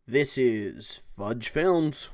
This is Fudge Films.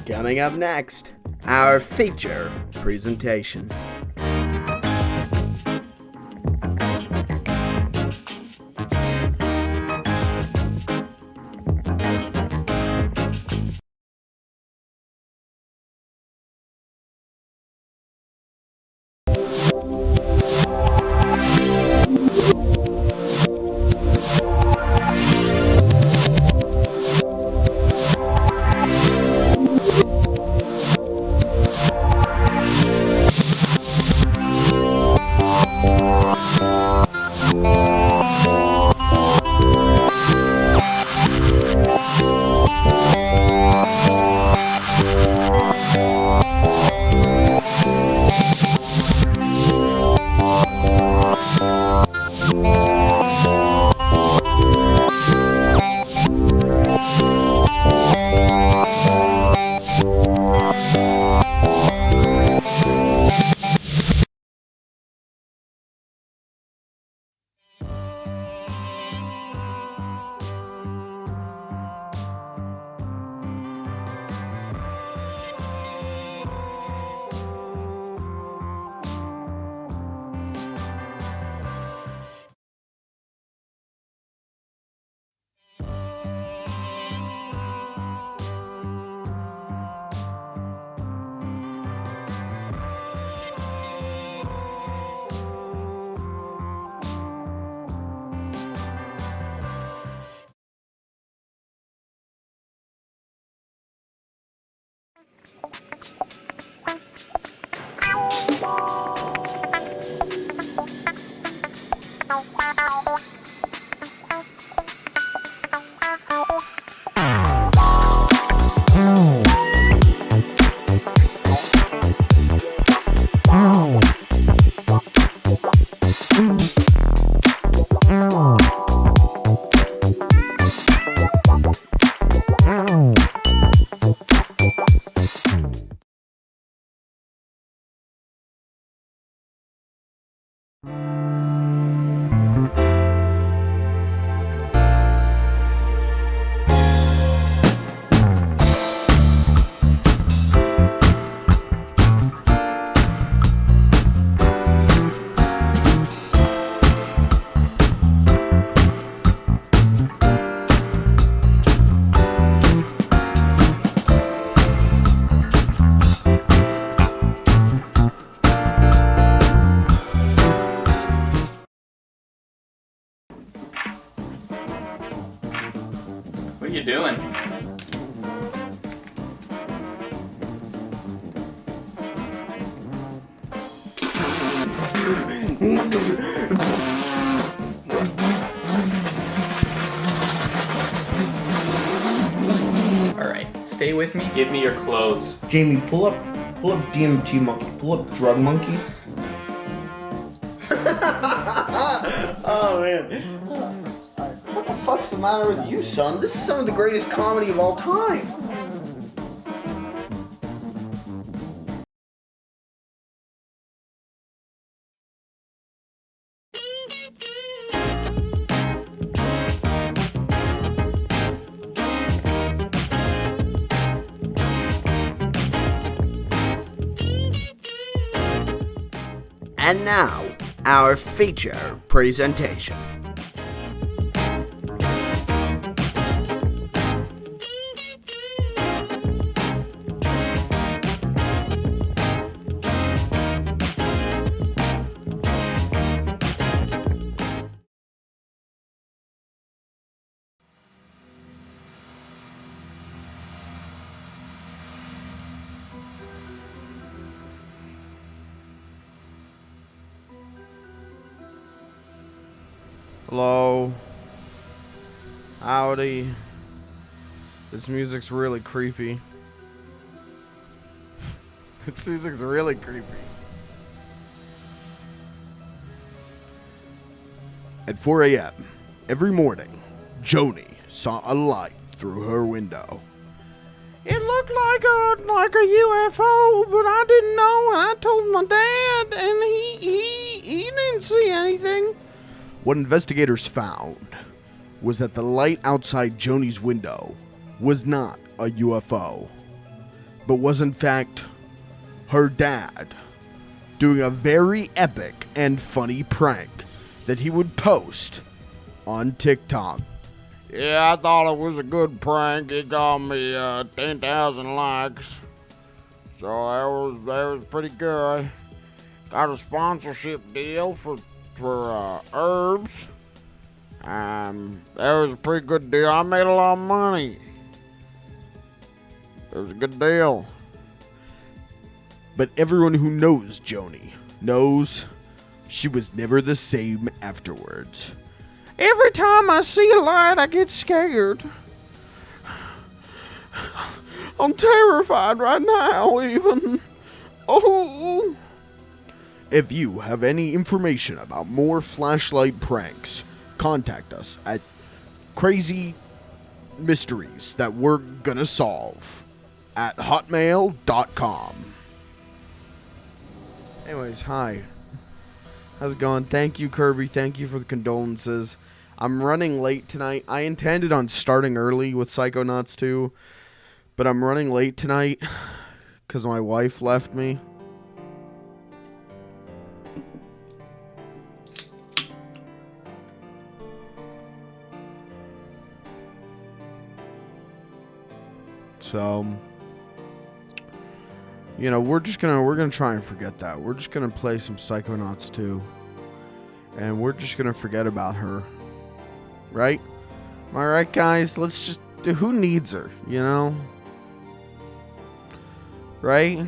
Coming up next, our feature presentation. What are you doing? Alright, stay with me. Give me your clothes. Jamie, pull up DMT monkey. Pull up drug monkey. Oh man. What the fuck's the matter with you, son? This is some of the greatest comedy of all time. And now, our feature presentation. Hello. Howdy. This music's really creepy. This music's really creepy. At 4 a.m. every morning, Joni saw a light through her window. It looked like a UFO, but I didn't know. I told my dad, and he didn't see anything. What investigators found was that the light outside Joni's window was not a UFO, but was in fact her dad doing a very epic and funny prank that he would post on TikTok. Yeah, I thought it was a good prank. It got me 10,000 likes, so that was pretty good. Got a sponsorship deal for herbs. That was a pretty good deal. I made a lot of money. It was a good deal. But everyone who knows Joni knows she was never the same afterwards. Every time I see a light, I get scared. I'm terrified right now, even. Oh. If you have any information about more flashlight pranks, contact us at Crazy Mysteries That We're Gonna Solve at hotmail.com. Anyways, hi. How's it going? Thank you, Kirby. Thank you for the condolences. I'm running late tonight. I intended on starting early with Psychonauts 2, but I'm running late tonight because my wife left me. So, you know, we're gonna try and forget that. We're just gonna play some Psychonauts 2, and we're just gonna forget about her, right? Am I right, guys? Let's just do. Who needs her? You know, right?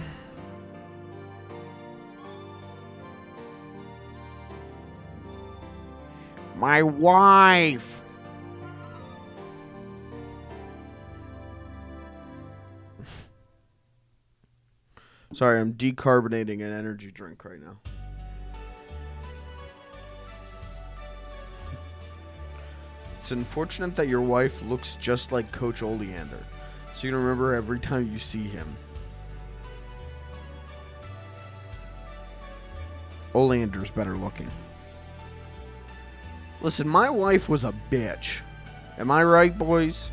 My wife. Sorry, I'm decarbonating an energy drink right now. It's unfortunate that your wife looks just like Coach Oleander, so you can remember every time you see him. Oleander's better looking. Listen, my wife was a bitch. Am I right, boys?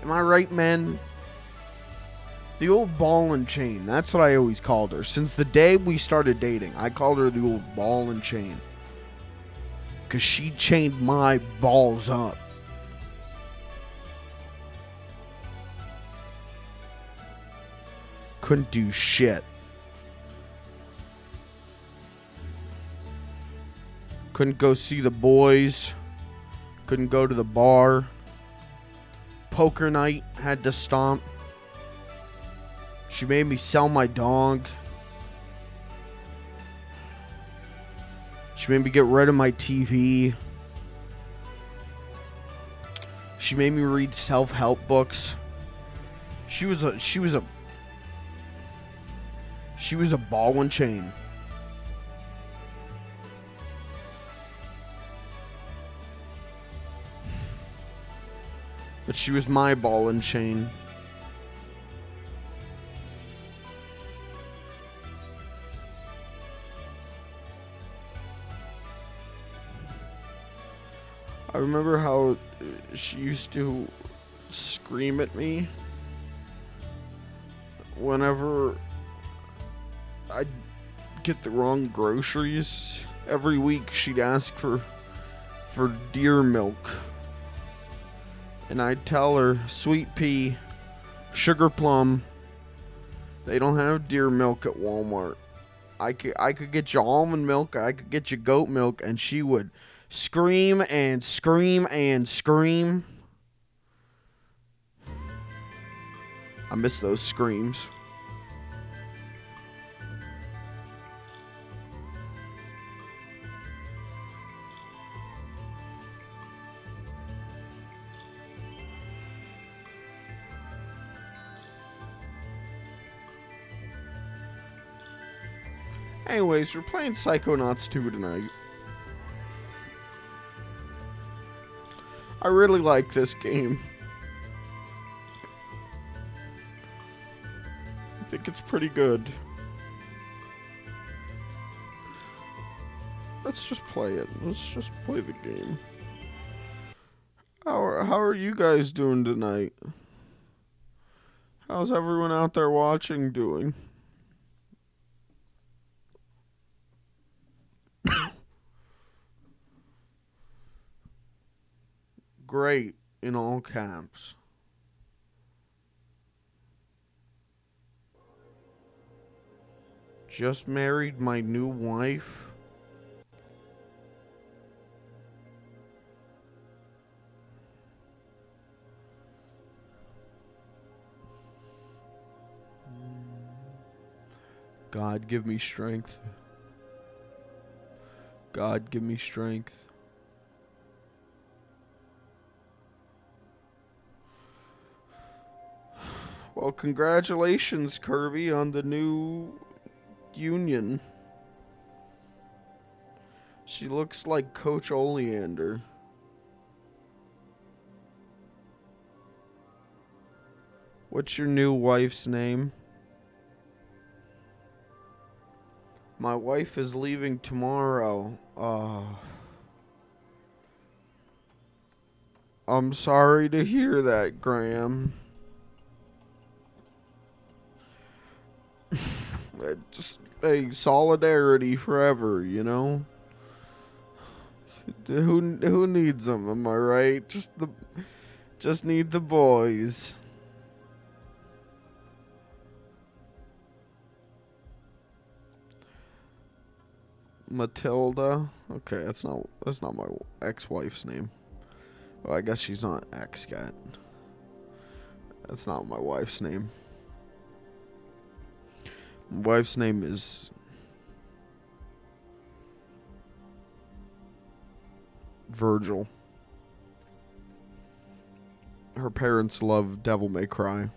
Am I right, men? The old ball and chain. That's what I always called her. Since the day we started dating, I called her the old ball and chain. Because she chained my balls up. Couldn't do shit. Couldn't go see the boys. Couldn't go to the bar. Poker night. Had to stomp. She made me sell my dog. She made me get rid of my TV. She made me read self-help books. She was a ball and chain. But she was my ball and chain. I remember how she used to scream at me whenever I'd get the wrong groceries. Every week she'd ask for deer milk. And I'd tell her, sweet pea, sugar plum, they don't have deer milk at Walmart. I could get you almond milk, I could get you goat milk, and she would scream and scream and scream. I miss those screams. Anyways, we're playing Psychonauts 2 tonight. I really like this game. I think it's pretty good. Let's just play it. Let's just play the game. How are you guys doing tonight? How's everyone out there watching doing? Great in all caps. Just married my new wife. God give me strength. God give me strength. Well, congratulations, Kirby, on the new union. She looks like Coach Oleander. What's your new wife's name? My wife is leaving tomorrow. I'm sorry to hear that, Graham. Just solidarity forever, you know. Who needs them? Am I right? Just need the boys. Matilda. Okay, that's not my ex-wife's name. Well, I guess she's not ex yet. That's not my wife's name. My wife's name is Virgil. Her parents love Devil May Cry.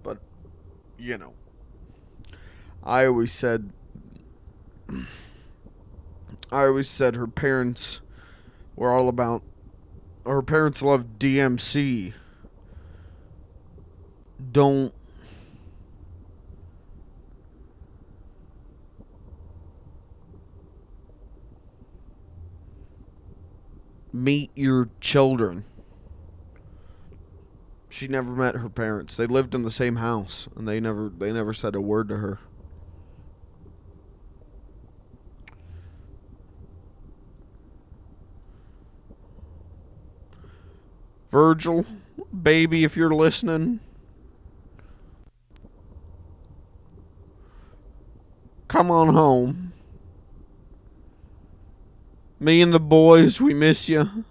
But, you know, I always said her parents were all about, her parents loved DMC. Don't meet your children. She never met her parents. They lived in the same house, and they never said a word to her. Virgil, baby, if you're listening, come on home. Me and the boys, we miss you.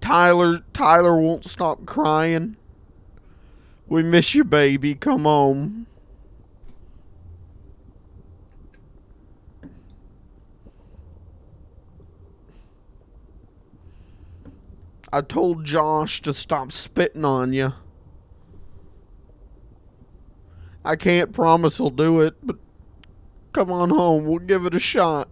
Tyler won't stop crying. We miss you, baby. Come home. I told Josh to stop spitting on you. I can't promise he'll do it, but come on home. We'll give it a shot.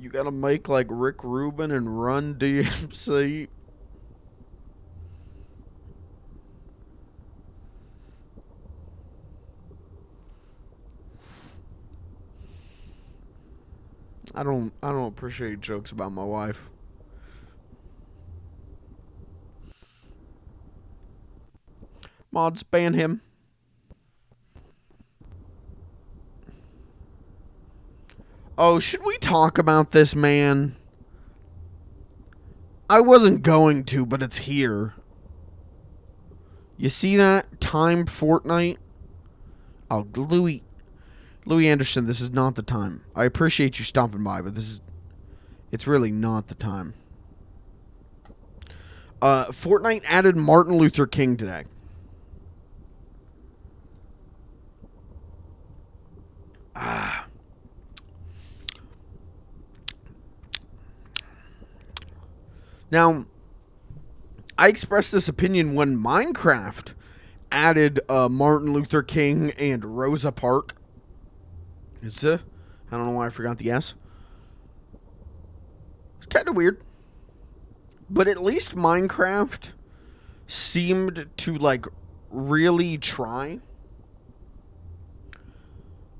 You gotta make like Rick Rubin and run DMC. I don't appreciate jokes about my wife. Mods, ban him. Oh, should we talk about this, man? I wasn't going to, but it's here. You see that? Time Fortnite? Oh, Louis Anderson, this is not the time. I appreciate you stopping by, but it's really not the time. Fortnite added Martin Luther King today. Now, I expressed this opinion when Minecraft added Martin Luther King and Rosa Parks. I don't know why I forgot the S. It's kind of weird. But at least Minecraft seemed to, like, really try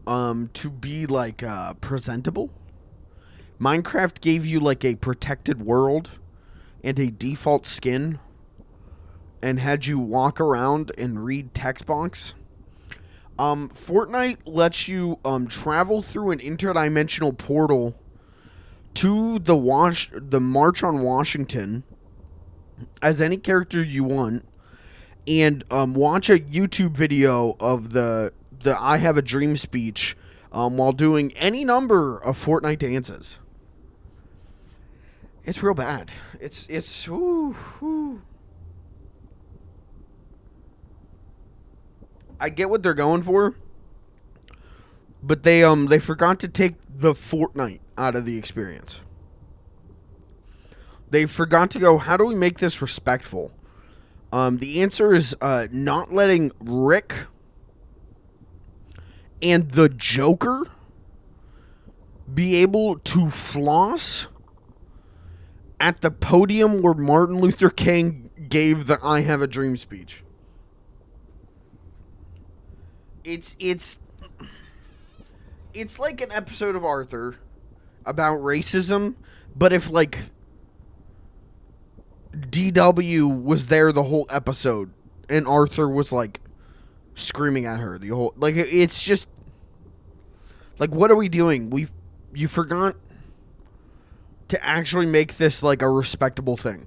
to be, like, presentable. Minecraft gave you, like, a protected world and a default skin and had you walk around and read text box. Fortnite lets you travel through an interdimensional portal to the March on Washington as any character you want, and watch a YouTube video of the I Have a Dream speech while doing any number of Fortnite dances. It's real bad. It's ooh. I get what they're going for, but they forgot to take the Fortnite out of the experience. They forgot to go, how do we make this respectful? The answer is not letting Rick and the Joker be able to floss at the podium where Martin Luther King gave the I Have a Dream speech. It's like an episode of Arthur about racism, but if, like, DW was there the whole episode and Arthur was, like, screaming at her the whole, like, it's just, like, what are we doing? You forgot to actually make this, like, a respectable thing.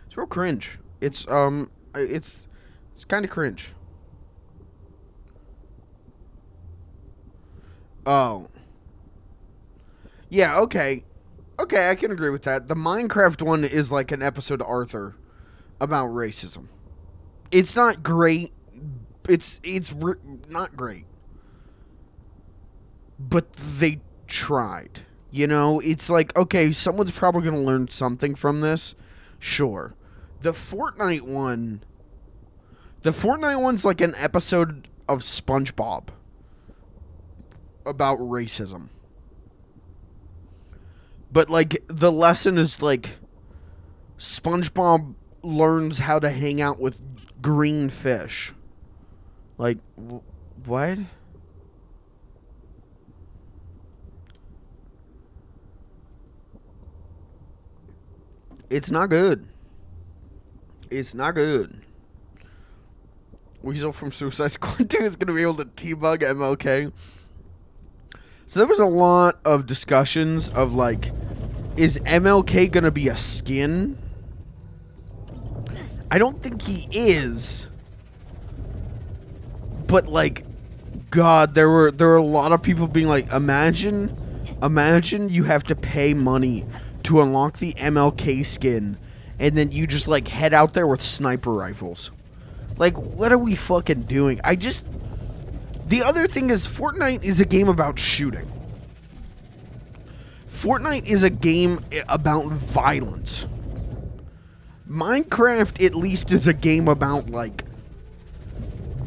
It's real cringe. It's kind of cringe. Oh. Yeah, okay. Okay, I can agree with that. The Minecraft one is like an episode of Arthur about racism. It's not great. It's not great. But they tried. You know, it's like, okay, someone's probably going to learn something from this. Sure. The Fortnite one's like an episode of SpongeBob about racism. But, like, the lesson is, like, SpongeBob learns how to hang out with green fish. Like, what? It's not good. It's not good. Weasel from Suicide Squad 2 is going to be able to debug MLK. So there was a lot of discussions of, like, is MLK going to be a skin? I don't think he is. But, like, God, there were a lot of people being like, imagine you have to pay money to unlock the MLK skin, and then you just, like, head out there with sniper rifles. Like, what are we fucking doing? The other thing is, Fortnite is a game about shooting. Fortnite is a game about violence. Minecraft, at least, is a game about, like,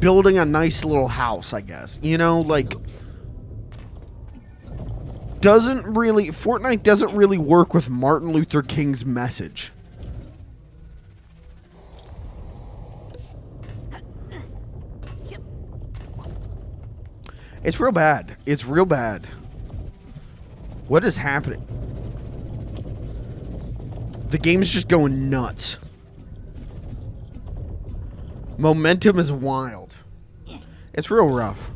building a nice little house, I guess. You know, like, Fortnite doesn't really work with Martin Luther King's message. It's real bad. It's real bad. What is happening? The game's just going nuts. Momentum is wild. It's real rough.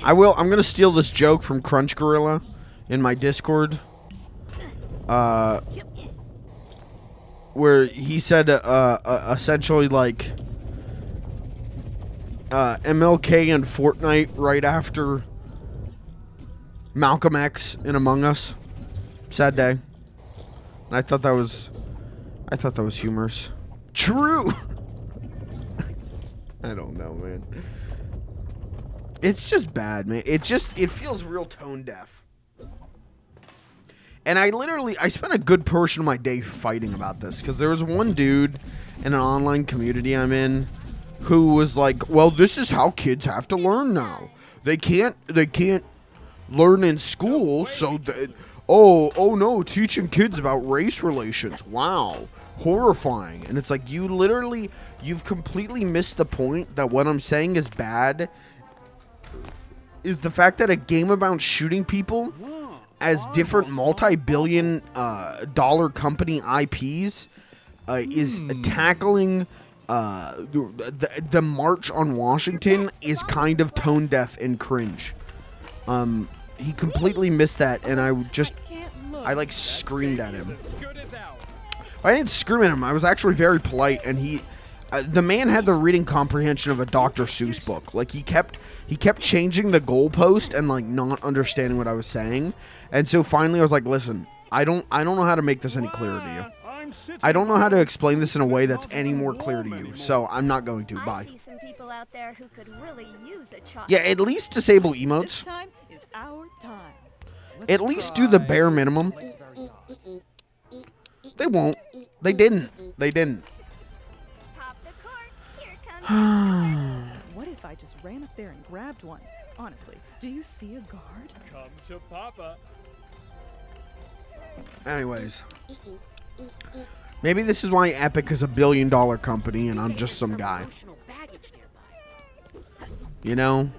I'm gonna steal this joke from Crunch Gorilla in my Discord. Where he said, essentially like, MLK and Fortnite right after Malcolm X in Among Us. Sad day. And I thought that was humorous. True. I don't know, man. It's just bad, man. It feels real tone deaf. And I spent a good portion of my day fighting about this, because there was one dude in an online community I'm in who was like, well, this is how kids have to learn now. They can't learn in school, so oh no, teaching kids about race relations. Wow. Horrifying. And it's like, you've completely missed the point that what I'm saying is bad is the fact that a game about shooting people as different multi-billion dollar company IPs is tackling the March on Washington is kind of tone deaf and cringe. He completely missed that, and I like screamed at him. I didn't scream at him. I was actually very polite, and the man had the reading comprehension of a Dr. Seuss book. Like, he kept changing the goalpost and like not understanding what I was saying. And so finally I was like, listen, I don't know how to make this any clearer to you. I don't know how to explain this in a way that's any more clear to you. So I'm not going to. Bye. I see some people out there who could really use a chocolate. Yeah, at least disable emotes. This time is our time. At least do the bare minimum. They won't. They didn't. Pop the cork. Here comes What if I just ran up there and grabbed one? Honestly, do you see a guard? Come to Papa. Anyways. Maybe this is why Epic is a $1 billion company and I'm just some guy. You know?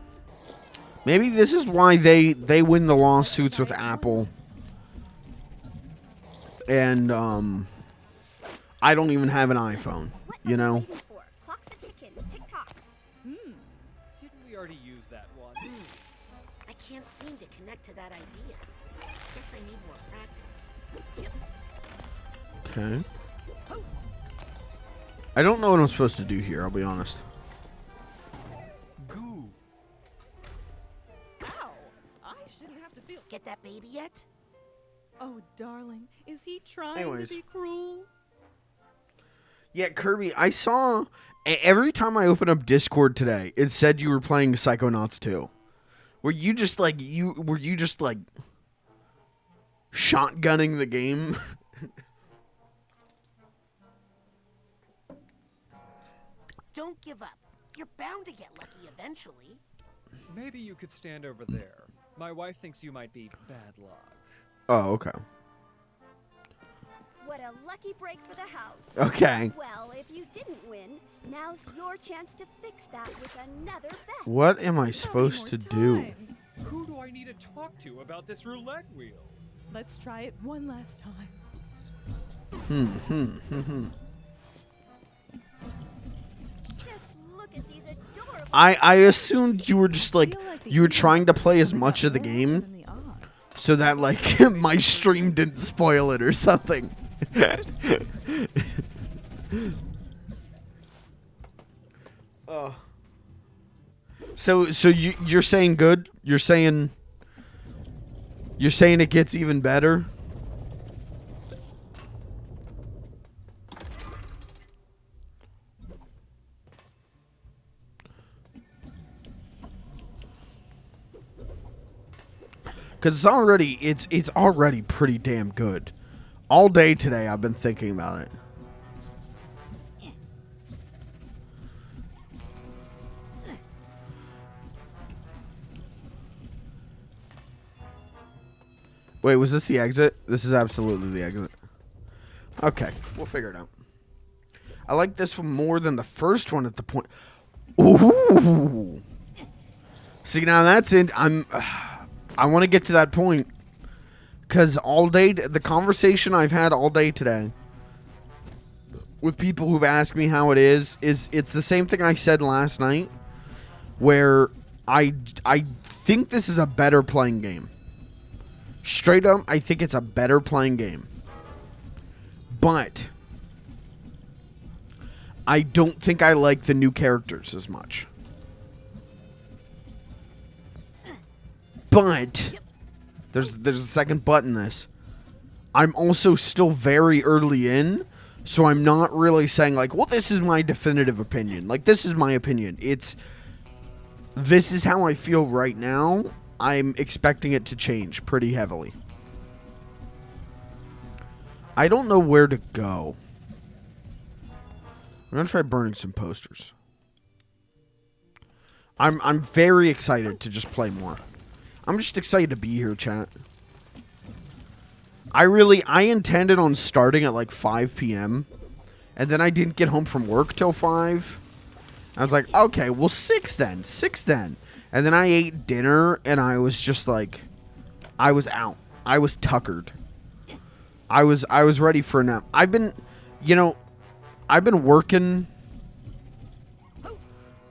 Maybe this is why they win the lawsuits with Apple. And I don't even have an iPhone, you know? Clock's a ticking. Tick-tock. Didn't we already use that one? I can't seem to connect to that idea. Guess I need more practice. Okay. I don't know what I'm supposed to do here, I'll be honest. Goo. Ow! I shouldn't have to feel. Get that baby yet? Oh, darling, is he trying Anyways. to be cruel? Yeah, Kirby, I saw every time I open up Discord today, it said you were playing Psychonauts 2. Were you just like shotgunning the game? Don't give up. You're bound to get lucky eventually. Maybe you could stand over there. My wife thinks you might be bad luck. Oh, okay. What a lucky break for the house. Okay. Well, if you didn't win, now's your chance to fix that with another bet. What am I How many supposed more to do? times? Who do I need to talk to about this roulette wheel? Let's try it one last time. Just look at these adorable. I assumed you were just like Feel like the you were evil trying to play as got much of the more game than the odds. so that like my stream didn't spoil it or something. So you're saying good? You're saying it gets even better? Cuz it's already pretty damn good. All day today I've been thinking about it. Wait, was this the exit? This is absolutely the exit. Okay, we'll figure it out. I like this one more than the first one at the point. Ooh. See, now that's it. I want to get to that point. Because all day, the conversation I've had all day today with people who've asked me how it is it's the same thing I said last night, where I think this is a better playing game. Straight up, I think it's a better playing game. But I don't think I like the new characters as much. But there's a second but in this. I'm also still very early in, so I'm not really saying like, well, this is my definitive opinion. Like, this is my opinion. This is how I feel right now. I'm expecting it to change pretty heavily. I don't know where to go. I'm gonna try burning some posters. I'm very excited to just play more. I'm just excited to be here, chat. I intended on starting at like 5 p.m. And then I didn't get home from work till 5. I was like, okay, well 6 then. 6 then. And then I ate dinner and I was just like, I was out. I was tuckered. I was ready for a nap. I've been working.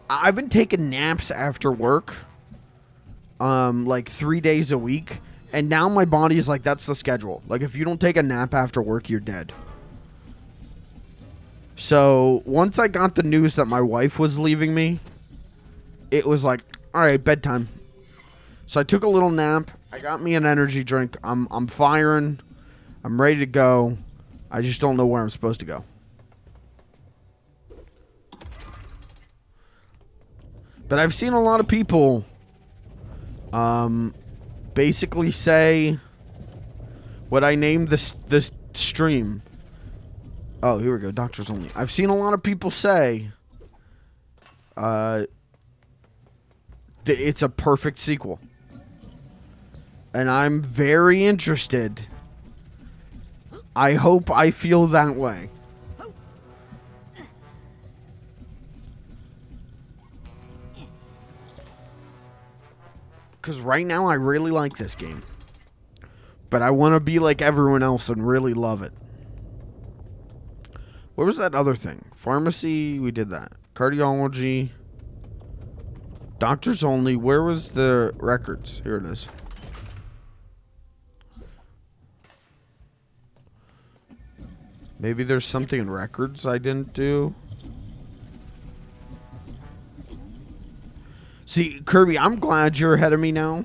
I've been taking naps after work. Like 3 days a week. And now my body is like, that's the schedule. Like, if you don't take a nap after work, you're dead. So, once I got the news that my wife was leaving me, it was like, alright, bedtime. So I took a little nap. I got me an energy drink. I'm firing. I'm ready to go. I just don't know where I'm supposed to go. But I've seen a lot of people basically say what I named this stream. Oh, here we go. Doctors only. I've seen a lot of people say it's a perfect sequel. And I'm very interested. I hope I feel that way. Because right now I really like this game. But I want to be like everyone else and really love it. What was that other thing? Pharmacy, we did that. Cardiology. Doctors only. Where was the records? Here it is. Maybe there's something in records I didn't do. See, Kirby, I'm glad you're ahead of me now.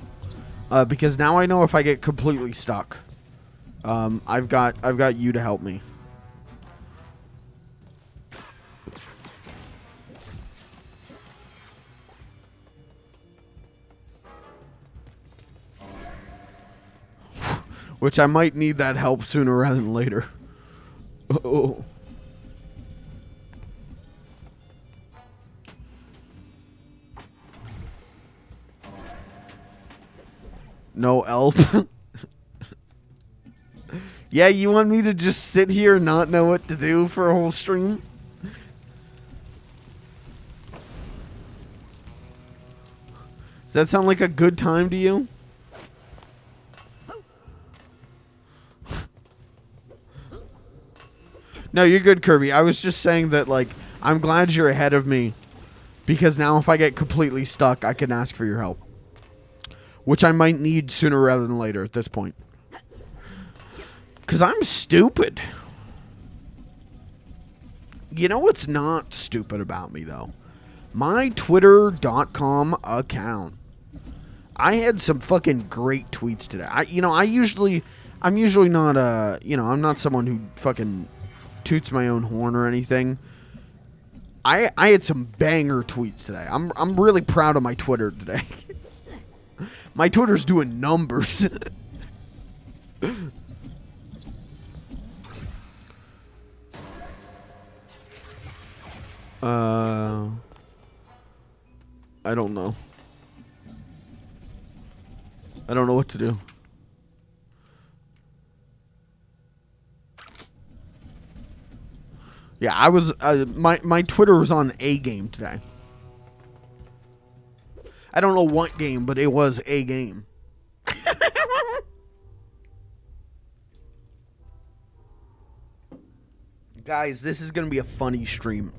Because now I know if I get completely stuck. I've got you to help me. Which I might need that help sooner rather than later. Oh. No help. Yeah, you want me to just sit here and not know what to do for a whole stream? Does that sound like a good time to you? No, you're good, Kirby. I was just saying that, like, I'm glad you're ahead of me. Because now if I get completely stuck, I can ask for your help. Which I might need sooner rather than later at this point. Because I'm stupid. You know what's not stupid about me, though? My Twitter.com account. I had some fucking great tweets today. I'm usually not, I'm not someone who fucking toots my own horn or anything. I had some banger tweets today. I'm really proud of my Twitter today. My Twitter's doing numbers. I don't know. I don't know what to do. Yeah, I was. My Twitter was on a game today. I don't know what game, but it was a game. Guys, this is gonna be a funny stream.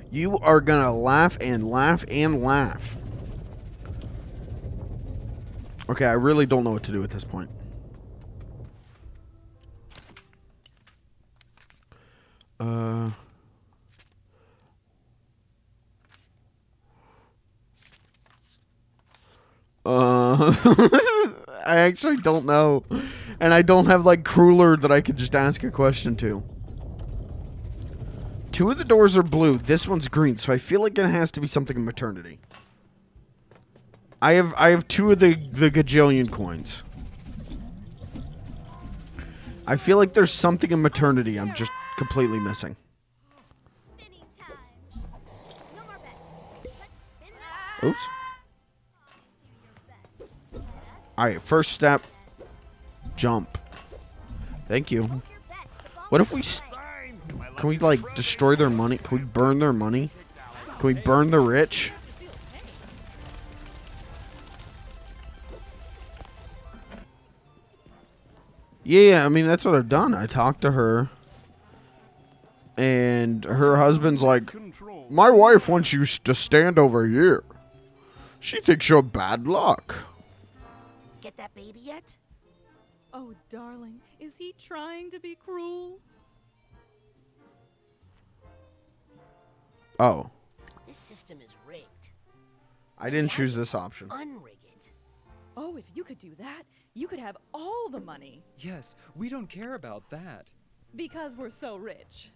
You are gonna laugh and laugh and laugh. Okay, I really don't know what to do at this point. I actually don't know. And I don't have, like, Crueler that I could just ask a question to. 2 of the doors are blue. This one's green, so I feel like it has to be something in maternity. I have 2 of the gajillion coins. I feel like there's something in maternity I'm just completely missing. Spinning time. No more bets. Let's spin that. Oops. Do your best. Alright, first step. Jump. Thank you. Hold your bets. The ball What if will we... play. Can we, like, destroy their money? Can we burn their money? Can we burn the rich? Yeah, I mean, that's what I've done. I talked to her. And her husband's like, my wife wants you to stand over here. She thinks you're bad luck. Get that baby yet? Oh, darling, is he trying to be cruel? Oh, This system is rigged. I didn't choose this option. Unrig it. Oh, if you could do that, you could have all the money. Yes, we don't care about that. Because we're so rich.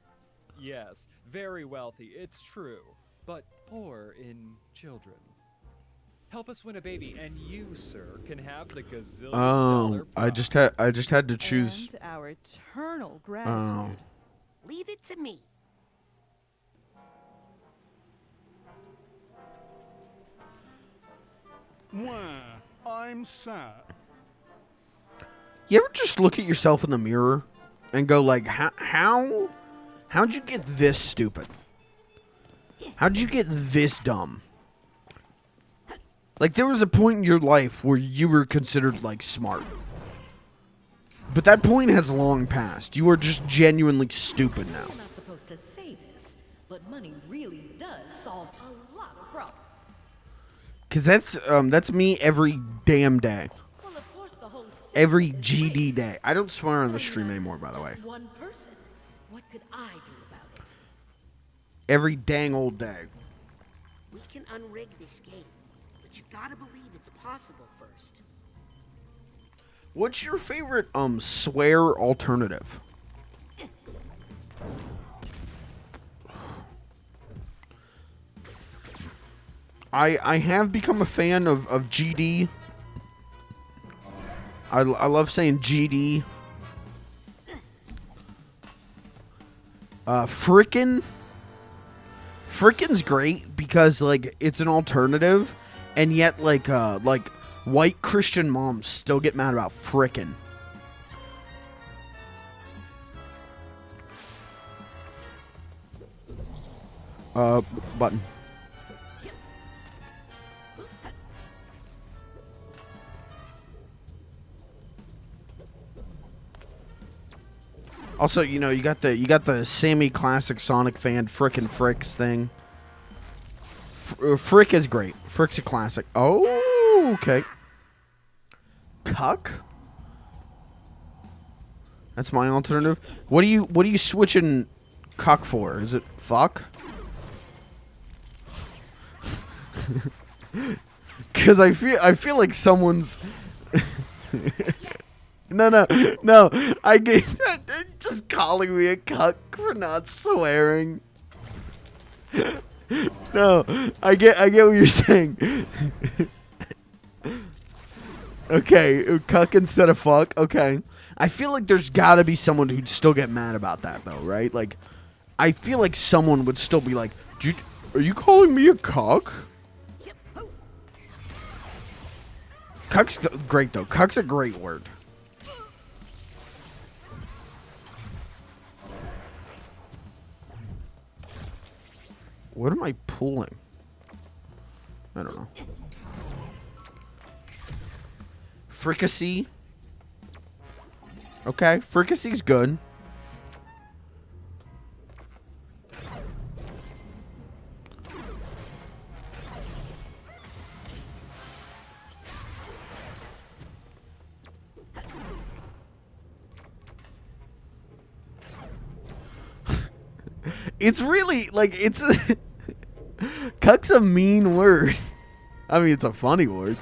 Yes, very wealthy, it's true. But poor in children. Help us win a baby, and you, sir, can have the gazillion dollar I just had to choose. And our eternal gratitude. Leave it to me. Why, I'm sad. You ever just look at yourself in the mirror and go like, how'd you get this stupid? How'd you get this dumb? Like, there was a point in your life where you were considered, like, smart. But that point has long passed. You are just genuinely stupid now. You're not supposed to say this, but money really does solve a lot of problems. Because that's me every damn day. Well, of course, the whole Every system is GD rigged. day. I don't swear on the But stream you're anymore, by the way. just one person. What could I do about it? Every dang old day. We can unrig this game, but you gotta believe it's possible first. What's your favorite swear alternative? I have become a fan of GD. I love saying GD. Frickin'. Frickin's great because, like, it's an alternative, and yet, like white Christian moms still get mad about frickin'. Button. Also, you know, you got the Sammy classic Sonic fan frickin' Fricks thing. Frick is great. Frick's a classic. Oh, okay. Cuck? That's my alternative. What are you switching cuck for? Is it fuck? Cause I feel like someone's No. I get just calling me a cuck for not swearing. No, I get what you're saying. Okay, cuck instead of fuck. Okay. I feel like there's got to be someone who'd still get mad about that, though, right? Like, I feel like someone would still be like, are you calling me a cuck? Cuck's great, though. Cuck's a great word. What am I pulling? I don't know. Fricassee. Okay, fricassee's good. It's really, like, it's... Cuck's a mean word. I mean, it's a funny word.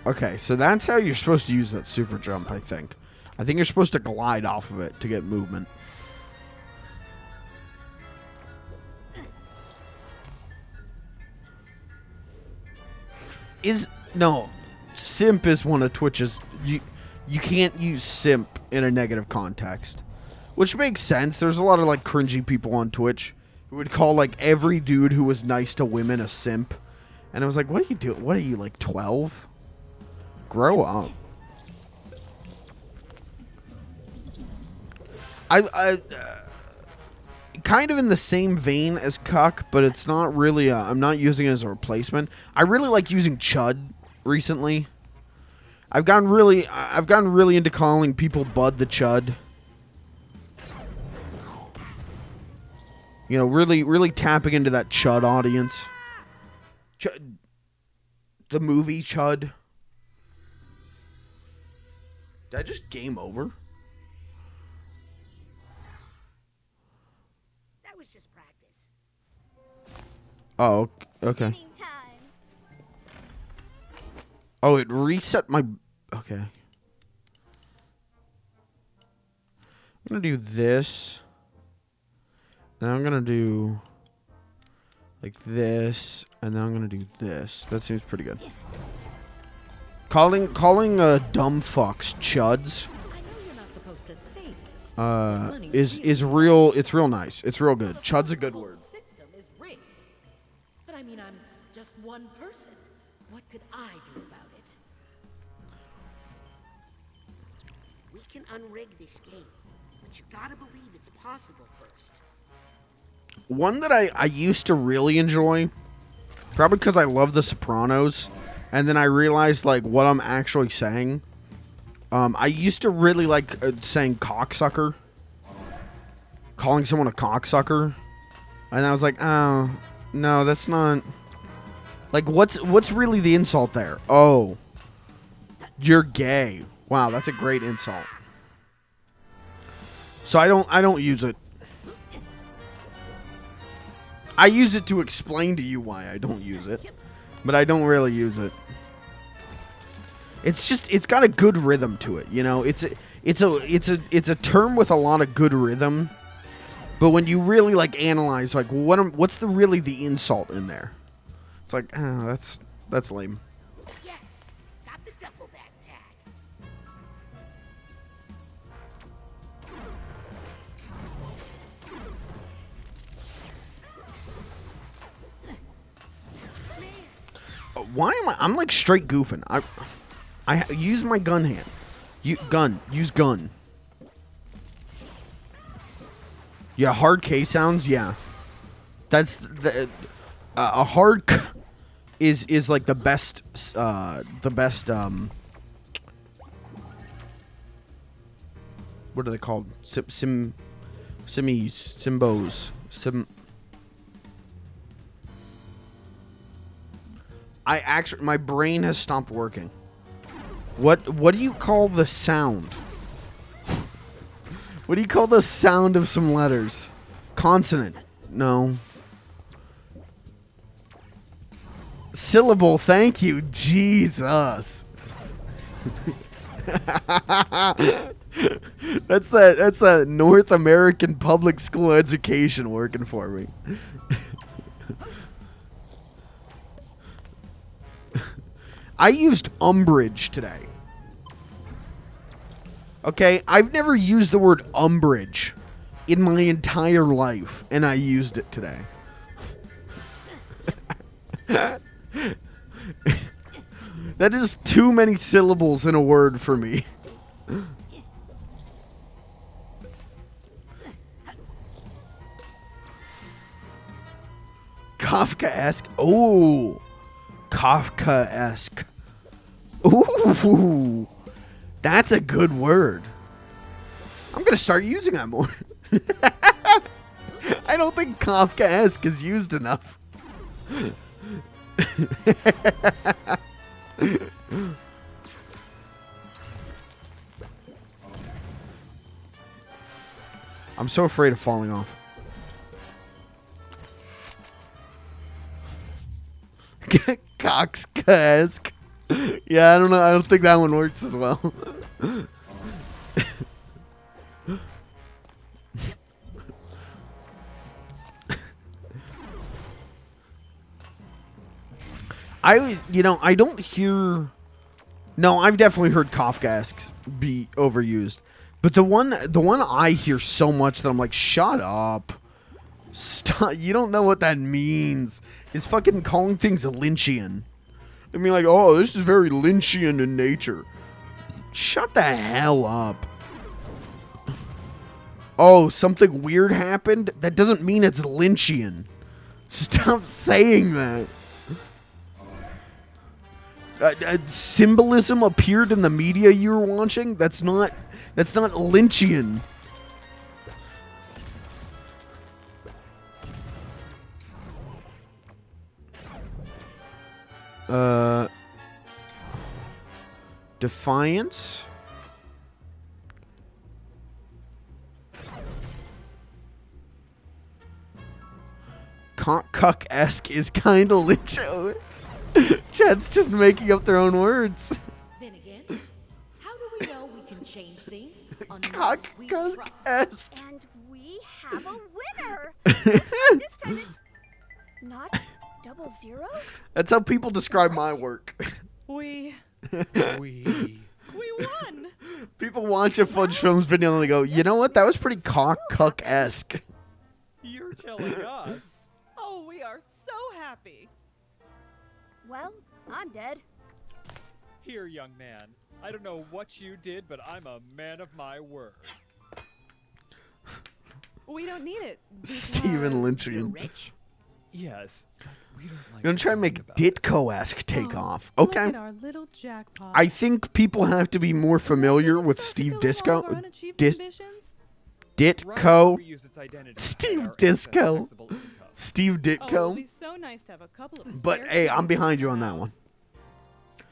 Okay, so that's how you're supposed to use that super jump, I think. I think you're supposed to glide off of it to get movement. No, simp is one of Twitch's... You can't use simp in a negative context. Which makes sense. There's a lot of, like, cringy people on Twitch who would call, like, every dude who was nice to women a simp. And I was like, what are you doing? What are you, like, 12? Grow up. I kind of in the same vein as cuck, but it's not really I'm not using it as a replacement. I really like using chud recently. I've gotten really into calling people bud the chud. You know, really tapping into that chud audience. The movie Chud. Did I just game over? That was just practice. Oh, okay. Spinning time. Oh, it reset my... Okay. I'm gonna do this. Then I'm gonna do... like this. And then I'm gonna do this. That seems pretty good. Calling dumb fucks chuds I know you're not supposed to say this. Money is real. It's real nice. It's real good. Chud's a good The whole word. system is rigged. But I mean, I'm just one person. What could I do about it? We can unrig this game, but you gotta believe it's possible first. One that I used to really enjoy, probably because I love The Sopranos, and then I realized like what I'm actually saying. I used to really like saying cocksucker, calling someone a cocksucker, and I was like, oh no, that's not. Like, what's really the insult there? Oh, you're gay. Wow, that's a great insult. So I don't use it. I use it to explain to you why I don't use it, but I don't really use it. It's got a good rhythm to it, you know. It's a term with a lot of good rhythm, but when you really like analyze, like, what's the insult in there? It's like, oh, that's lame. Yes, got the duffel bag tag. Why am I'm like straight goofing. I use my gun hand. Use gun. Yeah, hard K sounds. Yeah, that's a hard K is like the best. What are they called? Simbos. My brain has stopped working. What do you call the sound? What do you call the sound of some letters? Consonant. No. Syllable, thank you. Jesus. That's that North American public school education working for me. I used umbrage today. Okay, I've never used the word umbrage in my entire life, and I used it today. That is too many syllables in a word for me. Kafka-esque. Oh, Kafka-esque. Ooh, that's a good word. I'm gonna start using that more. I don't think Kafka-esque is used enough. I'm so afraid of falling off. Cox-esque. Yeah, I don't know. I don't think that one works as well. I don't hear. No, I've definitely heard Kafkaesque be overused, but the one I hear so much that I'm like, shut up, stop. You don't know what that means. Is fucking calling things Lynchian. I mean, like, oh, this is very Lynchian in nature. Shut the hell up. Oh, something weird happened? That doesn't mean it's Lynchian. Stop saying that. Symbolism appeared in the media you were watching? That's not Lynchian. Defiance. Cuck-esque is kind of Lynch. Chad's just making up their own words. Then again, how do we know we can change things unless we Cuck-esque. And we have a winner. This time it's not 00. That's how people describe my work. We won. People watch a Fudge Films video and they go, you know what? That was pretty cuck-esque. You're telling us. Oh, we are so happy. Well, I'm dead. Here, young man. I don't know what you did, but I'm a man of my word. We don't need it. Stephen Lynchian. Rich? Yes. We don't like You're gonna try and make Ditko-esque take off. Look Okay. at our little jackpot. I think people have to be more familiar with Let's Steve start to go along Disco. our unachieved Dis- ambitions. Ditko. reuse its identity Steve and our Disco. accessible income. Steve Oh, it'll Ditko. be so nice to have a couple of But spare hey, I'm keys behind you on in the that one.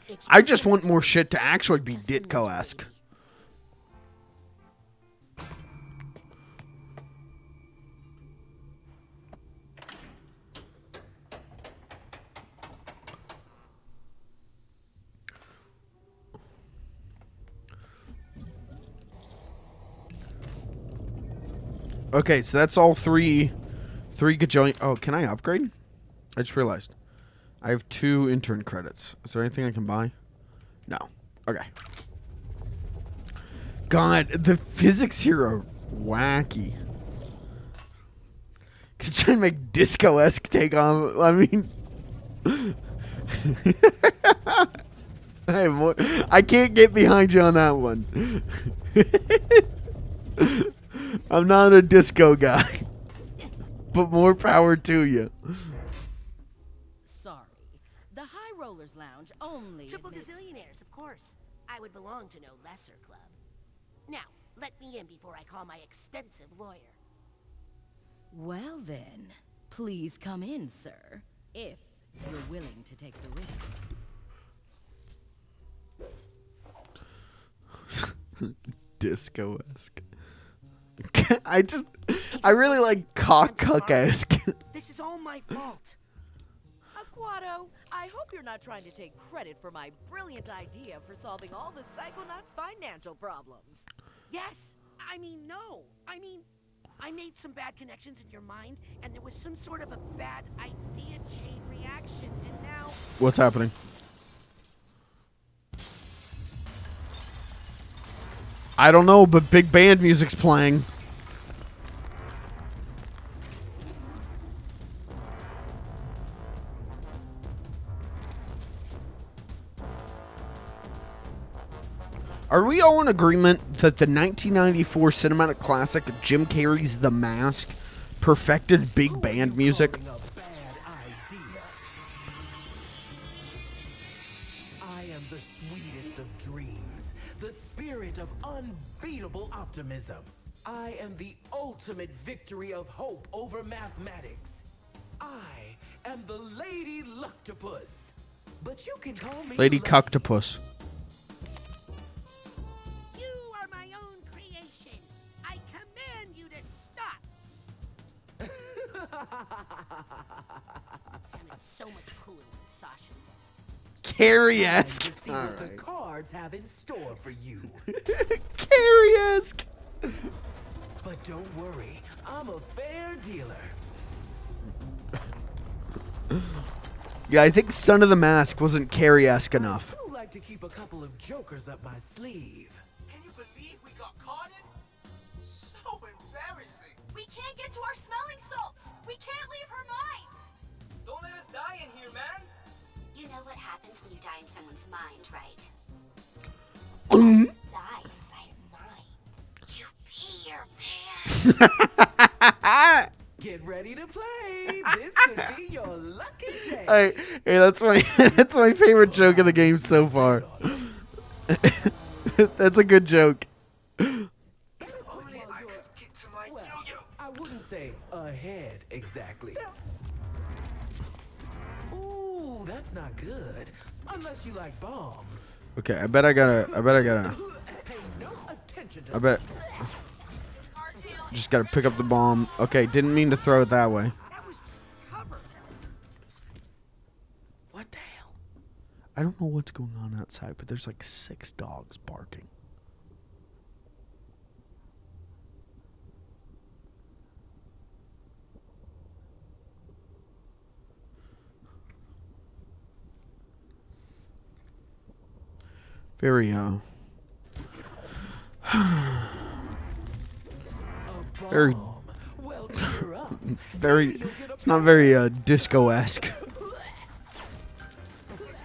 It's I just want more shit to actually be Ditko-esque. Okay, so that's all three gajillion. Oh, can I upgrade? I just realized. I have 2 intern credits. Is there anything I can buy? No. Okay. God, the physics here are wacky. Could try and make disco-esque take on. I mean, I can't get behind you on that one. I'm not a disco guy, but more power to you. Sorry. The High Rollers Lounge only Triple admits- gazillionaires, of course. I would belong to no lesser club. Now, let me in before I call my expensive lawyer. Well then, please come in, sir, if you're willing to take the risk. Disco-esque. I really like cock-esque. This is all my fault. Aquato, I hope you're not trying to take credit for my brilliant idea for solving all the Psychonauts' financial problems. Yes. I mean, no. I mean, I made some bad connections in your mind, and there was some sort of a bad idea chain reaction, and now... What's happening? I don't know, but big band music's playing. Are we all in agreement that the 1994 cinematic classic Jim Carrey's The Mask perfected big band music? I am the sweetest of dreams, the spirit of unbeatable optimism. I am the ultimate victory of hope over mathematics. I am the Lady Luctopus. But you can call me Lady Lucky. Cuctopus. You are my own creation. I command you to stop. It sounded so much cooler when Sasha said it. Carrey-esque. To see what the cards have in store for you. Carrey-esque. But don't worry, I'm a fair dealer. Yeah, I think Son of the Mask wasn't Carrey-esque enough. I do like to keep a couple of jokers up my sleeve. Can you believe we got caught in? So embarrassing. We can't get to our smelling salts. We can't leave her mind. Don't let us die in here, man. You know what happens when you die in someone's mind, right? Die inside mine. You pee your pants. Get ready to play. This could be your lucky day. Hey, that's my that's my favorite joke of the game so far. That's a good joke. Only I could get to my yo-yo. I wouldn't say ahead exactly. Ooh, that's not good. Unless you like bombs. Okay, I bet I gotta. Pay no attention to I bet. Just gotta pick up the bomb. Okay, didn't mean to throw it that way. That was just the cover. What the hell? I don't know what's going on outside, but there's like 6 dogs barking. Very, very, well, cheer up. very, it's not very, disco-esque.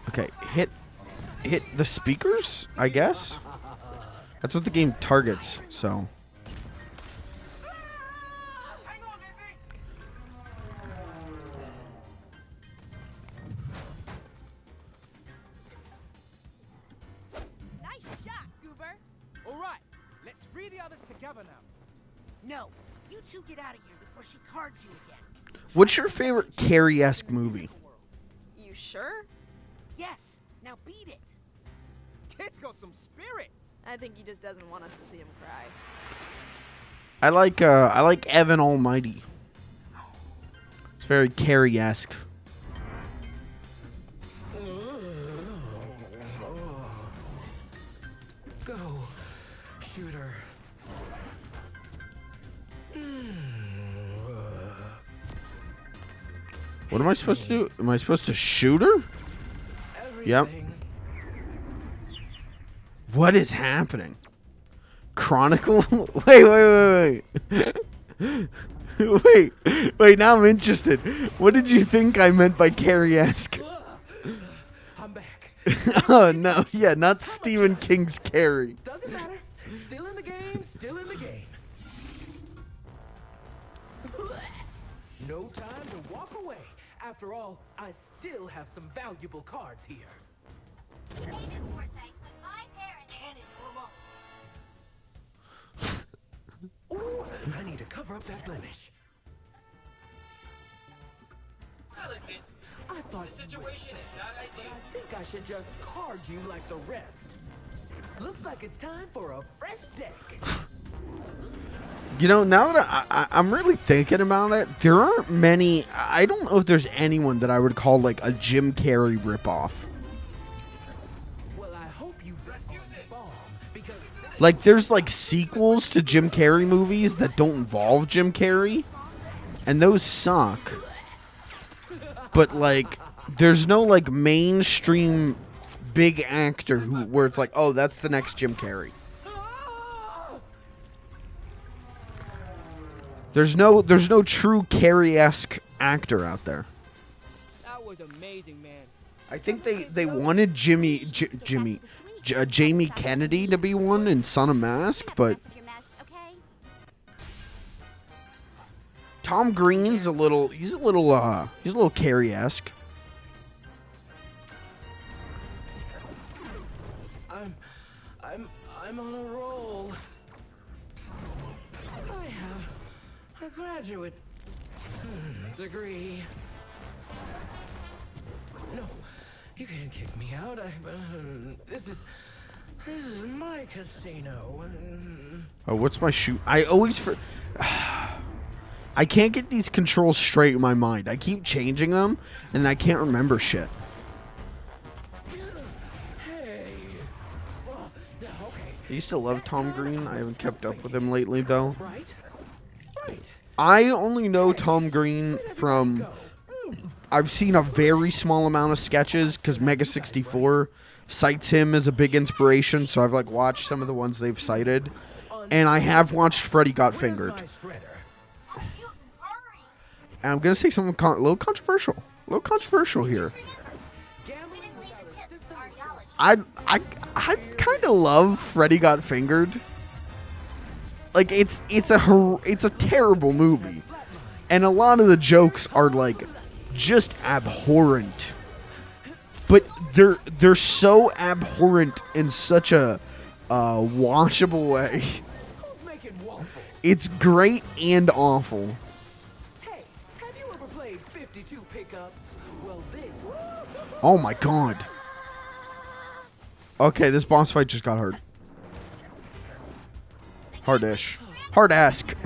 Okay, hit the speakers, I guess? That's what the game targets, so. Nice shot, Goober. All right, let's free the others together now. No, you two get out of here before she cards you again. What's your favorite Carrey-esque movie? You sure? Yes, now beat it. Kid's got some spirit. I think he just doesn't want us to see him cry. I like Evan Almighty. It's very Carrey-esque. Go, shooter. What am I supposed to do? Am I supposed to shoot her? Yep. What is happening? Chronicle? Wait. Wait, now I'm interested. What did you think I meant by Carrey-esque? I'm back. Oh, no. Yeah, not Stephen King's Carrey. Doesn't matter. Still in the game, still in the game. No time to walk away. After all, I still have some valuable cards here. Agent Forsyth, when my parents... Cannon, Norma. Ooh, I need to cover up that blemish. I'll admit, I thought the situation is not ideal. I think I should just card you like the rest. Looks like it's time for a fresh deck. You know, now that I'm really thinking about it, there aren't many. I don't know if there's anyone that I would call like a Jim Carrey ripoff. Well, I hope you rescued the bomb because Like, there's like sequels to Jim Carrey movies that don't involve Jim Carrey, and those suck. But like, there's no like mainstream big actor where it's like, oh, that's the next Jim Carrey. There's no true Carrey-esque actor out there. That was amazing, man. I think they wanted Jimmy. Jamie Kennedy to be one in Son of Mask, but Tom Green's a little Carrie-esque. I'm on a roll. I have a graduate degree. No, you can't kick me out. This is my casino. Oh, what's my shoot? I always I can't get these controls straight in my mind. I keep changing them, and I can't remember shit. I used to love Tom Green. I haven't kept up with him lately, though. I only know Tom Green from... I've seen a very small amount of sketches, because Mega 64 cites him as a big inspiration, so I've, like, watched some of the ones they've cited. And I have watched Freddy Got Fingered. And I'm going to say something a little controversial. A little controversial here. I kind of love Freddy Got Fingered. Like, it's a terrible movie. And a lot of the jokes are, like, just abhorrent. But they're so abhorrent in such a washable way. It's great and awful. Hey, have you ever played 52 pickup? Well, this. Oh my god. Okay, this boss fight just got hard. Hardish. Hard-esque.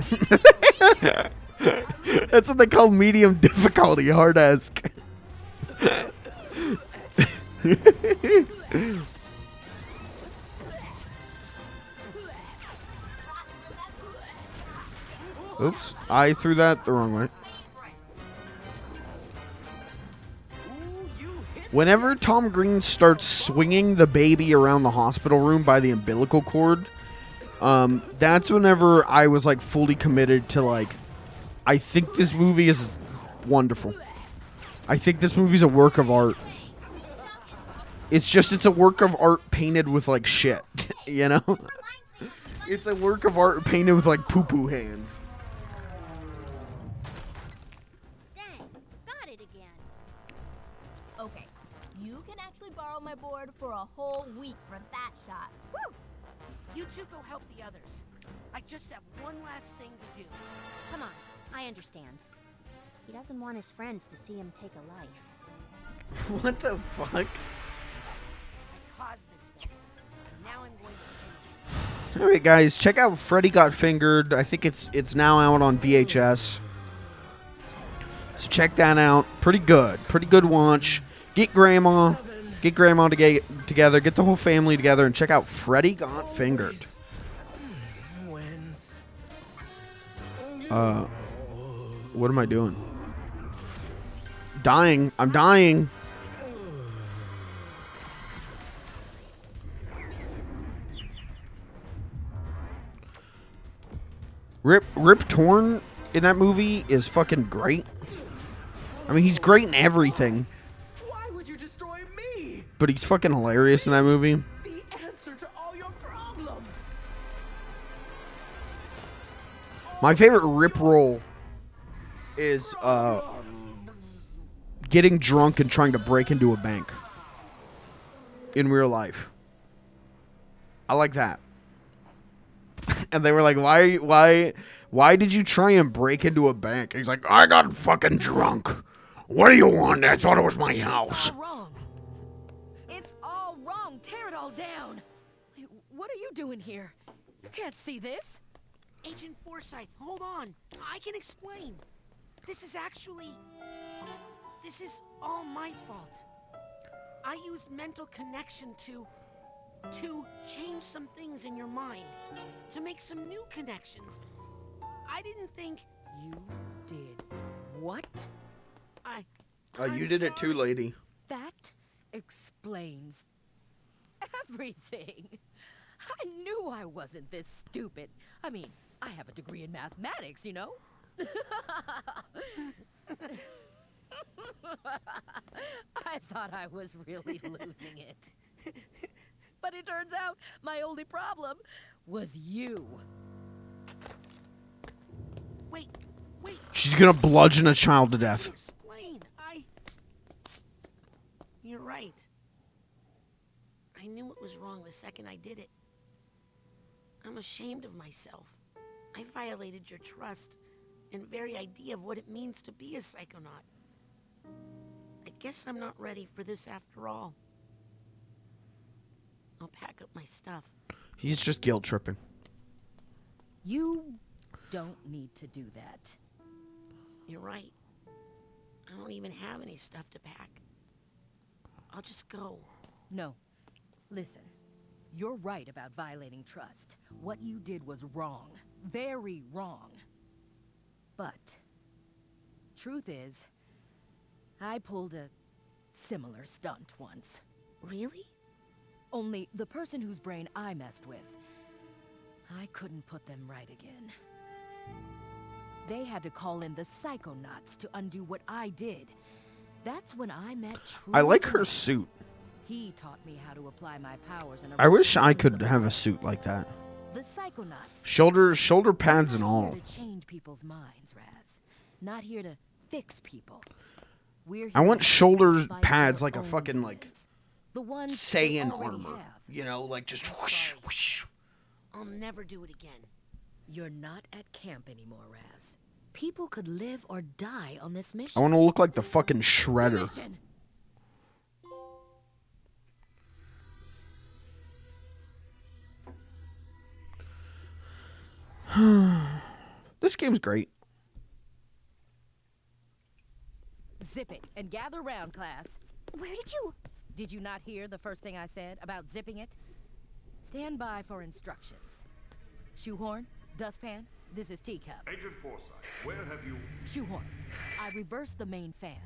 That's what they call medium difficulty, hard-esque. Oops, I threw that the wrong way. Whenever Tom Green starts swinging the baby around the hospital room by the umbilical cord, that's whenever I was, like, fully committed to, like, I think this movie is wonderful. I think this movie's a work of art. It's a work of art painted with, like, shit, you know? It's a work of art painted with, like, poo-poo hands. Okay, you can actually borrow my board for a whole week for that shot. Woo! You two go help the others. I just have one last thing to do. Come on, I understand. He doesn't want his friends to see him take a life. What the fuck? I caused this mess. Now I'm going to finish. Alright guys, check out Freddy Got Fingered. I think it's now out on VHS. So check that out. Pretty good. Pretty good watch. Get grandma together. Get the whole family together and check out Freddy Got Fingered. What am I doing? Dying. I'm dying. Rip Torn in that movie is fucking great. I mean, he's great in everything. Why would you destroy me? But he's fucking hilarious in that movie. The answer to all your problems. My favorite Rip role is getting drunk and trying to break into a bank in real life. I like that. And they were like, why did you try and break into a bank? He's like, I got fucking drunk. What do you want? I thought it was my house. It's all wrong. It's all wrong. Tear it all down. Wait, what are you doing here? You can't see this. Agent Forsyth, hold on. I can explain. This is all my fault. I used mental connection to change some things in your mind, to make some new connections. I didn't think... You did what? You did it too, lady. That explains everything. I knew I wasn't this stupid. I mean, I have a degree in mathematics, you know? I thought I was really losing it. But it turns out, my only problem was you. Wait. She's gonna bludgeon a child to death. Explain. You're right. I knew it was wrong the second I did it. I'm ashamed of myself. I violated your trust and very idea of what it means to be a psychonaut. I guess I'm not ready for this after all. I'll pack up my stuff. He's just guilt tripping. You don't need to do that. You're right. I don't even have any stuff to pack. I'll just go. No. Listen. You're right about violating trust. What you did was wrong. Very wrong. But, truth is, I pulled a similar stunt once. Really? Only the person whose brain I messed with, I couldn't put them right again. They had to call in the Psychonauts to undo what I did. That's when I met true. I like her suit. He taught me how to apply my powers in a I wish I could have a suit like that. The Psychonauts. Shoulder pads and all. Here to change people's minds, Raz. Not here to fix people. We're I here want to shoulder fight pads their like a own fucking demons. The ones Saiyan they already armor. have. You know, like just whoosh, whoosh. I'll never do it again. You're not at camp anymore, Raz. People could live or die on this mission. I want to look like the fucking Shredder. Mission. This game's great. Zip it and gather round, class. Where did you... Did you not hear the first thing I said about zipping it? Stand by for instructions. Shoehorn, dustpan, this is Teacup. Agent Forsyth, where have you... Shoehorn, I reversed the main fan.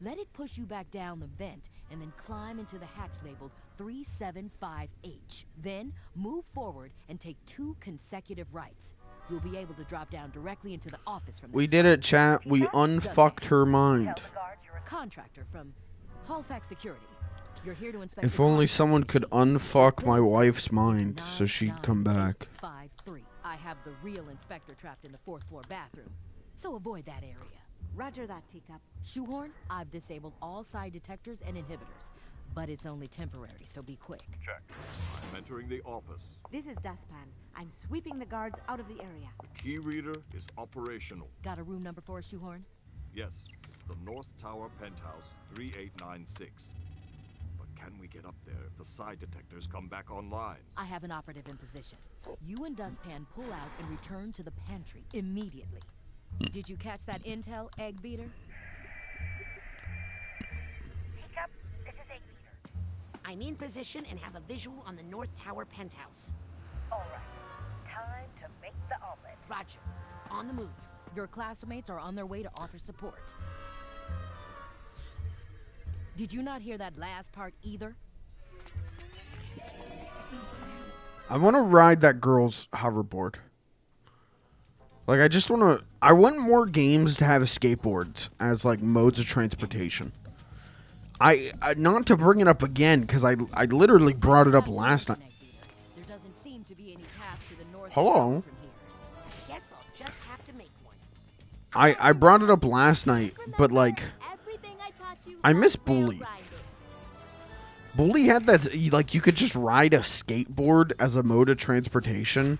Let it push you back down the vent and then climb into the hatch labeled 375H. Then move forward and take 2 consecutive rights. You'll be able to drop down directly into the office from We did it, chat. We unfucked her mind. Tell the guards you're a contractor from Halifax Security. You're here to inspect If the only contract. someone could unfuck my wife's mind so she'd come back. 99853. I have the real inspector trapped in the 4th floor bathroom, so avoid that area. Roger that, Teacup. Shoehorn, I've disabled all side detectors and inhibitors, but it's only temporary, so be quick. Check. I'm entering the office. This is Dustpan. I'm sweeping the guards out of the area. The key reader is operational. Got a room number for us, Shoehorn? Yes, it's the North Tower Penthouse, 3896. But can we get up there if the side detectors come back online? I have an operative in position. You and Dustpan pull out and return to the pantry immediately. Did you catch that intel, Egg Beater? Teacup, this is Egg Beater. I'm in position and have a visual on the North Tower penthouse. All right. Time to make the omelet. Roger. On the move. Your classmates are on their way to offer support. Did you not hear that last part either? I want to ride that girl's hoverboard. Like, I want more games to have skateboards as, like, modes of transportation. I not to bring it up again, because I literally brought it up last night. There doesn't seem to be any path to the north Hello? tower from here. Guess I'll just have to make one. I brought it up last night, but, like, Everything I taught you I miss about rail Bully. grinding. Bully had that, like, you could just ride a skateboard as a mode of transportation,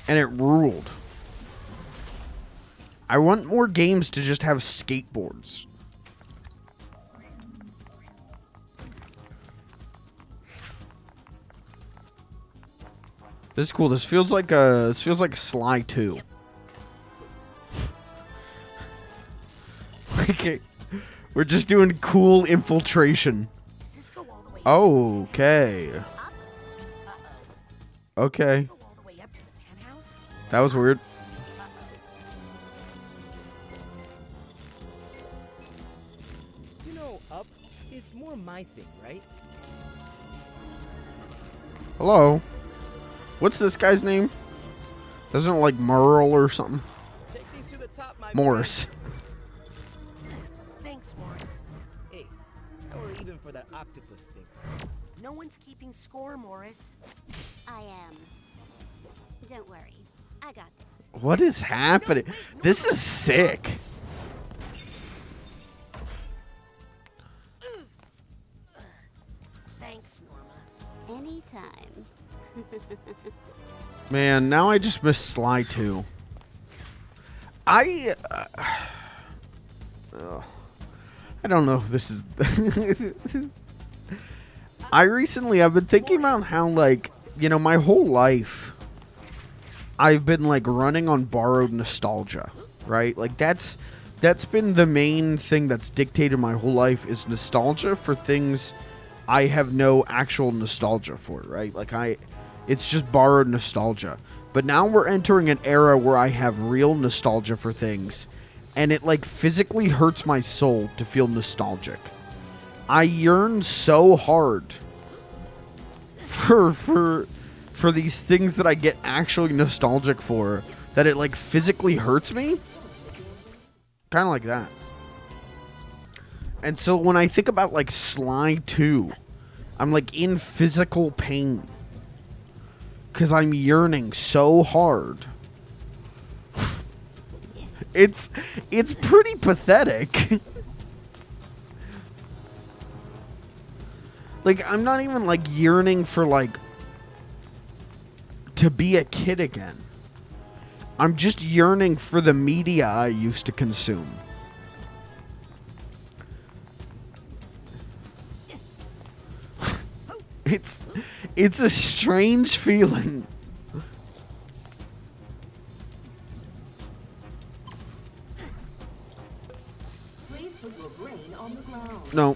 and it ruled. I want more games to just have skateboards. This is cool. This feels like Sly 2. Okay. We're just doing cool infiltration. Does this go all the way Okay. Okay. go all the way up to the penthouse? That was weird. You know, up is more my thing, right? Hello. What's this guy's name? Isn't it like Merle or something? Take these to the top, my Morris. Thanks, Morris. Hey, or even for that octopus thing. No one's keeping score, Morris. I am. Don't worry. I got this. What is happening? This is sick. Thanks, Norma. Anytime. Man, now I just miss Sly 2. I don't know if this is... I've been thinking about how, like, you know, my whole life, I've been, like, running on borrowed nostalgia, right? Like, that's been the main thing that's dictated my whole life, is nostalgia for things I have no actual nostalgia for, right? Like, it's just borrowed nostalgia. But now we're entering an era where I have real nostalgia for things, and it, like, physically hurts my soul to feel nostalgic. I yearn so hard for these things that I get actually nostalgic for that it, like, physically hurts me. Kind of like that. And so when I think about, like, Sly 2, I'm, like, in physical pain. Because I'm yearning so hard. It's pretty pathetic. Like, I'm not even, like, yearning for, like, to be a kid again. I'm just yearning for the media I used to consume. It's a strange feeling. Please put your brain on the ground. No.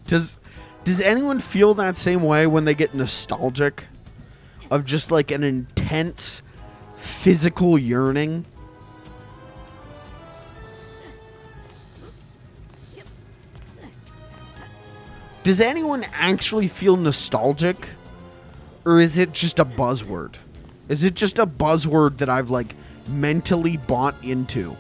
Does anyone feel that same way when they get nostalgic? Of just like an intense physical yearning? Does anyone actually feel nostalgic? Or is it just a buzzword? Is it just a buzzword that I've, like, mentally bought into?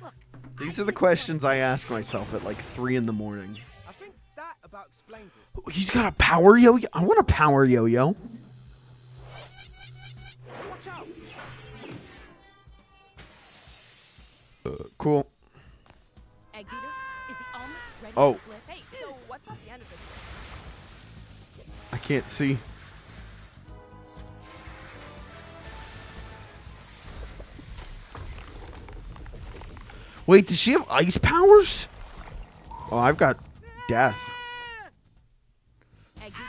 Look. These are the questions I ask myself at, like, 3 in the morning. I think that about explains it. He's got a power yo-yo? I want a power yo-yo. Watch out! Cool. Egg beater, is the omelet ready Oh. to flip? Hey, so what's at the end of this thing? I can't see. Wait, does she have ice powers? Oh, I've got death. Egg beater,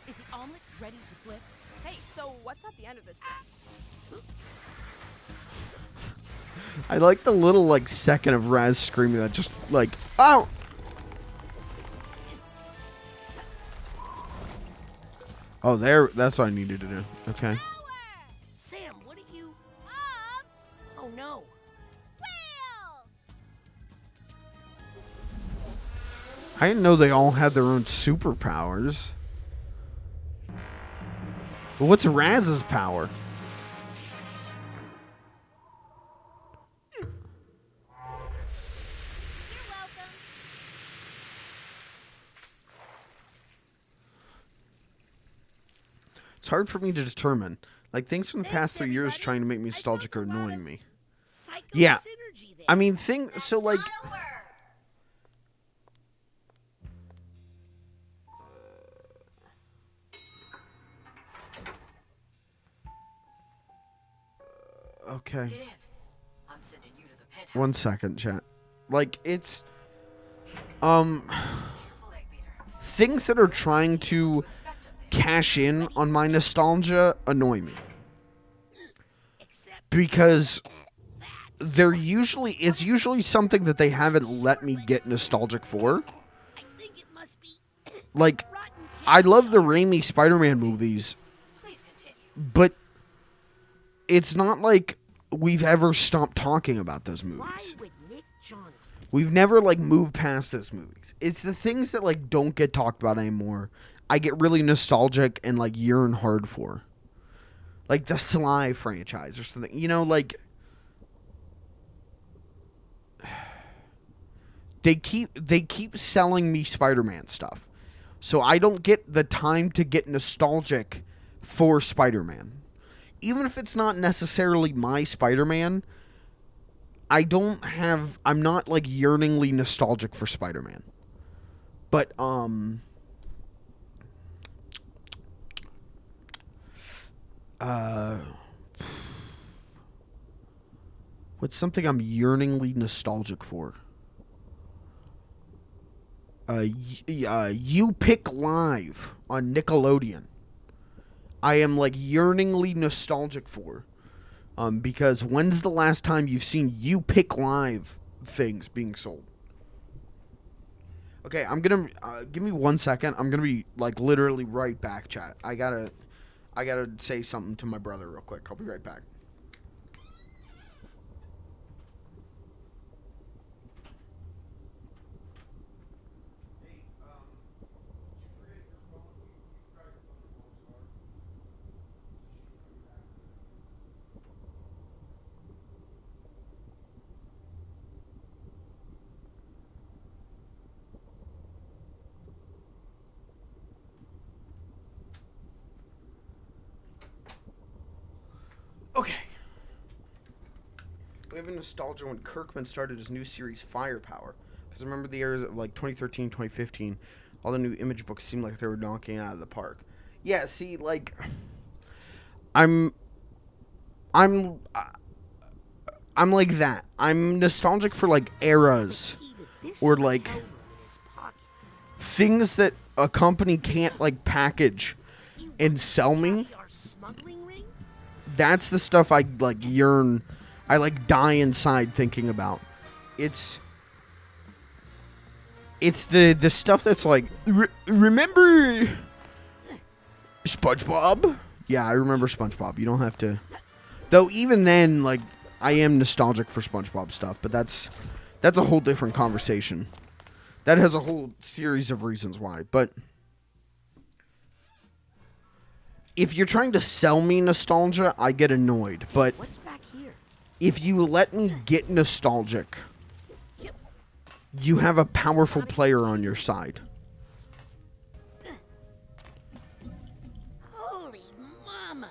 is the omelet ready to flip? Hey, so what's at the end of this thing? I like the little, like, second of Raz screaming that just, like, oh! Oh, there, that's what I needed to do. Okay. Sam, what are you... Oh, no. I didn't know they all had their own superpowers. But what's Raz's power? It's hard for me to determine. Like, things from the past 3 years trying to make me nostalgic are annoying me. Yeah. I mean, so, like... Okay. I'm sending you to the penthouse. 1 second, chat. Like, it's... Things that are trying to cash in on my nostalgia annoy me. Because it's usually something that they haven't let me get nostalgic for. Like, I love the Raimi Spider-Man movies, but it's not like we've ever stopped talking about those movies. We've never, like, moved past those movies. It's the things that, like, don't get talked about anymore. I get really nostalgic and, like, yearn hard for. like the Sly franchise or something. You know, like they keep selling me Spider-Man stuff. So I don't get the time to get nostalgic for Spider-Man. Even if it's not necessarily my Spider-Man, I'm not like yearningly nostalgic for Spider-Man. But what's something I'm yearningly nostalgic for? You Pick Live on Nickelodeon. I am like yearningly nostalgic for. Because when's the last time you've seen You Pick Live things being sold? Okay, I'm gonna give me 1 second. I'm gonna be like literally right back, chat. I gotta say something to my brother real quick. I'll be right back. Okay. We have a nostalgia when Kirkman started his new series Firepower. Because remember the years of like 2013, 2015, all the new Image books seemed like they were knocking it out of the park. Yeah, see, like, I'm like that. I'm nostalgic for like eras or like things that a company can't like package and sell me. That's the stuff I like yearn. I like die inside thinking about. It's the stuff that's like remember SpongeBob? Yeah, I remember SpongeBob. You don't have to. Though even then, like, I am nostalgic for SpongeBob stuff, but that's a whole different conversation. That has a whole series of reasons why. But if you're trying to sell me nostalgia, I get annoyed. But What's back here? if you let me get nostalgic, you have a powerful player on your side. Holy mama!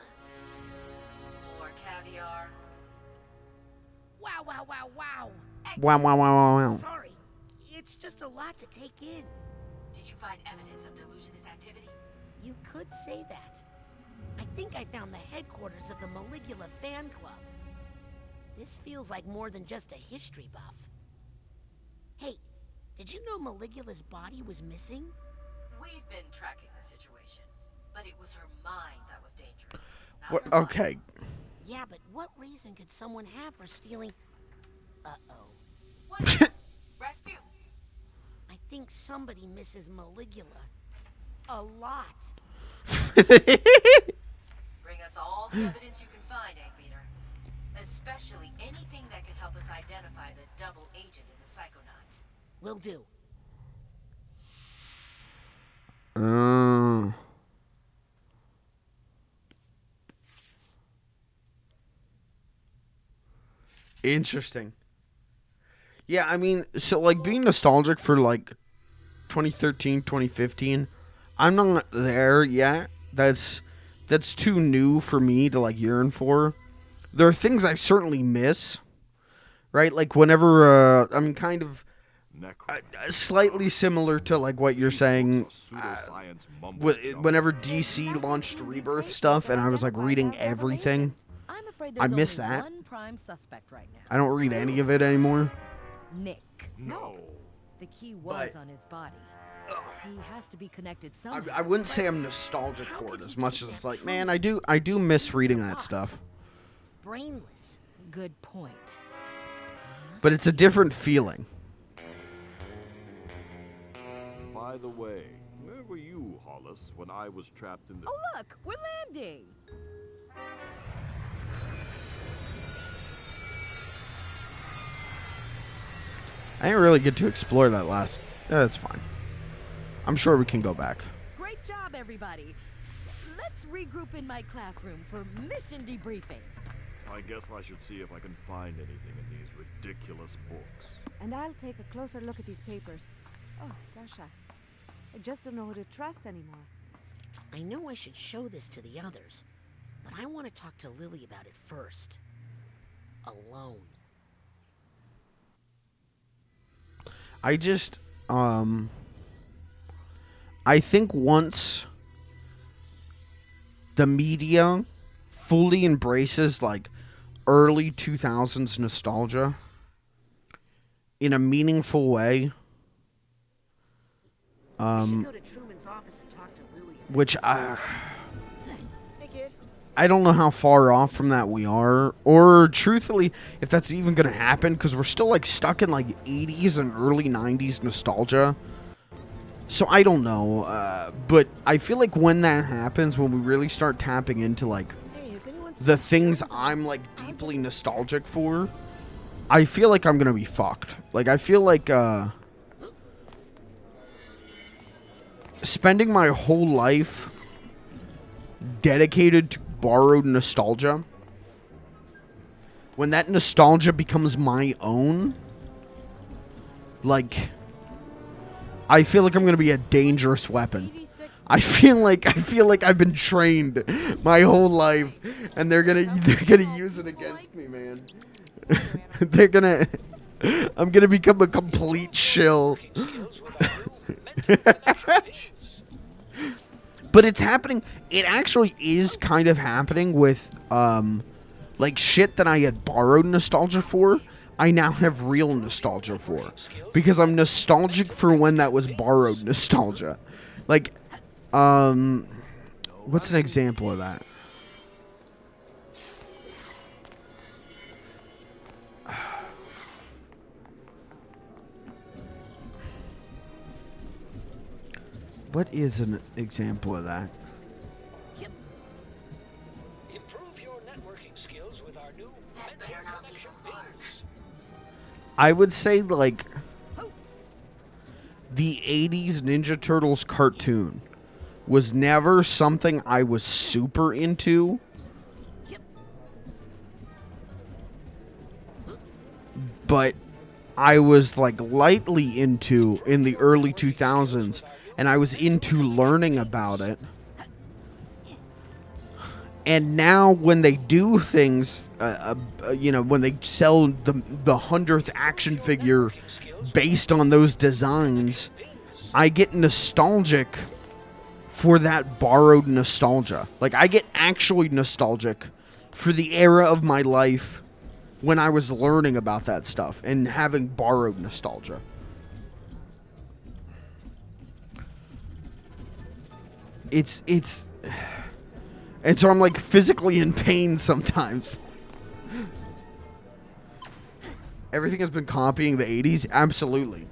More caviar. Wow, wow, wow, wow. Wow, wow, wow, wow, wow. Sorry, it's just a lot to take in. Did you find evidence of delusionist activity? You could say that. I think I found the headquarters of the Maligula fan club. This feels like more than just a history buff. Hey, did you know Maligula's body was missing? We've been tracking the situation, but it was her mind that was dangerous. What? Okay. Yeah, but what reason could someone have for stealing... Uh-oh. What? Rescue! I think somebody misses Maligula. A lot. Bring us all the evidence you can find, Eggbeater. Especially anything that can help us identify the double agent in the Psychonauts. Will do. Interesting. Yeah, I mean, so like being nostalgic for like 2013, 2015, I'm not there yet. That's too new for me to like yearn for. There are things I certainly miss, right? Like whenever, I mean, kind of slightly similar to like what you're saying. Whenever DC launched Rebirth stuff, and I was like reading everything. I'm afraid I there's miss only that. one prime suspect right now. I don't read any of it anymore. Nick. No. The key was on his body. He has to be connected somehow. I wouldn't say I'm nostalgic for it as much as it's like, man, I do miss reading that stuff. Brainless. Good point. But it's a different feeling. By the way, where were you, Hollis, when I was trapped in the... Oh, look, we're landing. I didn't really get to explore that last. That's fine. I'm sure we can go back. Great job, everybody. let's regroup in my classroom for mission debriefing. I guess I should see if I can find anything in these ridiculous books. And I'll take a closer look at these papers. Oh, Sasha. I just don't know who to trust anymore. I know I should show this to the others, but I want to talk to Lily about it first. Alone. I just, I think once the media fully embraces, like, early 2000s nostalgia in a meaningful way, I should go to Truman's office and talk to Lily. which Hey, kid. I don't know how far off from that we are, or truthfully, if that's even going to happen, because we're still, like, stuck in, like, 80s and early 90s nostalgia. So I don't know, but I feel like when that happens, when we really start tapping into, like, the things I'm, like, deeply nostalgic for, I feel like I'm going to be fucked. Like, I feel like, spending my whole life dedicated to borrowed nostalgia, when that nostalgia becomes my own, like, I feel like I'm gonna be a dangerous weapon. I feel like I've been trained my whole life, and they're gonna use it against me, man. I'm gonna become a complete shill. But it's happening. It actually is kind of happening with, like, shit that I had borrowed nostalgia for, I now have real nostalgia for. Because I'm nostalgic for when that was borrowed nostalgia. Like, what's an example of that? What is an example of that? Improve your networking skills with our new mental connection pins. I would say, like, the 80s Ninja Turtles cartoon was never something I was super into. But I was, like, lightly into in the early 2000s. And I was into learning about it. And now when they do things, you know, when they sell the 100th action figure based on those designs, I get nostalgic for that borrowed nostalgia. Like, I get actually nostalgic for the era of my life when I was learning about that stuff and having borrowed nostalgia. It's and so I'm, like, physically in pain sometimes. Everything has been copying the 80s? Absolutely.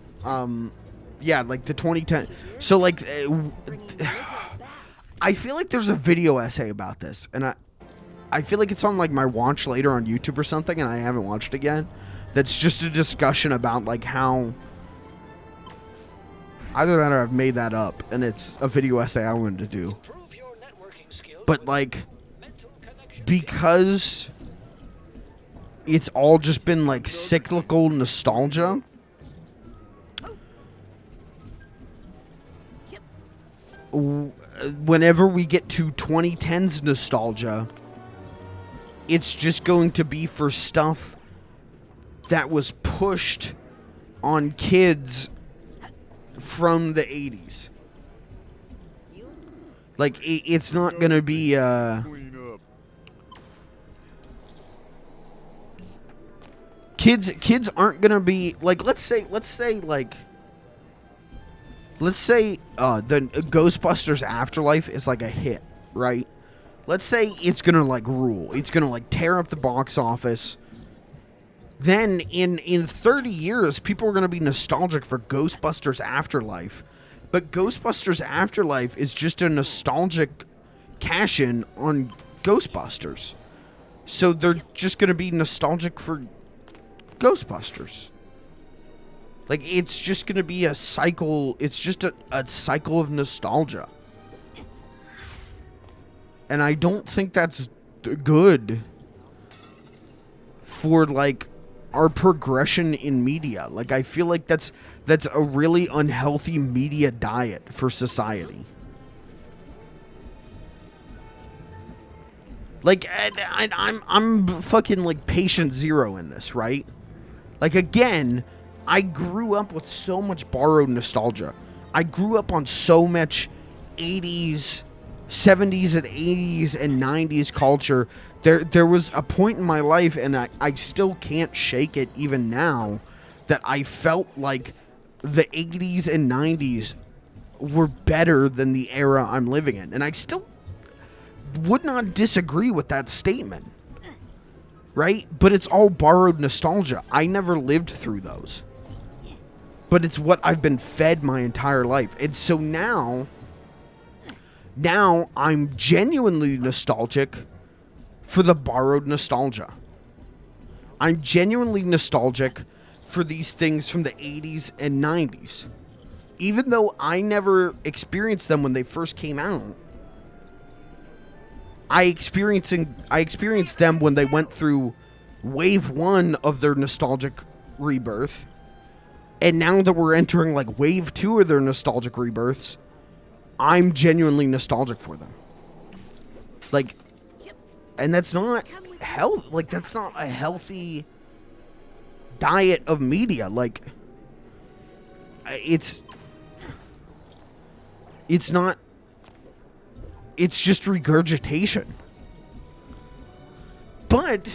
Yeah, like the 2010. So, like, I feel like there's a video essay about this, and I feel like it's on, like, my watch later on YouTube or something, and I haven't watched it yet. That's just a discussion about, like, how either that or I've made that up, and it's a video essay I wanted to do. But, like, because it's all just been, like, cyclical nostalgia, whenever we get to 2010s nostalgia, it's just going to be for stuff that was pushed on kids from the 80s. Like, it's not gonna be, kids aren't gonna be, like, let's say, the Ghostbusters Afterlife is, like, a hit, right? Let's say it's gonna, like, rule. It's gonna, like, tear up the box office. Then, in 30 years, people are gonna be nostalgic for Ghostbusters Afterlife. But Ghostbusters Afterlife is just a nostalgic cash-in on Ghostbusters. So they're just going to be nostalgic for Ghostbusters. Like, it's just going to be a cycle. It's just a cycle of nostalgia. And I don't think that's good for, like, our progression in media. Like, I feel like that's a really unhealthy media diet for society. Like, I'm fucking, like, patient zero in this, right? Like, again, I grew up with so much borrowed nostalgia. I grew up on so much 80s, 70s and 80s and 90s culture. There was a point in my life, and I still can't shake it even now, that I felt like the 80s and 90s were better than the era I'm living in. And I still would not disagree with that statement, right? But it's all borrowed nostalgia. I never lived through those. But it's what I've been fed my entire life. And so now I'm genuinely nostalgic for the borrowed nostalgia. I'm genuinely nostalgic for these things from the 80s and 90s. Even though I never experienced them when they first came out, I experienced them when they went through wave 1 of their nostalgic rebirth. And now that we're entering, like, wave 2 of their nostalgic rebirths, I'm genuinely nostalgic for them. Like, and that's not that's not a healthy diet of media. Like, it's not, it's just regurgitation. But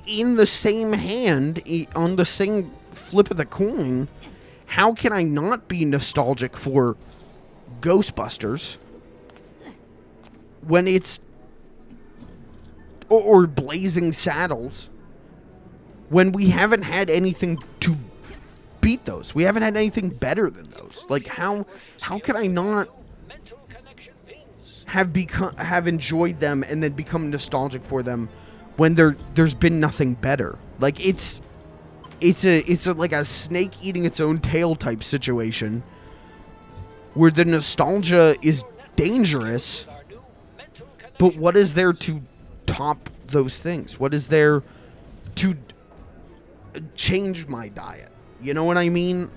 in the same hand, on the same flip of the coin, how can I not be nostalgic for Ghostbusters when it's, or Blazing Saddles, when we haven't had anything to beat those? We haven't had anything better than those. Like, how can I not have enjoyed them and then become nostalgic for them when there's been nothing better? Like, it's like a snake eating its own tail type situation, where the nostalgia is dangerous, but what is there to top those things? What is there to change my diet? You know what I mean?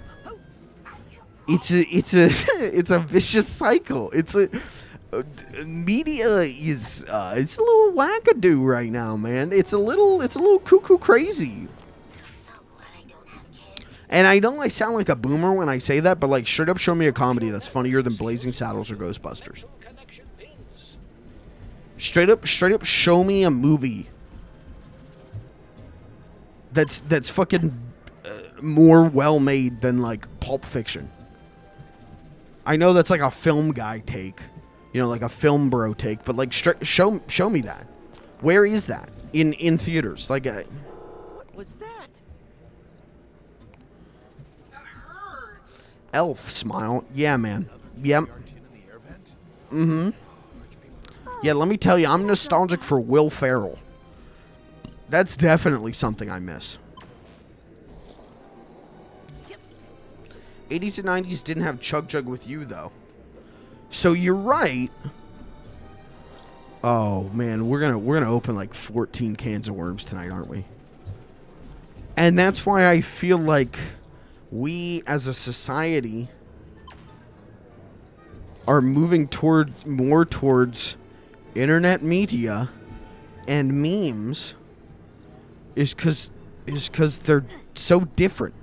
It's a vicious cycle. Media is it's a little wackadoo right now, man. It's a little cuckoo crazy. And I know I sound like a boomer when I say that, but, like, straight up show me a comedy that's funnier than Blazing Saddles or Ghostbusters. Straight up show me a movie that's fucking more well made than, like, Pulp Fiction. I know that's like a film guy take, you know, like a film bro take, but, like, show me that. Where is that in theaters? Like, what was that? Elf smile. Yeah, man. Yep. Mm-hmm. Yeah, let me tell you, I'm nostalgic for Will Ferrell. That's definitely something I miss. 80s and 90s didn't have Chug Jug with You, though. So you're right. Oh, man, we're gonna open like 14 cans of worms tonight, aren't we? And that's why I feel like we as a society are moving more towards internet media and memes is because they're so different.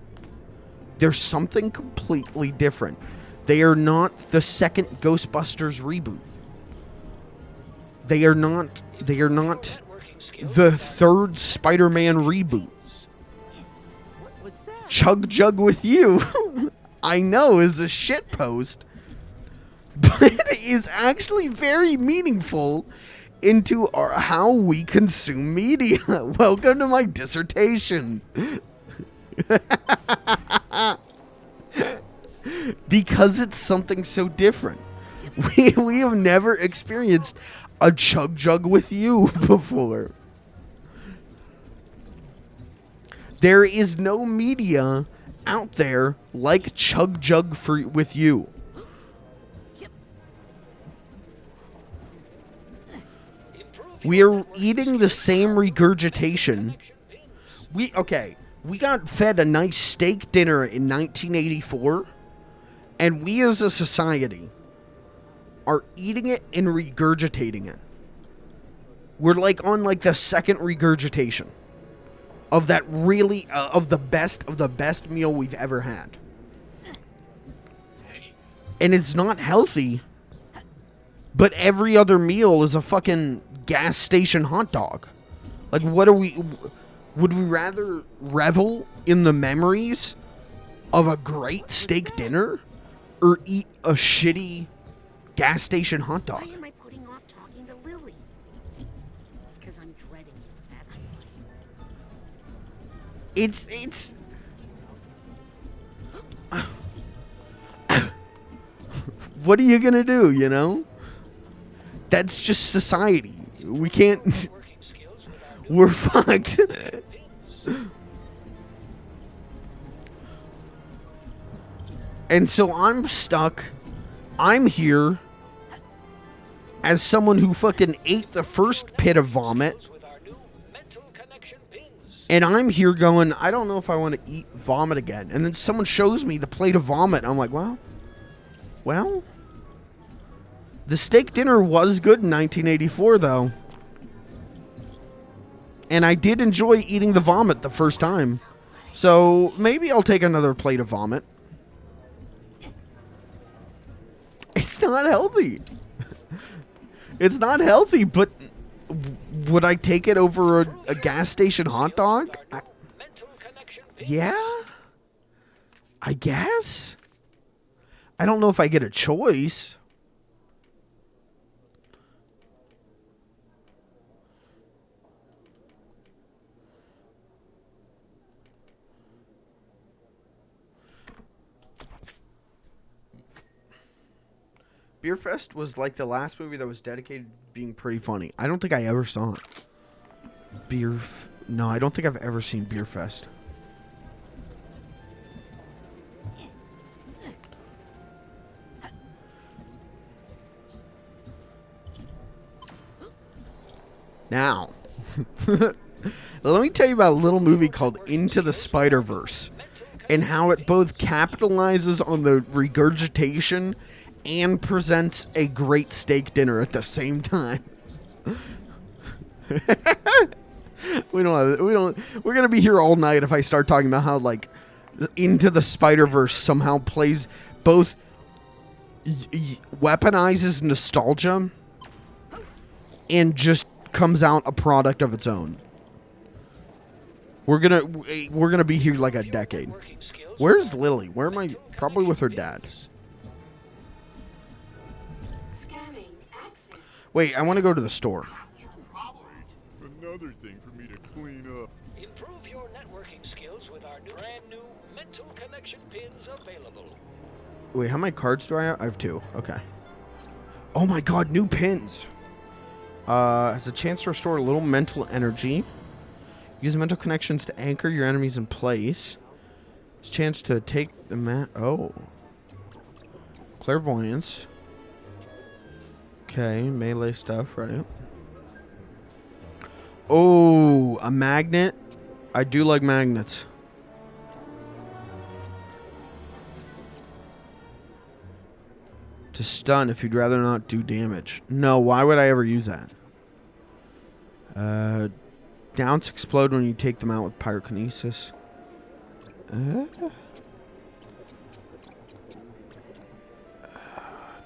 They're something completely different. They are not the second Ghostbusters reboot. They are not the third Spider-Man reboot. Chug Jug with You, I know, is a shitpost, but it is actually very meaningful into how we consume media. Welcome to my dissertation. Because it's something so different. We have never experienced a Chug Jug with You before. There is no media out there like Chug Jug with You. We are eating the same regurgitation. We got fed a nice steak dinner in 1984, and we as a society are eating it and regurgitating it. We're like on like the second regurgitation of that really of the best meal we've ever had. And it's not healthy, but every other meal is a fucking gas station hot dog. Like, what are we... Would we rather revel in the memories of a great steak dinner or eat a shitty gas station hot dog? Why am I putting off talking to Lily? Because I'm dreading you, that's why. It's... What are you gonna do, you know? That's just society. We can't... We're fucked. And so I'm stuck. I'm here as someone who fucking ate the first pit of vomit. And I'm here going, I don't know if I want to eat vomit again. And then someone shows me the plate of vomit. I'm like, well, the steak dinner was good in 1984, though. And I did enjoy eating the vomit the first time. So maybe I'll take another plate of vomit. It's not healthy. It's not healthy, but would I take it over a gas station hot dog? Yeah, I guess. I don't know if I get a choice. Beer Fest was like the last movie that was dedicated to being pretty funny. I don't think I ever saw it. No, I don't think I've ever seen Beer Fest. Now, let me tell you about a little movie called Into the Spider-Verse and how it both capitalizes on the regurgitation and presents a great steak dinner at the same time. We're gonna be here all night if I start talking about how like Into the Spider-Verse somehow plays both weaponizes nostalgia and just comes out a product of its own. We're gonna be here like a decade. Where's Lily? Where am I? Probably with her dad. Wait, I want to go to the store. Another thing for me to clean up. Improve your networking skills with our brand new mental connection pins available. Wait, how many cards do I have? I have 2. Okay. Oh my god, new pins. Has a chance to restore a little mental energy. Use mental connections to anchor your enemies in place. Has a chance to take the Oh. Clairvoyance. Okay, melee stuff, right? Oh, a magnet. I do like magnets. To stun if you'd rather not do damage. No, why would I ever use that? Downs explode when you take them out with pyrokinesis.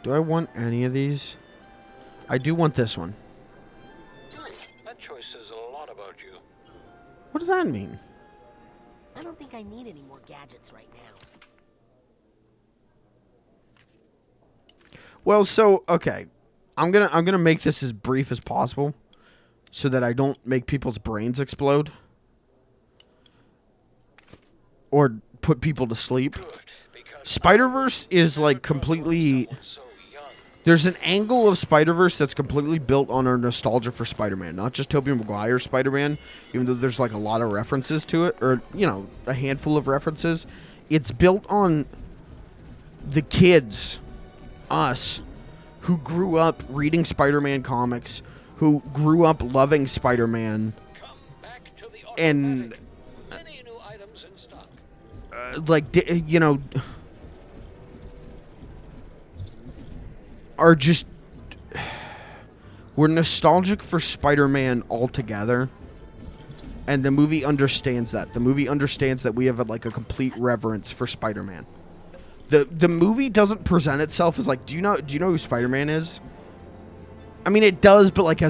Do I want any of these? I do want this one. That choice says a lot about you. What does that mean? I don't think I need any more gadgets right now. Well, so okay, I'm gonna make this as brief as possible, so that I don't make people's brains explode or put people to sleep. Spider-Verse is like completely. There's an angle of Spider-Verse that's completely built on our nostalgia for Spider-Man, not just Tobey Maguire's Spider-Man, even though there's like a lot of references to it, or, you know, a handful of references. It's built on the kids, us, who grew up reading Spider-Man comics, who grew up loving Spider-Man and are just we're nostalgic for Spider-Man altogether, and the movie understands that. The movie understands that we have a complete reverence for Spider-Man. The movie doesn't present itself as do you know who Spider-Man is? I mean, it does, but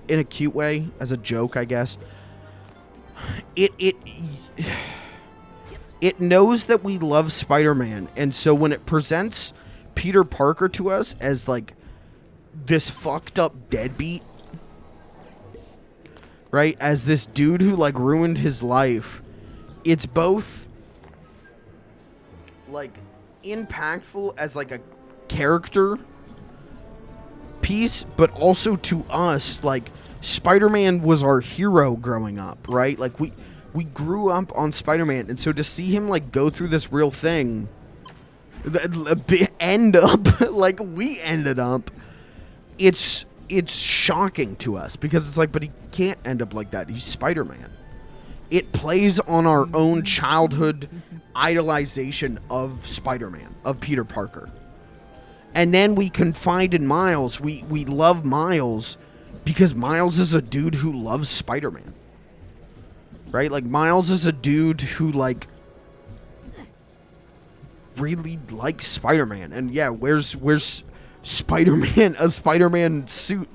in a cute way, as a joke, I guess. It knows that we love Spider-Man, and so when it presents Peter Parker to us as this fucked up deadbeat, right? As this dude who ruined his life, it's both impactful as a character piece, but also to us, Spider-Man was our hero growing up, right? We grew up on Spider-Man, and so to see him go through this real thing, end up we ended up, it's shocking to us because it's but he can't end up like that. He's Spider-Man. It plays on our own childhood idolization of Spider-Man, of Peter Parker. And then we confide in Miles. We love Miles because Miles is a dude who loves Spider-Man. Right? Miles is a dude who really likes Spider-Man. And yeah, where's Spider-Man, a Spider-Man suit?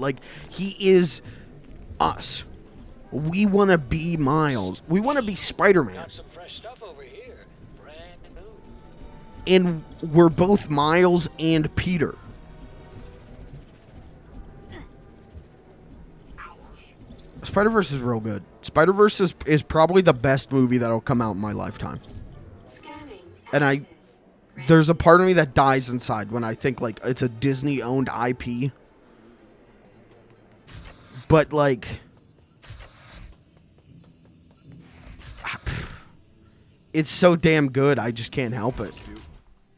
He is us. We want to be Miles. We want to be Spider-Man. Got some fresh stuff over here. Brand new. And we're both Miles and Peter. Spider-Verse is real good. Spider-Verse is probably the best movie that'll come out in my lifetime. And there's a part of me that dies inside when I think it's a Disney-owned IP. But it's so damn good, I just can't help it.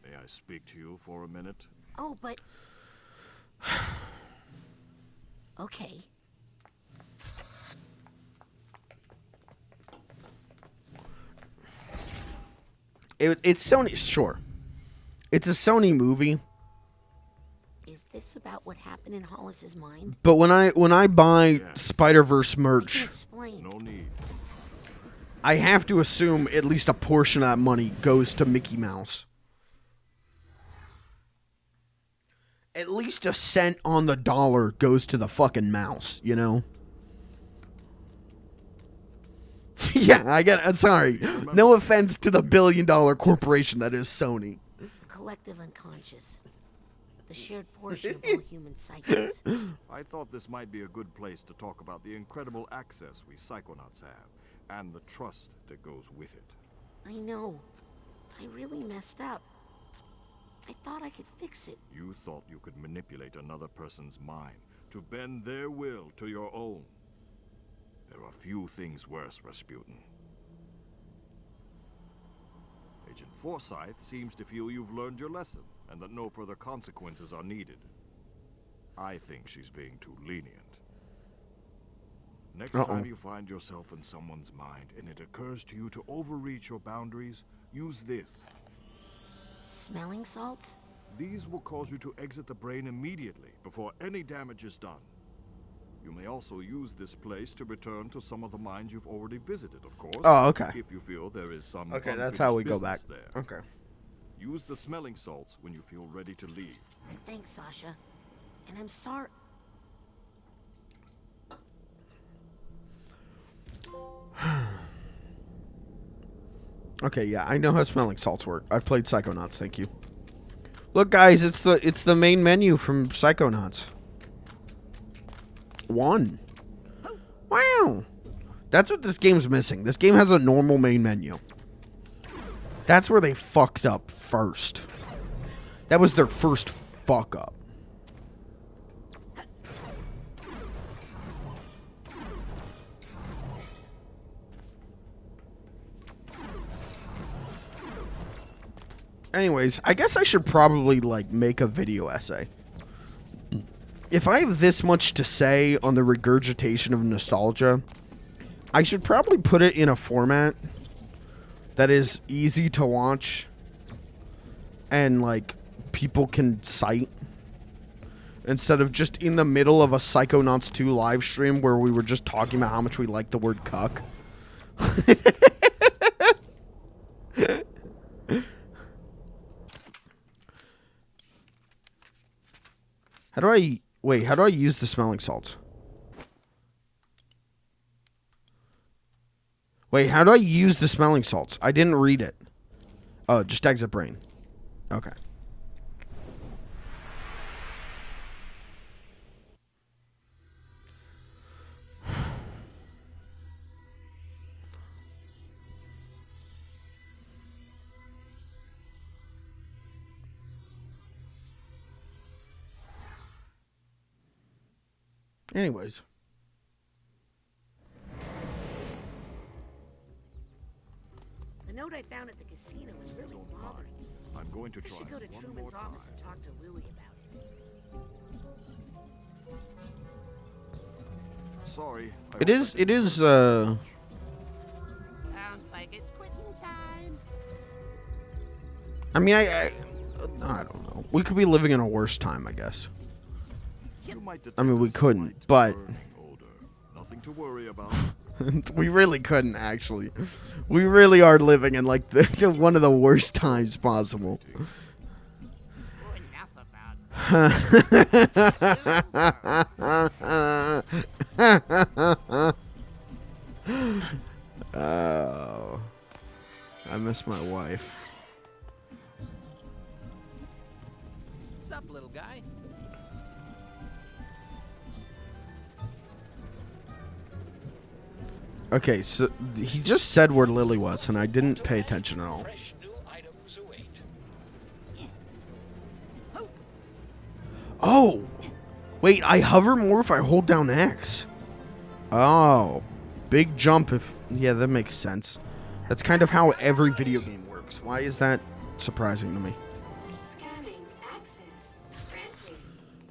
May I speak to you for a minute? Oh, but... Okay. It's Sony, sure. It's a Sony movie. Is this about what happened in Hollis's mind? But when I buy Spider-Verse merch, No need. I have to assume at least a portion of that money goes to Mickey Mouse. At least a cent on the dollar goes to the fucking mouse, you know? Yeah, I get it. Sorry. No offense to the billion-dollar corporation that is Sony. The collective unconscious. The shared portion of all human psyches. I thought this might be a good place to talk about the incredible access we Psychonauts have, and the trust that goes with it. I know. I really messed up. I thought I could fix it. You thought you could manipulate another person's mind to bend their will to your own. There are few things worse, Rasputin. Agent Forsyth seems to feel you've learned your lesson, and that no further consequences are needed. I think she's being too lenient. Next time you find yourself in someone's mind and it occurs to you to overreach your boundaries, use this. Smelling salts? These will cause you to exit the brain immediately before any damage is done. You may also use this place to return to some of the mines you've already visited, of course. Oh, okay. If you feel there is some Okay, that's how we go business back. there. Okay. Use the smelling salts when you feel ready to leave. Thanks, Sasha. And I'm sorry. Okay, yeah, I know how smelling salts work. I've played Psychonauts, thank you. Look, guys, it's the main menu from Psychonauts. 1. Wow. That's what this game's missing. This game has a normal main menu. That's where they fucked up first. That was their first fuck up. Anyways, I guess I should probably, like, make a video essay. if I have this much to say on the regurgitation of nostalgia, I should probably put it in a format that is easy to watch and, like, people can cite. Instead of just in the middle of a Psychonauts 2 live stream where we were just talking about how much we like the word cuck. How do I... Wait, how do I use the smelling salts? Wait, how do I use the smelling salts? I didn't read it. Oh, just exit brain. Okay. Anyways. The note I found at the casino was really bothering me. I'm going to I try should go to one Truman's more office time. and talk to Lily about it. Sorry. It is, Sounds like it's quitting time. I mean, I don't know. We could be living in a worse time, I guess. I mean, we couldn't, but... Nothing to worry about. We really couldn't, actually. We really are living in, like, the one of the worst times possible. Oh, I miss my wife. Sup, little guy? Okay, so he just said where Lily was, and I didn't pay attention at all. Oh! Wait, I hover more if I hold down X. Oh. Big jump if... Yeah, that makes sense. That's kind of how every video game works. Why is that surprising to me?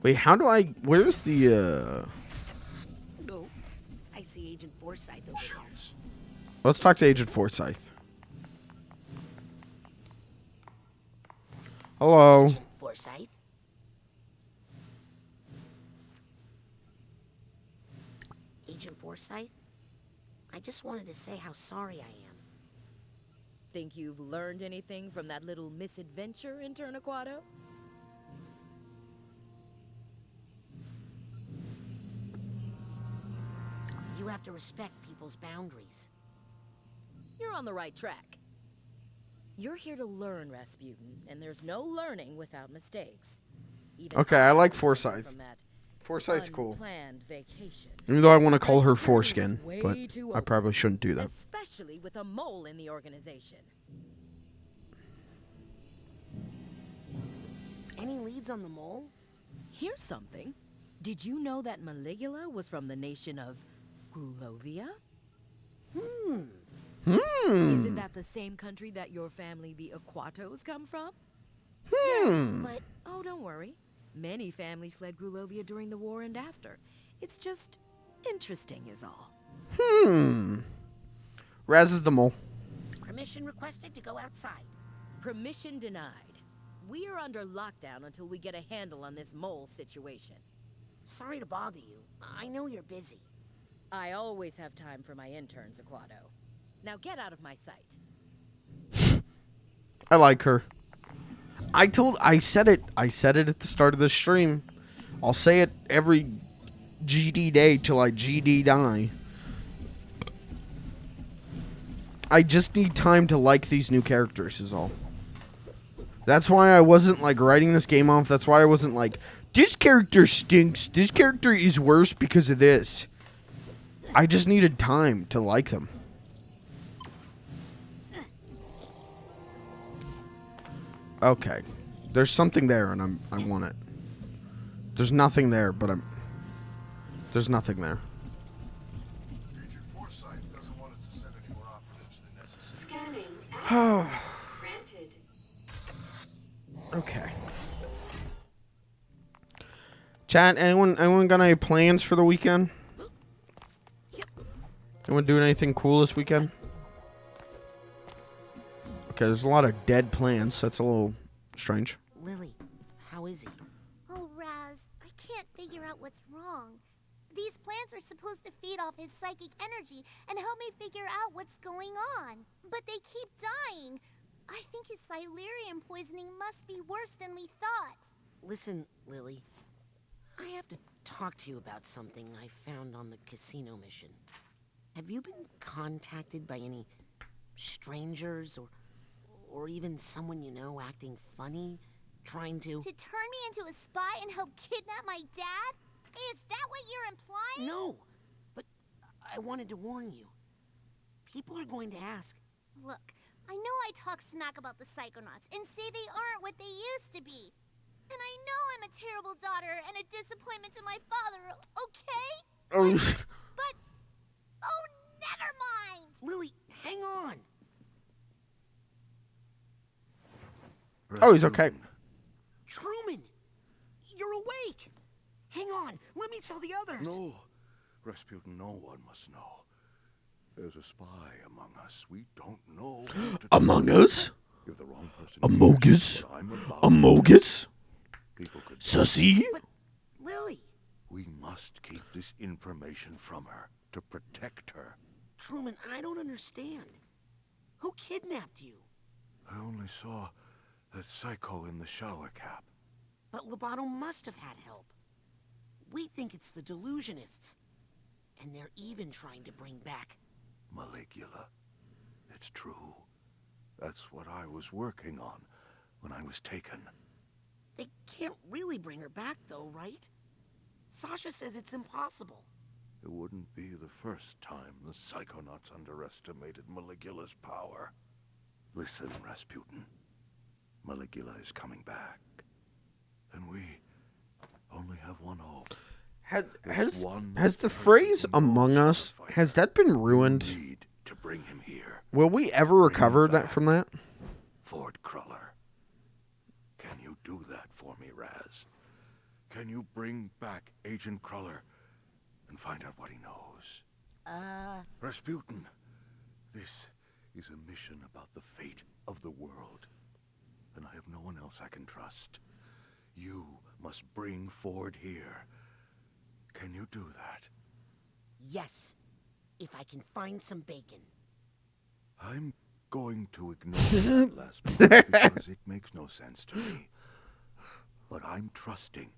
Wait, how do I... Where's the, Oh, I see Agent Forsyth over there. Let's talk to Agent Forsyth. Hello. Agent Forsyth? Agent Forsyth? I just wanted to say how sorry I am. Think you've learned anything from that little misadventure in Turnaquato? You have to respect people's boundaries. You're on the right track. You're here to learn, Rasputin, and there's no learning without mistakes. Even Okay, I like Forsyth. Forsyth's cool. Vacation. Even though I want to call her Foreskin, but I probably shouldn't do that. Especially with a mole in the organization. Any leads on the mole? Here's something. Did you know that Maligula was from the nation of Grulovia? Isn't that the same country that your family, the Aquatos, come from? Yes, but... Oh, don't worry. Many families fled Grulovia during the war and after. It's just interesting is all. Raz is the mole. Permission requested to go outside. Permission denied. We are under lockdown until we get a handle on this mole situation. Sorry to bother you. I know you're busy. I always have time for my interns, Aquato. Now get out of my sight. I like her. I said it at the start of the stream. I'll say it every GD day till I GD die. I just need time to like these new characters is all. That's why I wasn't like writing this game off. That's why I wasn't like, this character stinks. This character is worse because of this. I just needed time to like them. Okay. There's something there and I want it. There's nothing there, but there's nothing there. Agent Forsyth doesn't want us to send any more operatives than necessary. Scanning access granted. Okay. Chat, anyone got any plans for the weekend? Anyone doing anything cool this weekend? Okay, there's a lot of dead plants. That's a little strange. Lily, how is he? Oh, Raz, I can't figure out what's wrong. These plants are supposed to feed off his psychic energy and help me figure out what's going on. But they keep dying. I think his Silurium poisoning must be worse than we thought. Listen, Lily, I have to talk to you about something I found on the casino mission. Have you been contacted by any strangers or even someone you know acting funny, trying to... To turn me into a spy and help kidnap my dad? Is that what you're implying? No, but I wanted to warn you. People are going to ask. Look, I know I talk smack about the Psychonauts and say they aren't what they used to be. And I know I'm a terrible daughter and a disappointment to my father, okay? But oh, never mind! Lily, hang on! Oh, he's okay. Truman! You're awake! Hang on, let me tell the others! No, Rasputin, no one must know. There's a spy among us. We don't know who to Among trust. us? If the wrong person Amogus? hears what I'm about to Amogus? people could... Sussy? But, Lily! We must keep this information from her to protect her. Truman, I don't understand. Who kidnapped you? I only saw that psycho in the shower cap. But Lobato must have had help. We think it's the delusionists. And they're even trying to bring back... Maligula. It's true. That's what I was working on when I was taken. They can't really bring her back, though, right? Sasha says it's impossible. It wouldn't be the first time the Psychonauts underestimated Maligula's power. Listen, Rasputin. Maligula is coming back. And we only have one hope. Has the phrase "Among Us" has that been ruined? To bring him here. Will we ever recover that from that? Ford Cruller. Can you do that for me, Raz? Can you bring back Agent Cruller and find out what he knows? Rasputin, this is a mission about the fate of the world. And I have no one else I can trust. You must bring Ford here. Can you do that? Yes, if I can find some bacon. I'm going to ignore that last part because it makes no sense to me. But I'm trusting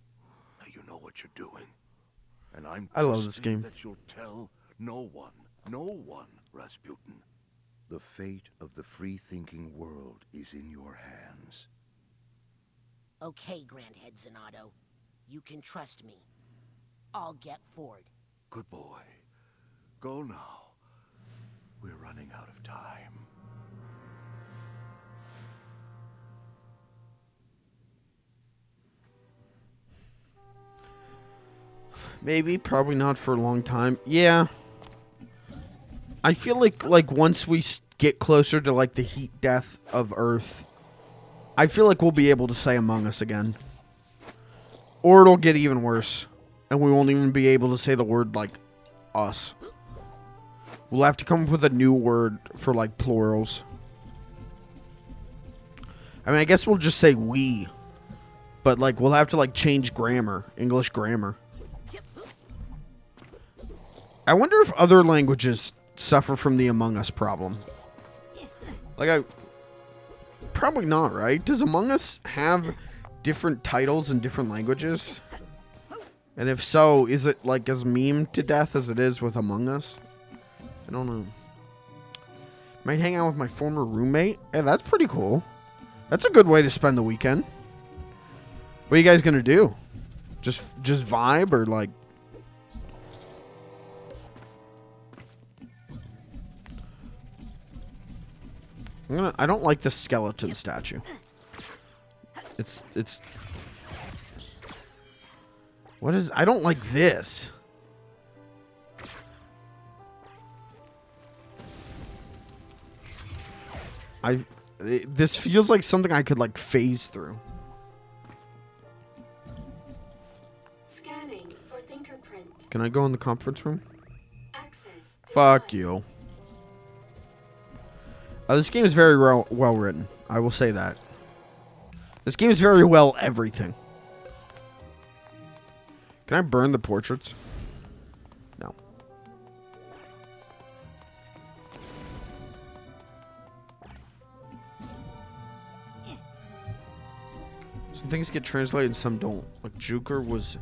that you know what you're doing. And I love this game. That you'll tell no one, Rasputin. The fate of the free-thinking world is in your hands. Okay, Grandhead Zanotto. You can trust me. I'll get Ford. Good boy. Go now. We're running out of time. Maybe, probably not for a long time. Yeah. I feel like once we get closer to like the heat death of Earth, I feel like we'll be able to say Among Us again. Or it'll get even worse. And we won't even be able to say the word, like, us. We'll have to come up with a new word for, like, plurals. I mean, I guess we'll just say we. But, like, we'll have to, like, change grammar. English grammar. I wonder if other languages suffer from the Among Us problem. Like, probably not, right? Does Among Us have different titles in different languages? And if so, is it like as meme to death as it is with Among Us? I don't know. Might hang out with my former roommate. Hey, that's pretty cool. That's a good way to spend the weekend. What are you guys gonna do? Just vibe or like? I don't like the skeleton statue. It's. What is... I don't like this. This feels like something I could, like, phase through. Scan Can I go in the conference room? Fuck you. This game is very well written. I will say that. This game is very well everything. Can I burn the portraits? No. Some things get translated and some don't. Like Juker was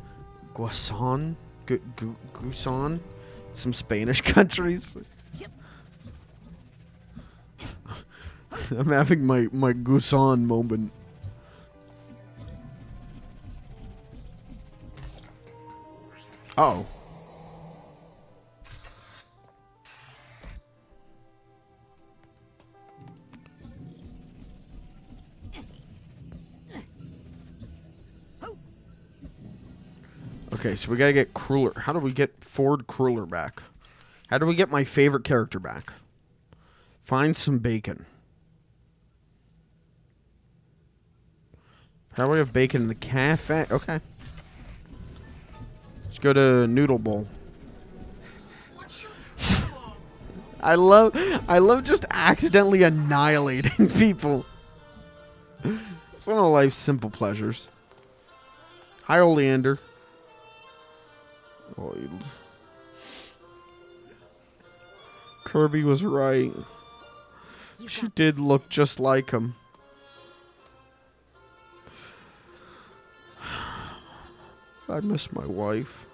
Guasan? Gusan? Some Spanish countries. I'm having my Gusan moment. Uh-oh. Okay, so we gotta get Cruller. How do we get Ford Cruller back? How do we get my favorite character back? Find some bacon. How do we have bacon in the cafe? Okay. Let's go to Noodle Bowl. I love just accidentally annihilating people. It's one of life's simple pleasures. Hi, Oleander. Oh, Kirby was right. She did look just like him. I miss my wife.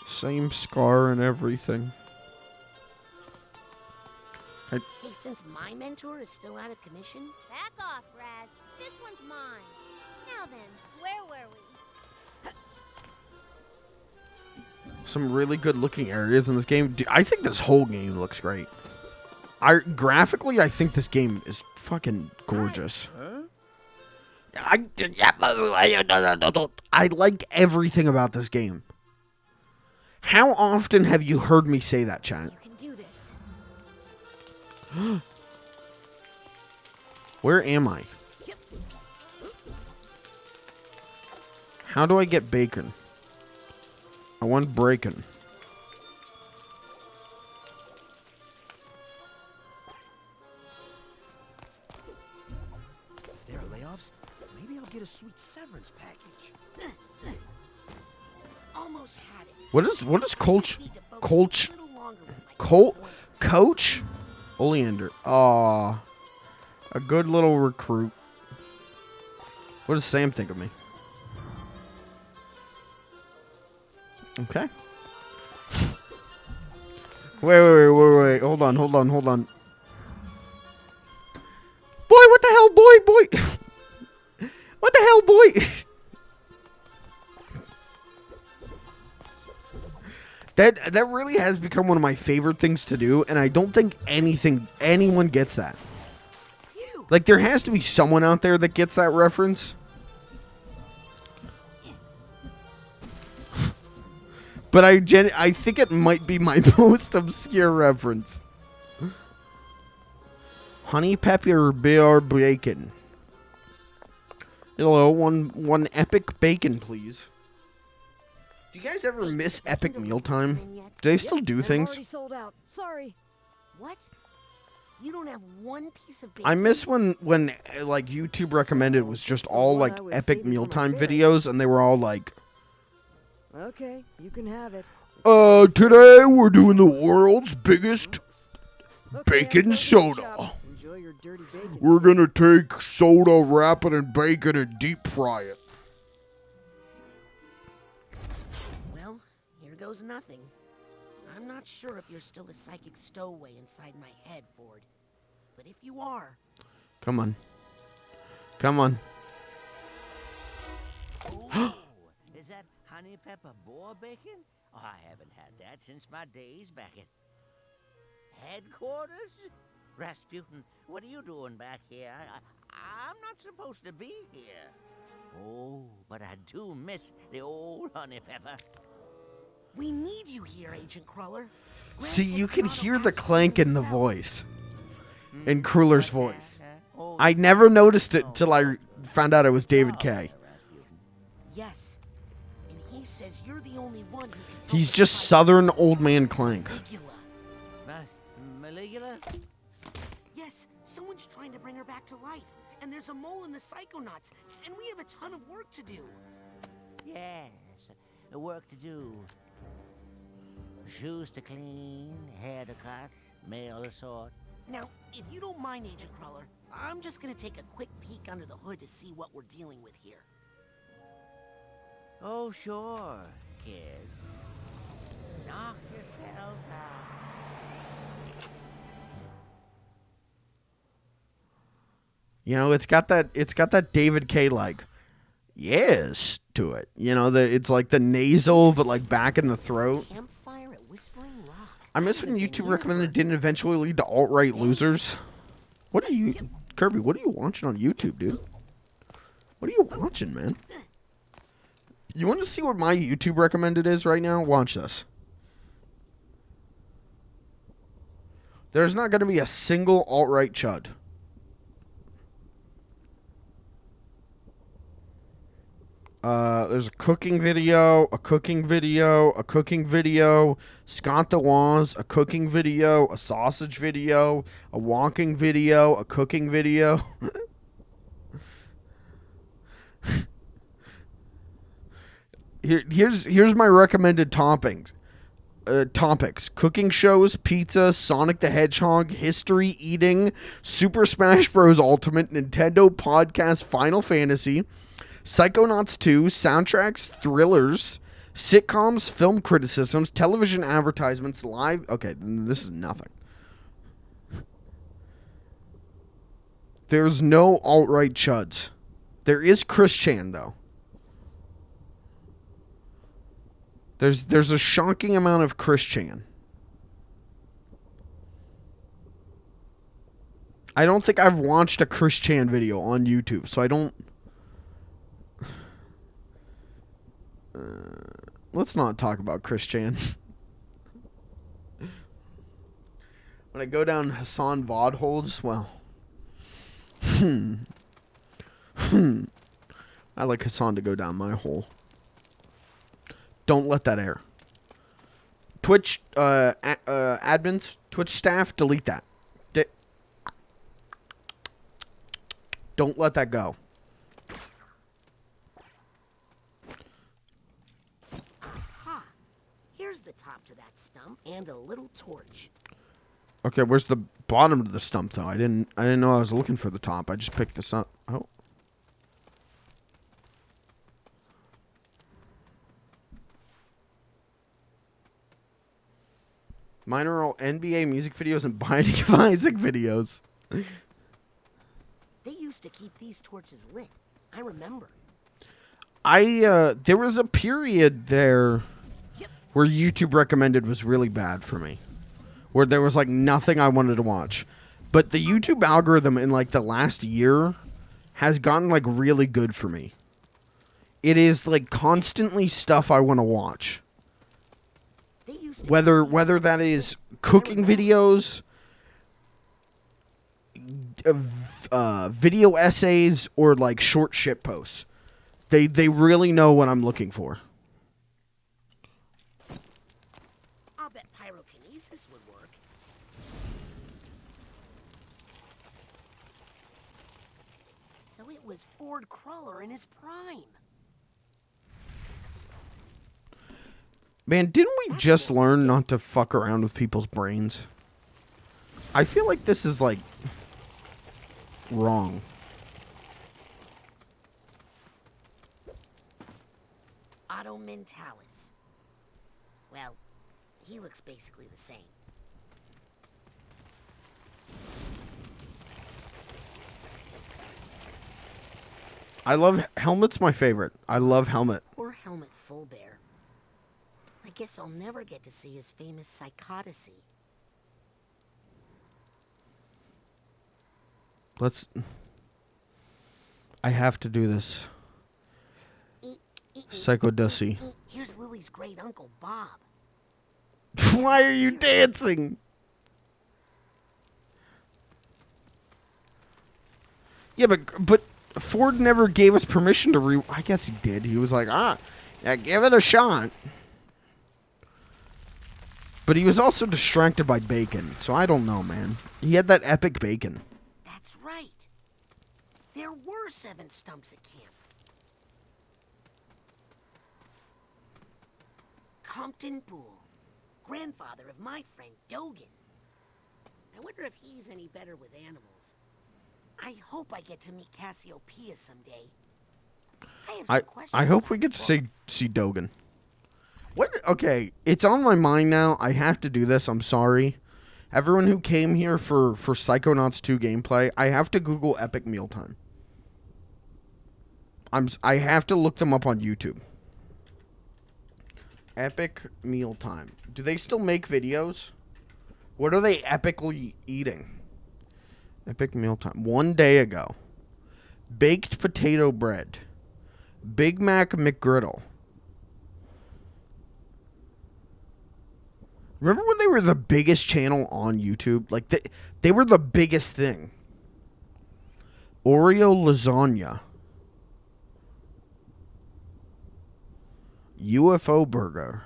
Same scar and everything. Hey, since my mentor is still out of commission... Back off, Raz. This one's mine. Now then, where were we? Some really good looking areas in this game. I think this whole game looks great. Graphically, I think this game is fucking gorgeous. I like everything about this game. How often have you heard me say that, chat? You can do this. Where am I? How do I get bacon? I want bacon. If there are layoffs, maybe I'll get a sweet severance package. Almost had it. What is Coach? Coach? Oleander. Aw. A good little recruit. What does Sam think of me? Okay. Wait. Hold on. Boy, what the hell, boy? What the hell, boy? That really has become one of my favorite things to do, and I don't think anyone gets that. Like, there has to be someone out there that gets that reference. But I think it might be my most obscure reference. Honey pepper beer bacon. Hello, one epic bacon, please. Do you guys ever miss epic mealtime? Do they still do things? Already sold out. Sorry. What? You don't have one piece of bacon? I miss when like YouTube recommended was just all like epic mealtime videos, and they were all like, Okay, you can have it. Today we're doing the world's biggest bacon soda. Enjoy your dirty bacon. We're gonna take soda, wrap it in bacon, and deep fry it. Well, here goes nothing. I'm not sure if you're still a psychic stowaway inside my head, Ford. But if you are... Come on. Is that honey pepper boar bacon? Oh, I haven't had that since my days back at headquarters. Rasputin, what are you doing back here? I'm not supposed to be here. Oh, but I do miss the old honey pepper. We need you here, Agent Cruller. See, you can hear the clank in the voice. In Kruller's voice. I never noticed it till I found out it was David K. Yes, and you're the only one who can help He's us just fight Southern Old Man Clank. Maligula? Yes, someone's trying to bring her back to life. And there's a mole in the Psychonauts, and we have a ton of work to do. Yes, work to do. Shoes to clean, hair to cut, mail to sort. Now, if you don't mind, Agent Cruller, I'm just gonna take a quick peek under the hood to see what we're dealing with here. Oh, sure, kid. Knock yourself out. You know, it's got that David K like yes to it. You know, it's like the nasal but like back in the throat. Campfire at Whispering Rock. I miss when YouTube recommended didn't eventually lead to alt-right losers. What are you, Kirby, what are you watching on YouTube, dude? What are you watching, man? You want to see what my YouTube recommended is right now? Watch this. There's not going to be a single alt-right chud. There's a cooking video, a cooking video, a cooking video, Scontawas, a cooking video, a sausage video, a walking video, a cooking video. Here's my recommended toppings. Topics: cooking shows, pizza, Sonic the Hedgehog, history, eating, Super Smash Bros. Ultimate, Nintendo podcast, Final Fantasy, Psychonauts 2, soundtracks, thrillers, sitcoms, film criticisms, television advertisements, live... Okay, this is nothing. There's no alt-right chuds. There is Chris Chan, though. There's a shocking amount of Chris Chan. I don't think I've watched a Chris Chan video on YouTube, so I don't... let's not talk about Chris Chan. When I go down Hassan VOD holes, well... I like Hassan to go down my hole. Don't let that air. Twitch admins, Twitch staff, delete that. Don't let that go. Aha! Here's the top to that stump and a little torch. Okay, where's the bottom of the stump though? I didn't know I was looking for the top. I just picked this up. Oh. Mine are all NBA music videos and Binding of Isaac videos. They used to keep these torches lit. I remember. There was a period there where YouTube recommended was really bad for me. Where there was like nothing I wanted to watch. But the YouTube algorithm in like the last year has gotten like really good for me. It is like constantly stuff I want to watch. Whether that is cooking videos, video essays, or like short shit posts. They really know what I'm looking for. I'll bet pyrokinesis would work. So it was Ford Cruller in his prime. Man, didn't we just learn not to fuck around with people's brains? I feel like this is like wrong. Otto Mentalis. Well, he looks basically the same. I love Helmet's my favorite. I love Helmet. Poor Helmet Fullbear. I guess I'll never get to see his famous psychotacy. I have to do this. Psychodussy. Here's Lily's great uncle, Bob. Why are you dancing? Yeah, but Ford never gave us permission to I guess he did. He was like, Yeah, give it a shot. But he was also distracted by bacon, so I don't know, man. He had that epic bacon. That's right. There were 7 stumps at camp. Compton Poole, grandfather of my friend Dogan. I wonder if he's any better with animals. I hope I get to meet Cassiopeia someday. I have some questions. I hope we get to see Dogan. What? Okay, it's on my mind now. I have to do this. I'm sorry. Everyone who came here for Psychonauts 2 gameplay, I have to Google Epic Mealtime. I have to look them up on YouTube. Epic Mealtime. Do they still make videos? What are they epically eating? Epic Mealtime. 1 day ago. Baked potato bread. Big Mac McGriddle. Remember when they were the biggest channel on YouTube? Like, they were the biggest thing. Oreo lasagna. UFO burger.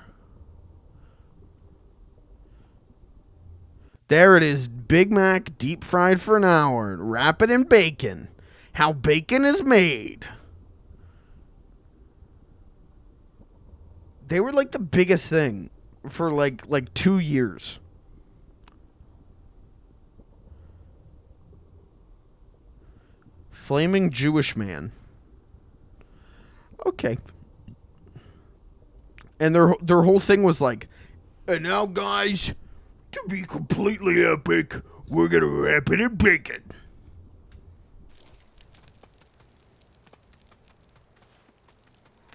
There it is. Big Mac deep fried for an hour. Wrap it in bacon. How bacon is made. They were like the biggest thing for like 2 years. Flaming Jewish man. Okay. And their whole thing was like, and now guys, to be completely epic, we're gonna wrap it in bacon.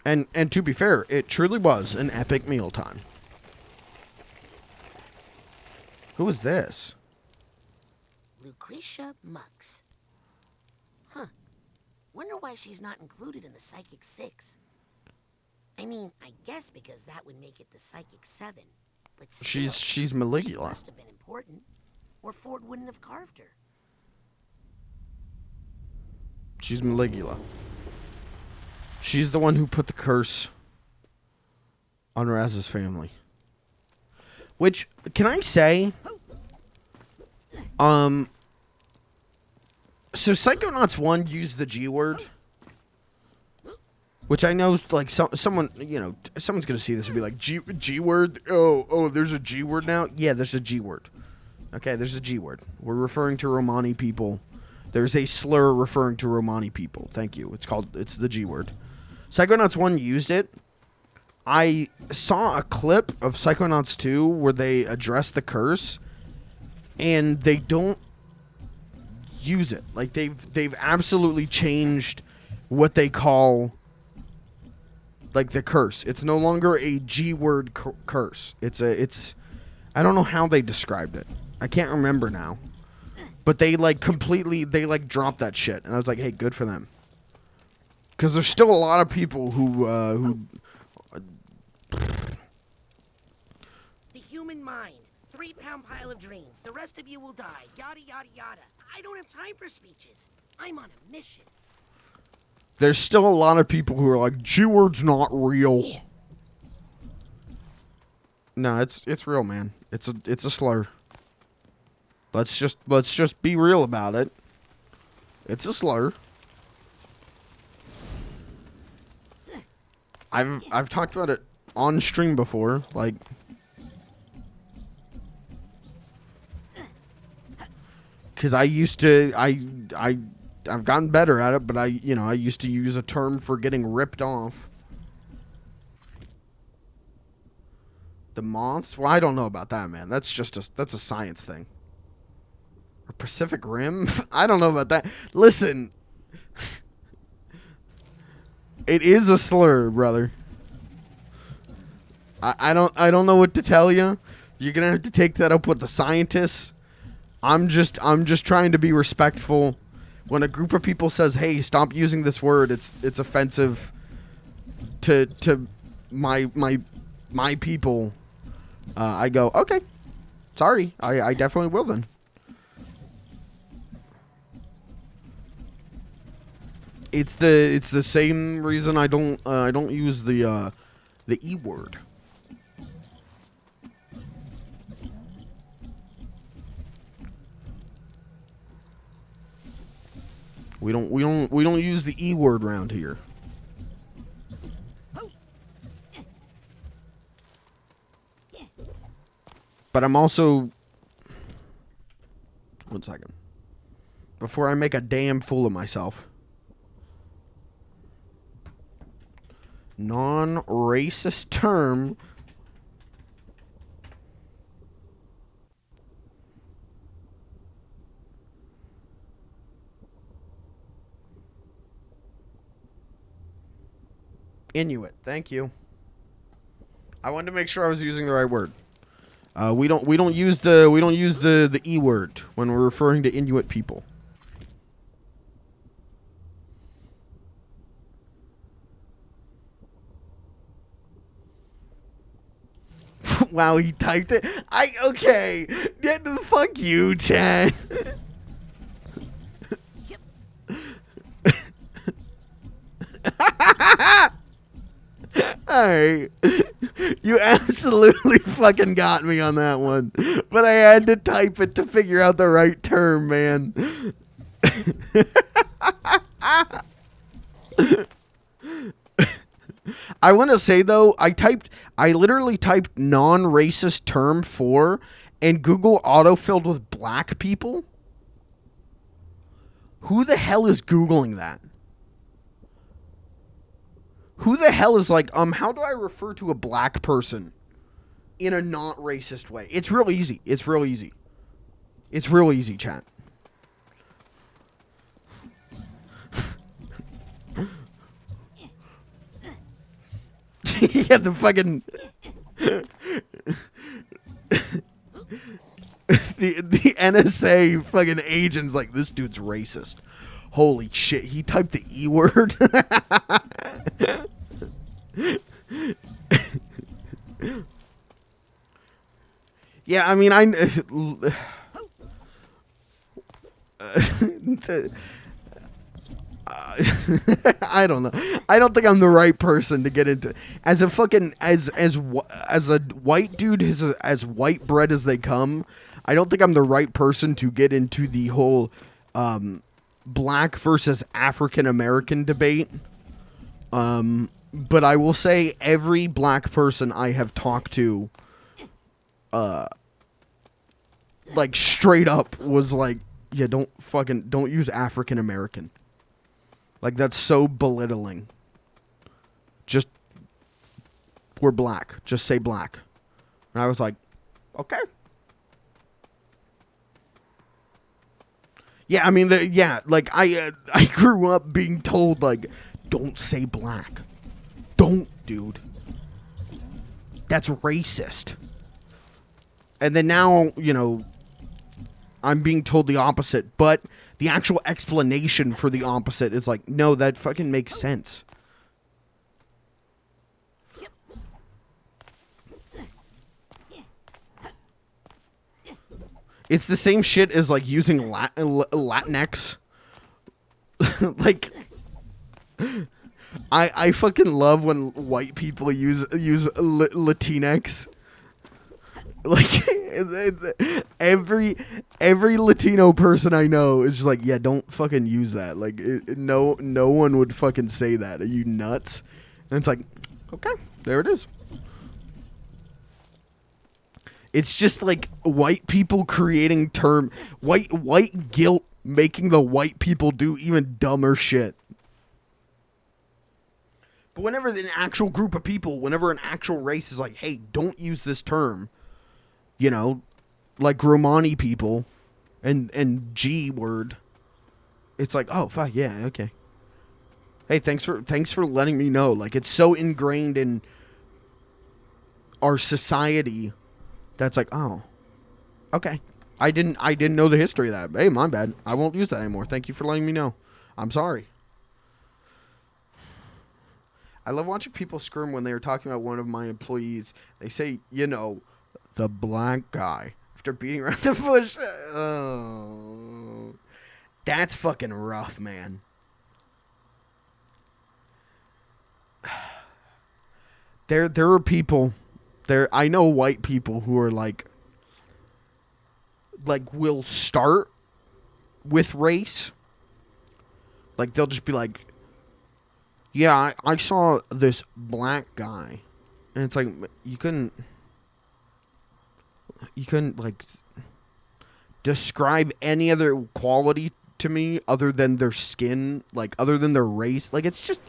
And to be fair, it truly was an epic mealtime. Who is this? Lucretia Mux. Huh. Wonder why she's not included in the Psychic 6. I mean, I guess because that would make it the Psychic 7. But still, she's she Maligula. must have been important, or Ford wouldn't have carved her. She's Maligula. She's the one who put the curse on Raz's family. Which, can I say, so Psychonauts 1 used the G word, which I know, like, someone, you know, someone's gonna see this and be like, G word? Oh, there's a G word now? Yeah, there's a G word. Okay, there's a G word. We're referring to Romani people. There's a slur referring to Romani people. Thank you. It's the G word. Psychonauts 1 used it. I saw a clip of Psychonauts 2 where they address the curse, and they don't use it. Like, they've absolutely changed what they call, like, the curse. It's no longer a G word curse. It's I don't know how they described it. I can't remember now. But they dropped that shit, and I was like, hey, good for them. Because there's still a lot of people who The human mind. 3-pound pile of dreams. The rest of you will die. Yada, yada, yada. I don't have time for speeches. I'm on a mission. there's still a lot of people who are like, G word's not real. No, it's real, man. It's a slur. Let's just be real about it. It's a slur. I've talked about it on stream before, like, because I used to I've gotten better at it, but I used to use a term for getting ripped off. The moths? Well, I don't know about that, man. That's a science thing. Or Pacific Rim? I don't know about that. Listen. It is a slur, brother. I don't know what to tell you. You're gonna have to take that up with the scientists. I'm just trying to be respectful. When a group of people says, "Hey, stop using this word. It's offensive to my people," I go, "Okay, sorry. I definitely will then." It's the same reason I don't use the The E word. We don't use the E word around here. But I'm also... One second. Before I make a damn fool of myself. Non-racist term. Inuit. Thank you. I wanted to make sure I was using the right word. We don't use the E word when we're referring to Inuit people. Wow, he typed it. Okay. Fuck you, Chad. Alright. You absolutely fucking got me on that one. But I had to type it to figure out the right term, man. I want to say, though, I literally typed non-racist term for, and Google autofilled with black people. Who the hell is Googling that? Who the hell is like, how do I refer to a black person in a not racist way? It's real easy. It's real easy. It's real easy, chat. Yeah, the fucking... the NSA fucking agent's like, this dude's racist. Holy shit, he typed the E word. Yeah, I mean, I don't know. I don't think I'm the right person to get into as a fucking as a white dude as white bread as they come. I don't think I'm the right person to get into the whole black versus African American debate. But I will say every black person I have talked to like straight up was like, yeah, don't use African American. Like, that's so belittling. Just, we're black. Just say black. And I was like, okay. Yeah, I mean, I grew up being told, like, don't say black. Don't, dude. That's racist. And then now, I'm being told the opposite, but the actual explanation for the opposite is like, no, that fucking makes sense. It's the same shit as like using Latinx. Like, I fucking love when white people use Latinx. Like, every Latino person I know is just like, yeah, don't fucking use that. Like, no one would fucking say that. Are you nuts? And it's like, okay, there it is. It's just like white people creating white guilt, making the white people do even dumber shit. But whenever an actual group of people, whenever an actual race is like, hey, don't use this term. Like Romani people and G word. It's like, oh fuck yeah, okay. Hey, thanks for letting me know. Like, it's so ingrained in our society that's like, oh, okay. I didn't know the history of that. Hey, my bad. I won't use that anymore. Thank you for letting me know. I'm sorry. I love watching people scream when they were talking about one of my employees. They say, the black guy, after beating around the bush. Oh, that's fucking rough, man. there are people there. I know white people who are like will start with race. Like they'll just be like, yeah, I saw this black guy, and it's like you couldn't like describe any other quality to me other than their skin, like other than their race. Like it's just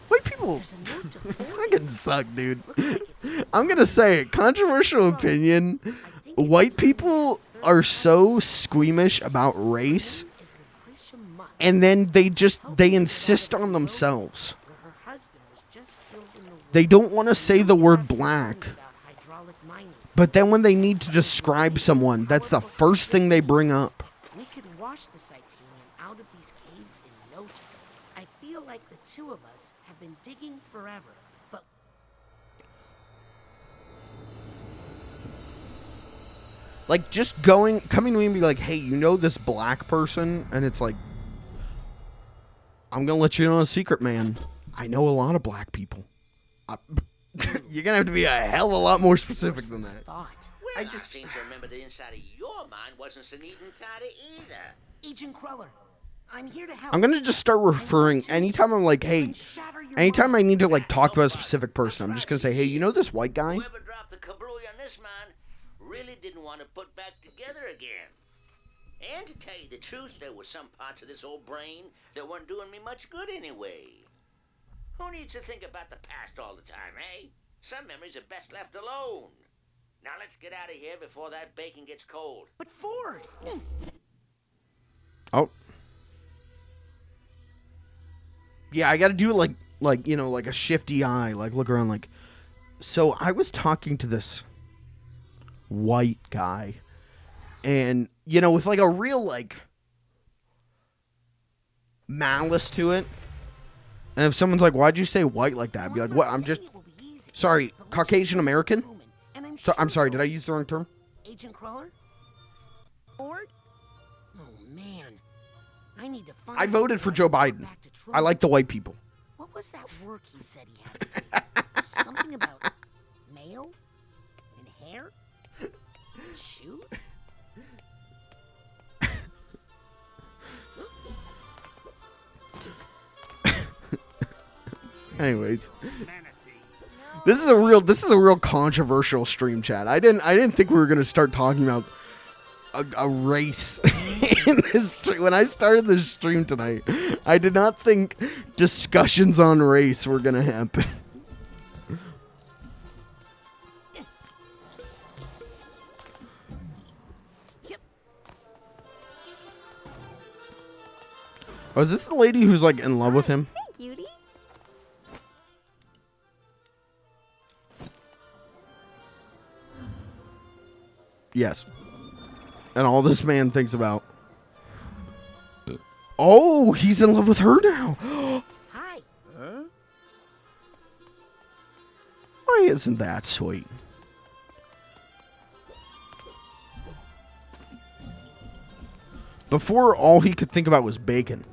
white people fucking suck, dude. I'm gonna say it. Controversial opinion. White people are so squeamish about race, and then they insist on themselves. They don't want to say the word black, but then when they need to describe someone, that's the first thing they bring up. We could wash the Psytanian out of these caves in no time. I feel like the two of us have been digging forever, but Like just coming to me and be like, hey, you know this black person? And it's like, I'm going to let you know a secret, man. I know a lot of black people. You're going to have to be a hell of a lot more specific than that. I just seem to remember the inside of your mind wasn't so neat and tidy either. Agent Cruller, I'm here to help. I'm going to just start referring, anytime I'm like, hey, anytime I need to like talk about a specific person, I'm just going to say, hey, you know this white guy? Whoever dropped the kablooey on this man really didn't want to put back together again. And to tell you the truth, there were some parts of this old brain that weren't doing me much good anyway. Who needs to think about the past all the time, eh? Some memories are best left alone. Now let's get out of here before that bacon gets cold. But Ford! Oh. Yeah, I got to do it like, you know, like a shifty eye, like look around like. So I was talking to this white guy, and, you know, with like a real like malice to it. And if someone's like, why'd you say white like that? I'd be like, what? I'm just, sorry, Caucasian American? So, I'm sorry, did I use the wrong term? Agent Cruller? Ford? Oh, man. I need to find... I voted for Joe Biden. I like the white people. What was that work he said he had to do? Something about mail? And hair? And shoes? Anyways, this is a real controversial stream chat. I didn't think we were gonna start talking about a race in this stream. When I started this stream tonight, I did not think discussions on race were gonna happen. Oh, is this the lady who's like in love with him? Hey, cutie. Yes. And all this man thinks about. Oh, he's in love with her now. Hi. Huh? Why isn't that sweet? Before, all he could think about was bacon.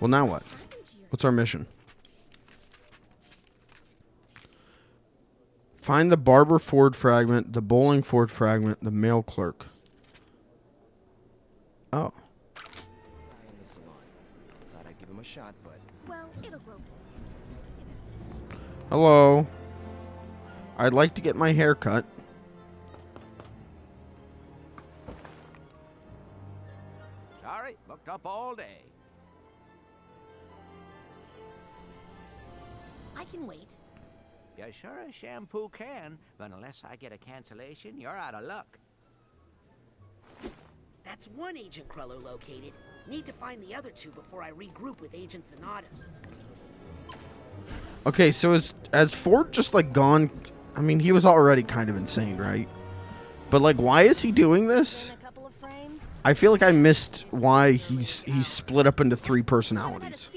Well, now what? What's our mission? Find the Barber Ford fragment, the Bowling Ford fragment, the mail clerk. Oh. In the salon. Thought I'd give him a shot, but Well, it'll grow. Hello. I'd like to get my hair cut. Sorry, booked up all day. I can wait. You sure as shampoo can, but unless I get a cancellation, you're out of luck. That's one Agent Cruller located. Need to find the other two before I regroup with Agent Sonata. Okay, so has Ford just like gone? I mean, he was already kind of insane, right? But like, why is he doing this? I feel like I missed why he's split up into 3 personalities.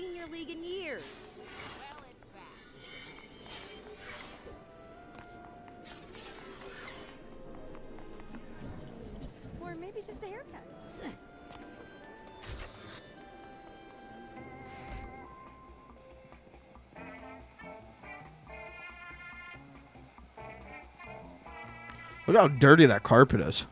Or maybe just a haircut. Look how dirty that carpet is.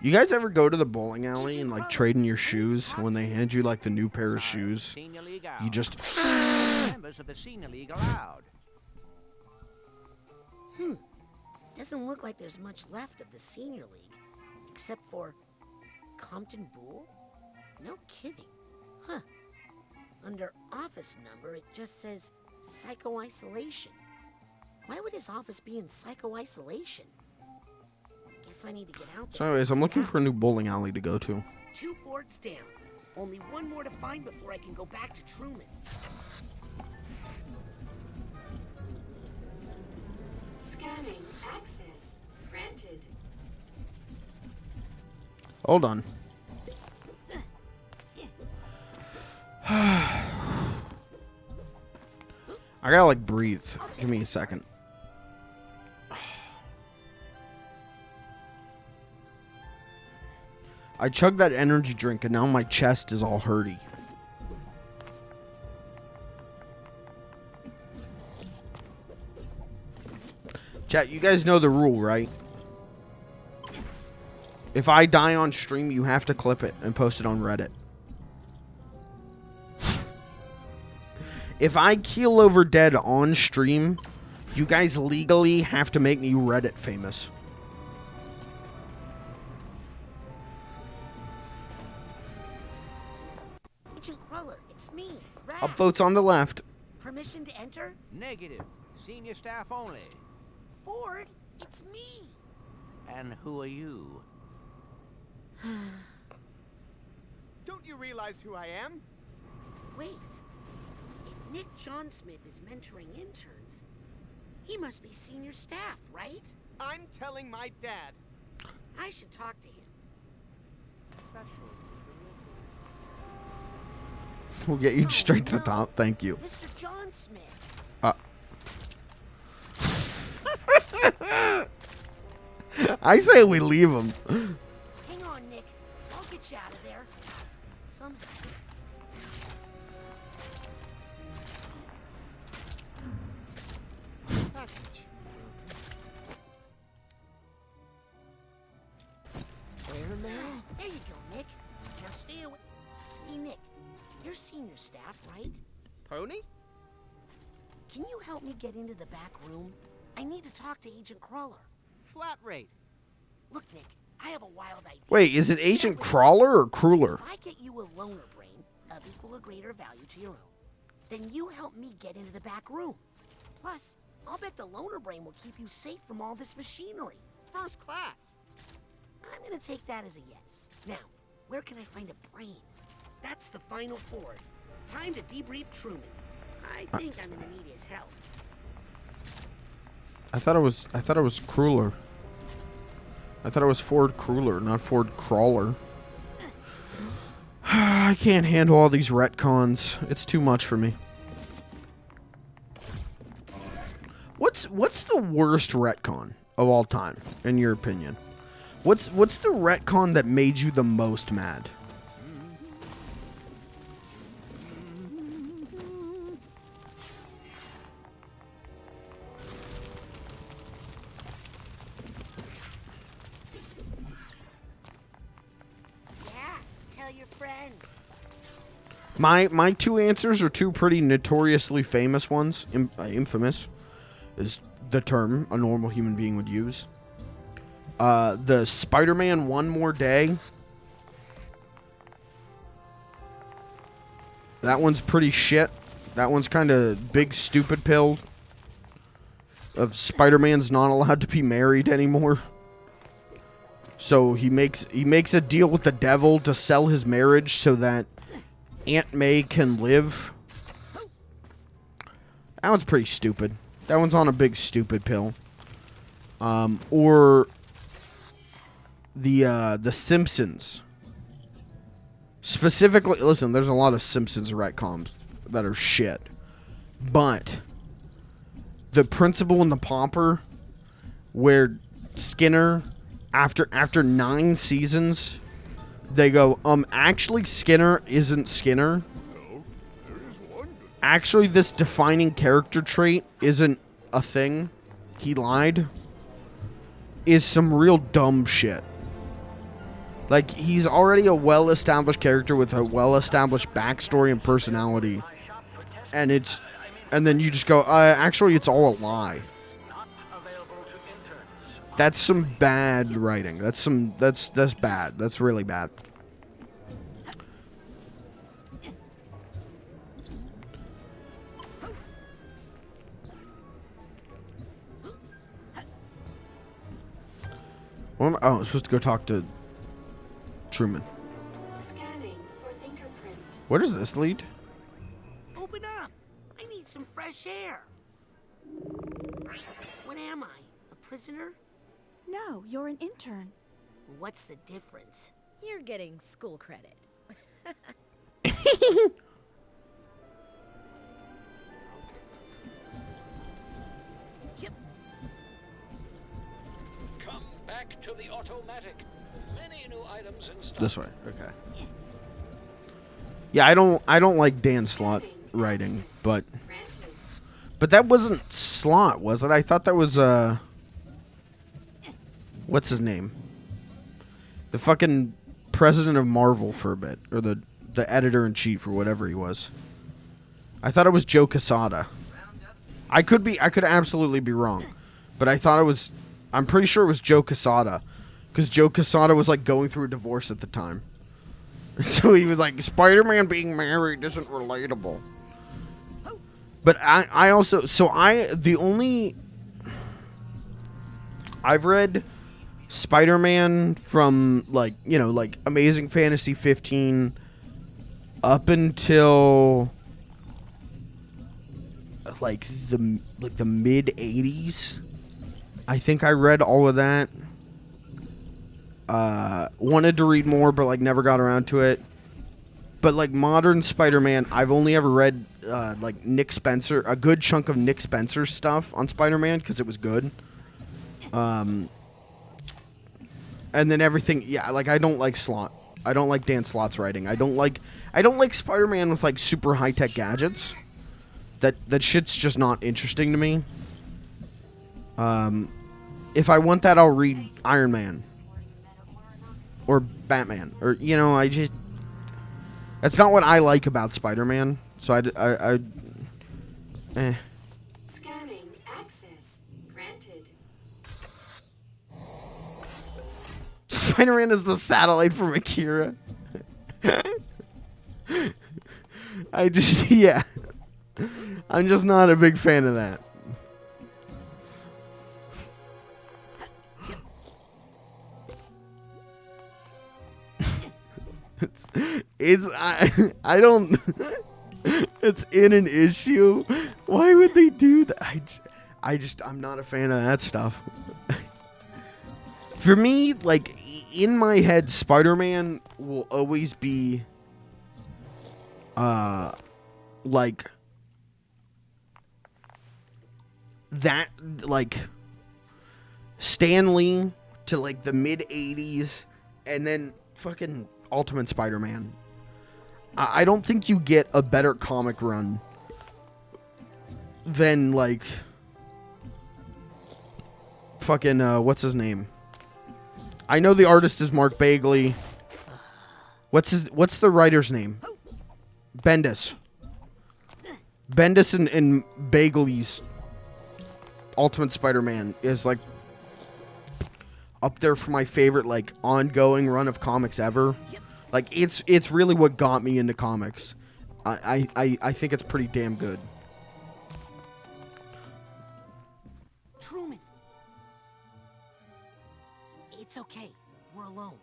You guys ever go to the bowling alley and like trade in your shoes when they hand you like the new pair of shoes? You just Members of the Senior League allowed. Doesn't look like there's much left of the Senior League, except for Compton Boole? No kidding. Huh. Under office number, it just says psycho-isolation. Why would his office be in psycho-isolation? Guess I need to get out there. So anyways, I'm looking for a new bowling alley to go to. 2 forts down. Only one more to find before I can go back to Truman. Scanning. Access granted. Hold on. I gotta like breathe. Give me a second. I chugged that energy drink and now my chest is all hurty. Chat, you guys know the rule, right? If I die on stream, you have to clip it and post it on Reddit. If I keel over dead on stream, you guys legally have to make me Reddit famous. Agent Cruller, it's me, Raz. Upvotes on the left. Permission to enter? Negative. Senior staff only. Ford, it's me. And who are you? Don't you realize who I am? Wait. If Nick John Smith is mentoring interns, he must be senior staff, right? I'm telling my dad. I should talk to him. We'll get you straight to the top. Thank you. Mr. John Smith. I say we leave him. Hang on, Nick. I'll get you out of there. Somehow. Where now? There you go, Nick. Now stay away. Hey, Nick. You're senior staff, right? Pony? Can you help me get into the back room? I need to talk to Agent Crawler. Flat rate. Look, Nick, I have a wild idea. Wait, is it Agent Crawler or Crueler? If I get you a loner brain of equal or greater value to your own, then you help me get into the back room. Plus, I'll bet the loner brain will keep you safe from all this machinery. First class. I'm gonna take that as a yes. Now, where can I find a brain? That's the final Ford. Time to debrief Truman. I think I'm gonna need his help. I thought it was Crueler. I thought it was Ford Crueler, not Ford Crawler. I can't handle all these retcons. It's too much for me. What's the worst retcon of all time, in your opinion? What's the retcon that made you the most mad? Tell your friends. My two answers are two pretty notoriously famous ones. Infamous is the term a normal human being would use. The Spider-Man One More Day. That one's pretty shit. That one's kind of big stupid pill of Spider-Man's not allowed to be married anymore. So he makes a deal with the devil to sell his marriage so that Aunt May can live. That one's pretty stupid. That one's on a big stupid pill. Or the Simpsons. Specifically, listen, there's a lot of Simpsons retcons that are shit. But the Principal and the Pauper, where Skinner, after 9 seasons, they go, actually Skinner isn't Skinner. Actually, this defining character trait isn't a thing. He lied. Is some real dumb shit. Like, he's already a well-established character with a well-established backstory and personality. And then you just go, actually, it's all a lie. That's some bad writing. That's bad. That's really bad. I'm supposed to go talk to Truman. Scanning for fingerprint. Where does this lead? Open up! I need some fresh air. What am I? A prisoner? No, you're an intern. What's the difference? You're getting school credit. Come back to the automatic. Many new items in stock. This way. Okay. Yeah, I don't like Dan Slott writing, but that wasn't Slott, was it? I thought that was what's his name? The fucking president of Marvel for a bit, or the editor-in-chief or whatever he was. I thought it was Joe Quesada. I could absolutely be wrong, but I thought it was. I'm pretty sure it was Joe Quesada, because Joe Quesada was like going through a divorce at the time, so he was like, Spider-Man being married isn't relatable. But I've read Spider-Man from like Amazing Fantasy 15 up until like the mid 80s. I think I read all of that. Wanted to read more, but like never got around to it. But like modern Spider-Man, I've only ever read like Nick Spencer, a good chunk of Nick Spencer's stuff on Spider-Man because it was good. And then everything, yeah, like I don't like Slott. I don't like Dan Slott's writing. I don't like Spider-Man with like super high-tech gadgets. That shit's just not interesting to me. If I want that, I'll read Iron Man or Batman, or that's not what I like about Spider-Man. So I Scanning access granted. Spider-Man is the satellite from Akira. I'm just not a big fan of that. I don't. It's in an issue. Why would they do that? I'm not a fan of that stuff. For me, like in my head, Spider-Man will always be, like that, like Stan Lee to like the mid '80s, and then fucking Ultimate Spider-Man. I don't think you get a better comic run than like fucking what's his name? I know the artist is Mark Bagley. What's the writer's name? Bendis. Bendis and Bagley's Ultimate Spider-Man is like up there for my favorite like ongoing run of comics ever. Like it's really what got me into comics. I think it's pretty damn good. Truman. It's okay. We're alone.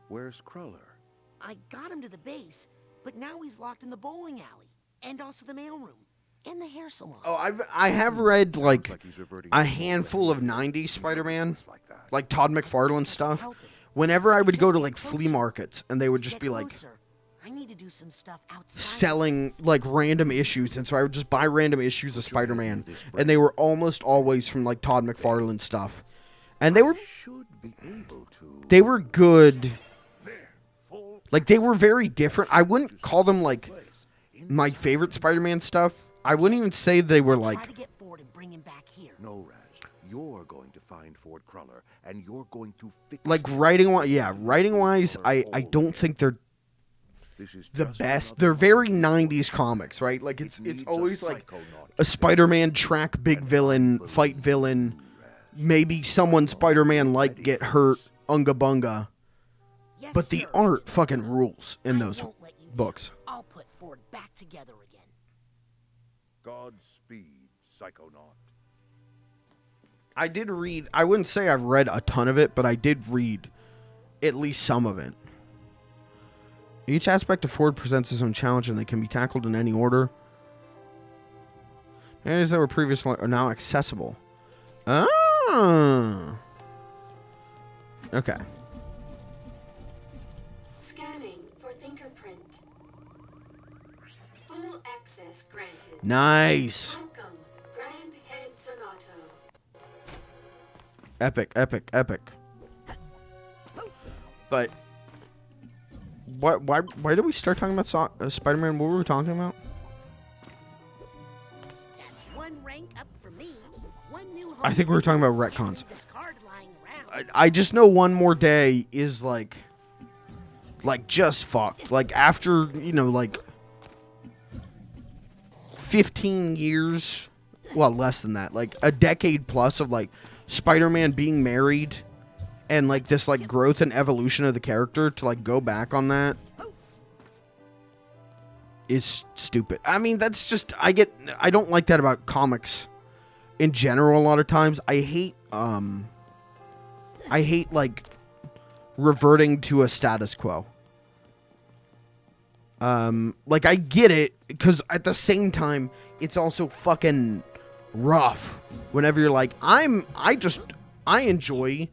Where's Cruller? I got him to the base, but now he's locked in the bowling alley, and also the mailroom, and the hair salon. Oh, I have read like a handful of '90s Spider-Man, like Todd McFarlane stuff. Whenever I would go to like flea markets, and they would just be like I need to do some stuff outside selling like random issues, and so I would just buy random issues of Spider-Man, and they were almost always from like Todd McFarlane stuff. And they were should be able to. they were good. Like, they were very different. I wouldn't call them, like, my favorite Spider-Man stuff. I wouldn't even say they were, like... Try to get Ford and bring him back here. No, Raz. You're going to find Ford Cruller, and you're going to fix Like, writing-wise, I don't think they're the best. They're very 90s comics, right? Like, it's always, like, a Spider-Man track big villain, fight villain. Maybe someone Spider-Man-like get hurt, unga bunga. But the art fucking rules in those books. I'll put Ford back together again. Godspeed, Psychonaut. I did read, I wouldn't say I've read a ton of it, but I did read at least some of it. Each aspect of Ford presents its own challenge, and they can be tackled in any order. Areas that were previously are now accessible. Ah. Okay. Scanning for fingerprint. Full access granted. Nice. Welcome, Grand Head Sonato. Epic, epic, epic. But why did we start talking about Spider-Man? What were we talking about? That's one rank up for me. One new I think we were talking about retcons. I just know One More Day is like just fucked. Like, after, like 15 years, well, less than that, like a decade plus of like Spider-Man being married and like this like growth and evolution of the character, to like go back on that is stupid. I mean, that's just, I don't like that about comics in general a lot of times. I hate like reverting to a status quo. Like, I get it, because at the same time, it's also fucking rough whenever you're like, I enjoy,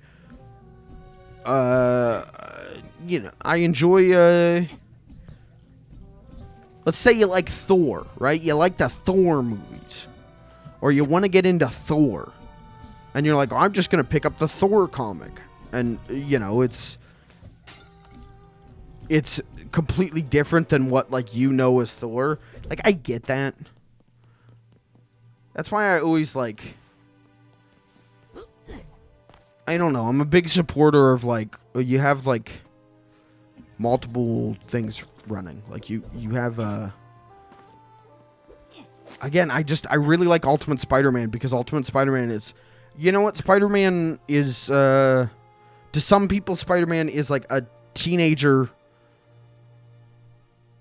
let's say you like Thor, right? You like the Thor movies, or you want to get into Thor, and you're like, oh, I'm just going to pick up the Thor comic, and, it's completely different than what, like, as Thor. Like, I get that. That's why I always, like, I don't know, I'm a big supporter of, like, you have, like, multiple things running. Like, you have, again, I really like Ultimate Spider-Man, because Ultimate Spider-Man is, what Spider-Man is, to some people, Spider-Man is, like, a teenager.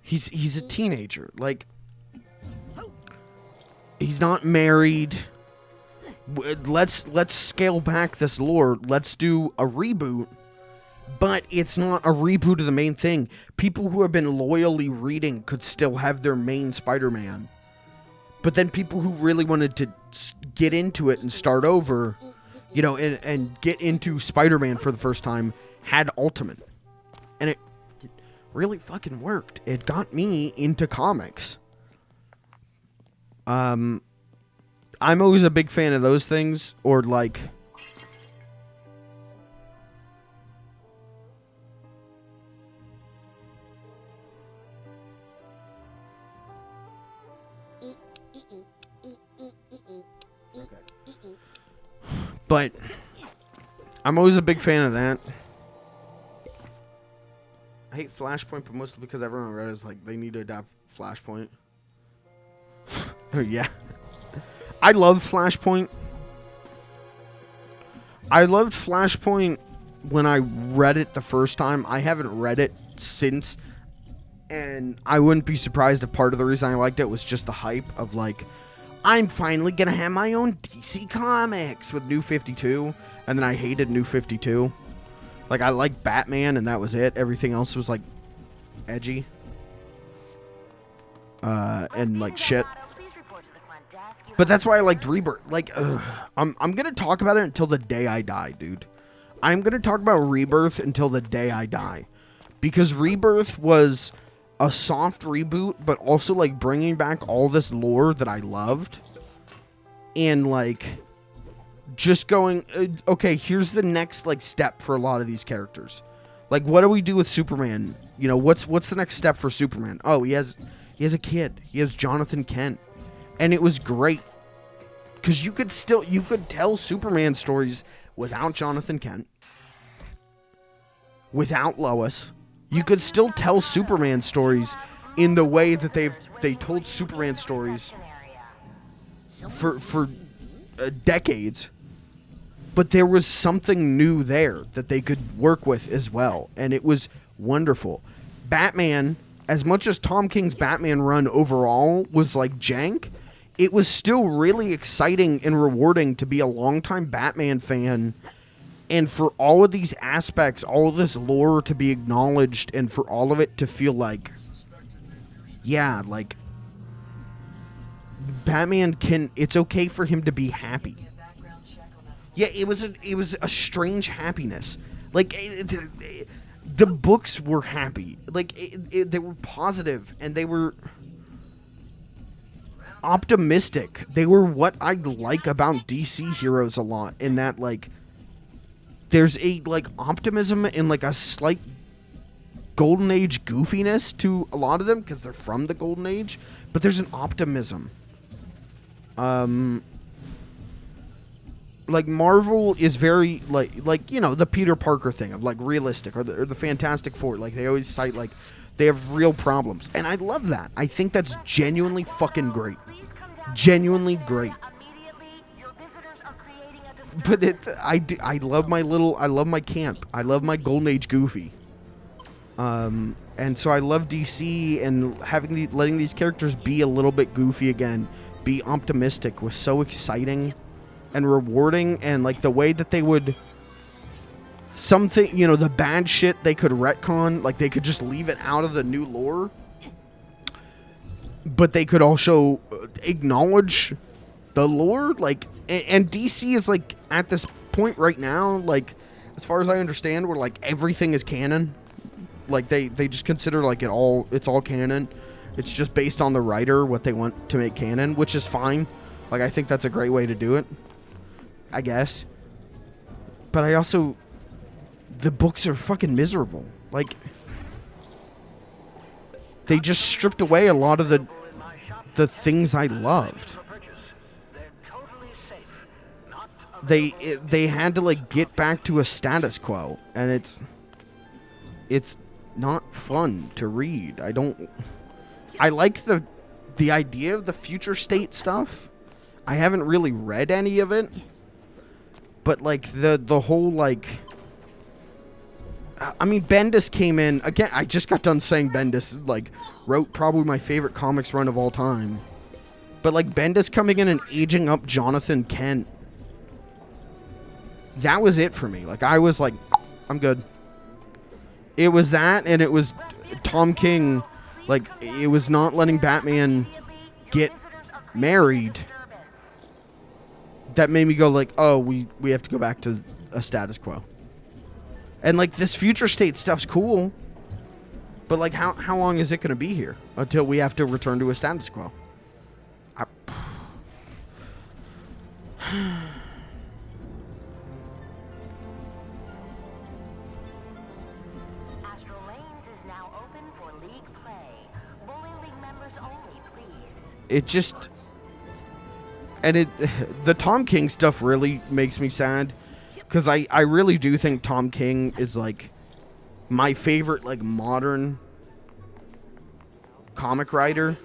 He's a teenager. Like, he's not married. Let's scale back this lore. Let's do a reboot. But it's not a reboot of the main thing. People who have been loyally reading could still have their main Spider-Man. But then people who really wanted to get into it and start over, and get into Spider-Man for the first time, had Ultimate. And it really fucking worked. It got me into comics. I'm always a big fan of those things, or like, but I'm always a big fan of that. I hate Flashpoint, but mostly because everyone read it is like, they need to adapt Flashpoint. Oh, yeah. I love Flashpoint. I loved Flashpoint when I read it the first time. I haven't read it since. And I wouldn't be surprised if part of the reason I liked it was just the hype of, like, I'm finally going to have my own DC Comics with New 52. And then I hated New 52. Like, I liked Batman, and that was it. Everything else was, like, edgy. And, like, shit. But that's why I liked Rebirth. Like, I'm going to talk about it until the day I die, dude. I'm going to talk about Rebirth until the day I die. Because Rebirth was a soft reboot, but also, like, bringing back all this lore that I loved. And, like, just going, okay, here's the next like step for a lot of these characters. Like, what do we do with Superman? You know, what's the next step for Superman? Oh, he has a kid. He has Jonathan Kent, and it was great because you could tell Superman stories without Jonathan Kent, without Lois. You could still tell Superman stories in the way that they told Superman stories for decades. But there was something new there that they could work with as well, and it was wonderful. Batman, as much as Tom King's Batman run overall was like jank, it was still really exciting and rewarding to be a longtime Batman fan, and for all of these aspects, all of this lore to be acknowledged, and for all of it to feel like, yeah, like Batman it's okay for him to be happy. Yeah, it was a strange happiness. Like, the books were happy. Like, they were positive, and they were optimistic. They were what I like about DC heroes a lot, in that, like, there's a, like, optimism and, like, a slight Golden Age goofiness to a lot of them, because they're from the Golden Age, but there's an optimism. Like, Marvel is very, like you know, the Peter Parker thing of, like, realistic, or the Fantastic Four. Like, they always cite, like, they have real problems. And I love that. I think that's genuinely fucking great. Genuinely great. But I love my camp. I love my Golden Age goofy. And so I love DC, and letting these characters be a little bit goofy again, be optimistic, was so exciting and rewarding. And like the way that they would something, you know, the bad shit they could retcon, like they could just leave it out of the new lore, but they could also acknowledge the lore. Like, and DC is like at this point right now, like as far as I understand, where like everything is canon. Like they just consider like it's all canon. It's just based on the writer, what they want to make canon, which is fine. Like, I think that's a great way to do it, I guess. But I also, the books are fucking miserable. Like, they just stripped away a lot of the things I loved. They had to like get back to a status quo, and it's not fun to read. I like the idea of the future state stuff. I haven't really read any of it, but like the whole, like, I mean, Bendis came in again. I just got done saying Bendis like wrote probably my favorite comics run of all time, but like Bendis coming in and aging up Jonathan Kent, that was it for me. Like, I was like, I'm good. It was that, and it was Tom King. Like, it was not letting Batman get married that made me go like, oh, we have to go back to a status quo. And like, this future state stuff's cool, but like, how long is it going to be here until we have to return to a status quo? It just, and the Tom King stuff really makes me sad, because I really do think Tom King is like my favorite like modern comic writer.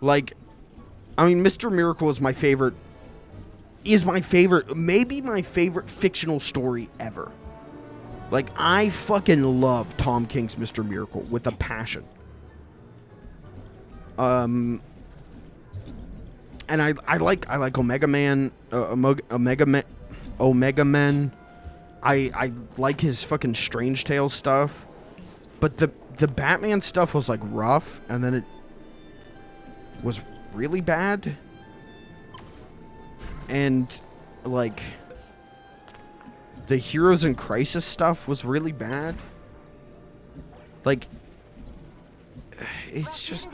Like, I mean, Mr. Miracle is my favorite, maybe my favorite fictional story ever. Like, I fucking love Tom King's Mr. Miracle with a passion. And I like Omega Man, Omega Man. I like his fucking Strange Tales stuff, but the Batman stuff was like rough, and then it was really bad, and like the Heroes in Crisis stuff was really bad. Like, it's just,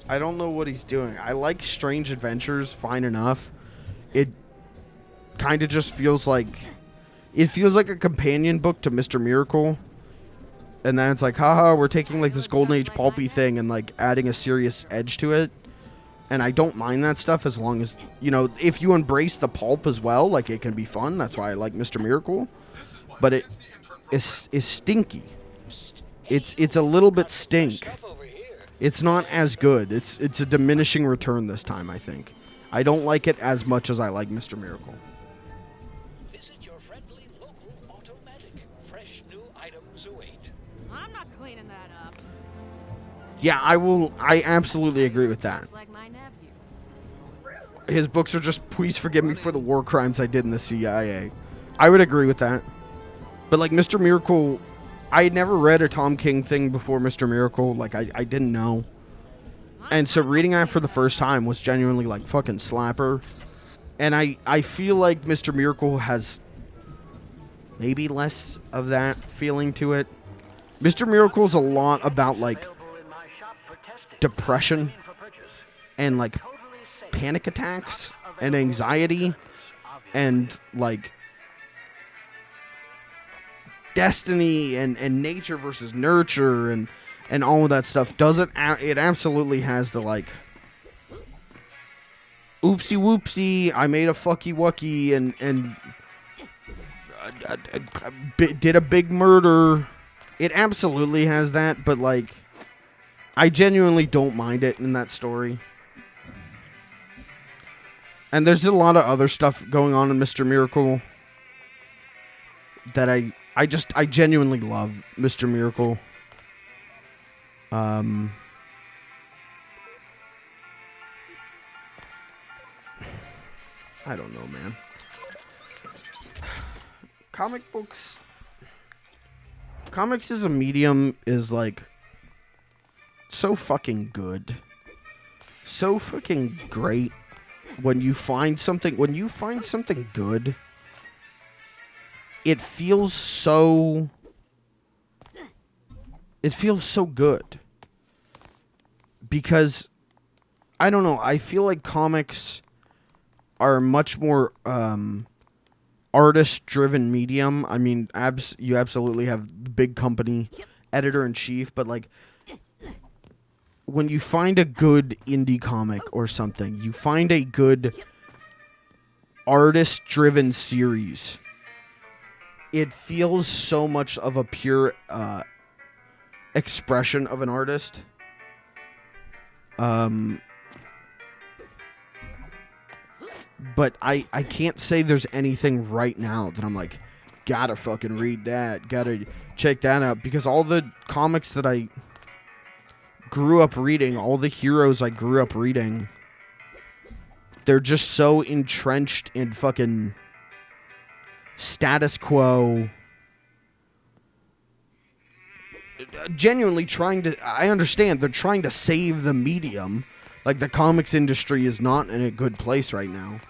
I don't know what he's doing. I like Strange Adventures fine enough. It kind of just feels like... It feels like a companion book to Mr. Miracle. And then it's like, haha, we're taking like this Golden Age pulpy thing and like adding a serious edge to it. And I don't mind that stuff as long as, you know, if you embrace the pulp as well, like it can be fun. That's why I like Mr. Miracle. But it is stinky. It's a little bit stink. It's not as good. It's a diminishing return this time, I think. I don't like it as much as I like Mr. Miracle. Visit your friendly local automatic. Fresh new items await. I'm not cleaning that up. Yeah, I absolutely agree with that. Just like my nephew. His books are just, please forgive me for the war crimes I did in the CIA. I would agree with that. But like Mr. Miracle, I had never read a Tom King thing before Mr. Miracle. Like I didn't know. And so reading that for the first time was genuinely like fucking slapper. And I feel like Mr. Miracle has maybe less of that feeling to it. Mr. Miracle's a lot about like depression and like panic attacks and anxiety and like destiny and nature versus nurture and all of that stuff. It absolutely has the like oopsie whoopsie, I made a fucky wucky and did a big murder. It absolutely has that, but like I genuinely don't mind it in that story. And there's a lot of other stuff going on in Mr. Miracle that I genuinely love Mr. Miracle. I don't know, man. Comics as a medium is like so fucking good. So fucking great when you find something good. It feels so good. Because I don't know, I feel like comics are much more artist-driven medium. I mean, you absolutely have the big company, editor-in-chief, but like when you find a good indie comic or something, you find a good artist-driven series, it feels so much of a pure expression of an artist. But I can't say there's anything right now that I'm like, gotta fucking read that, gotta check that out, because all the comics that I grew up reading, all the heroes I grew up reading, they're just so entrenched in fucking status quo. Genuinely I understand they're trying to save the medium. Like, the comics industry is not in a good place right now.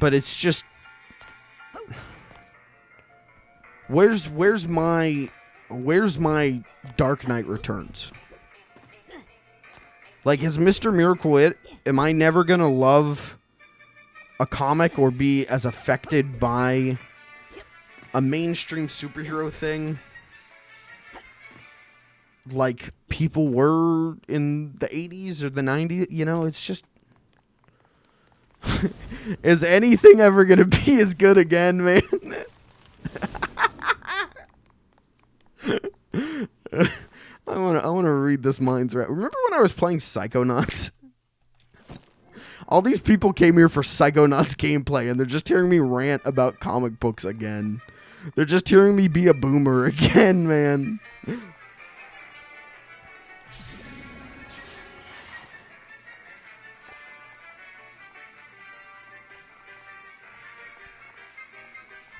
But it's just... Where's my Dark Knight Returns? Like, is Mr. Miracle it? Am I never gonna love a comic or be as affected by a mainstream superhero thing like people were in the 80s or the 90s? You know, it's just... Is anything ever gonna be as good again, man? I wanna read this mind's right. Remember when I was playing Psychonauts? All these people came here for Psychonauts gameplay, and they're just hearing me rant about comic books again. They're just hearing me be a boomer again, man.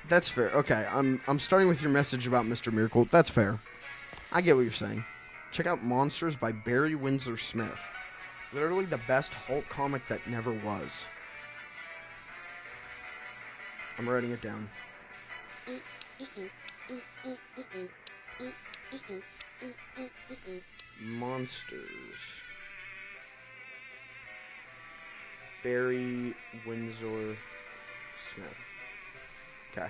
That's fair. Okay, I'm starting with your message about Mr. Miracle. That's fair. I get what you're saying. Check out Monsters by Barry Windsor Smith. Literally the best Hulk comic that never was. I'm writing it down. Monsters Barry Windsor Smith. Okay.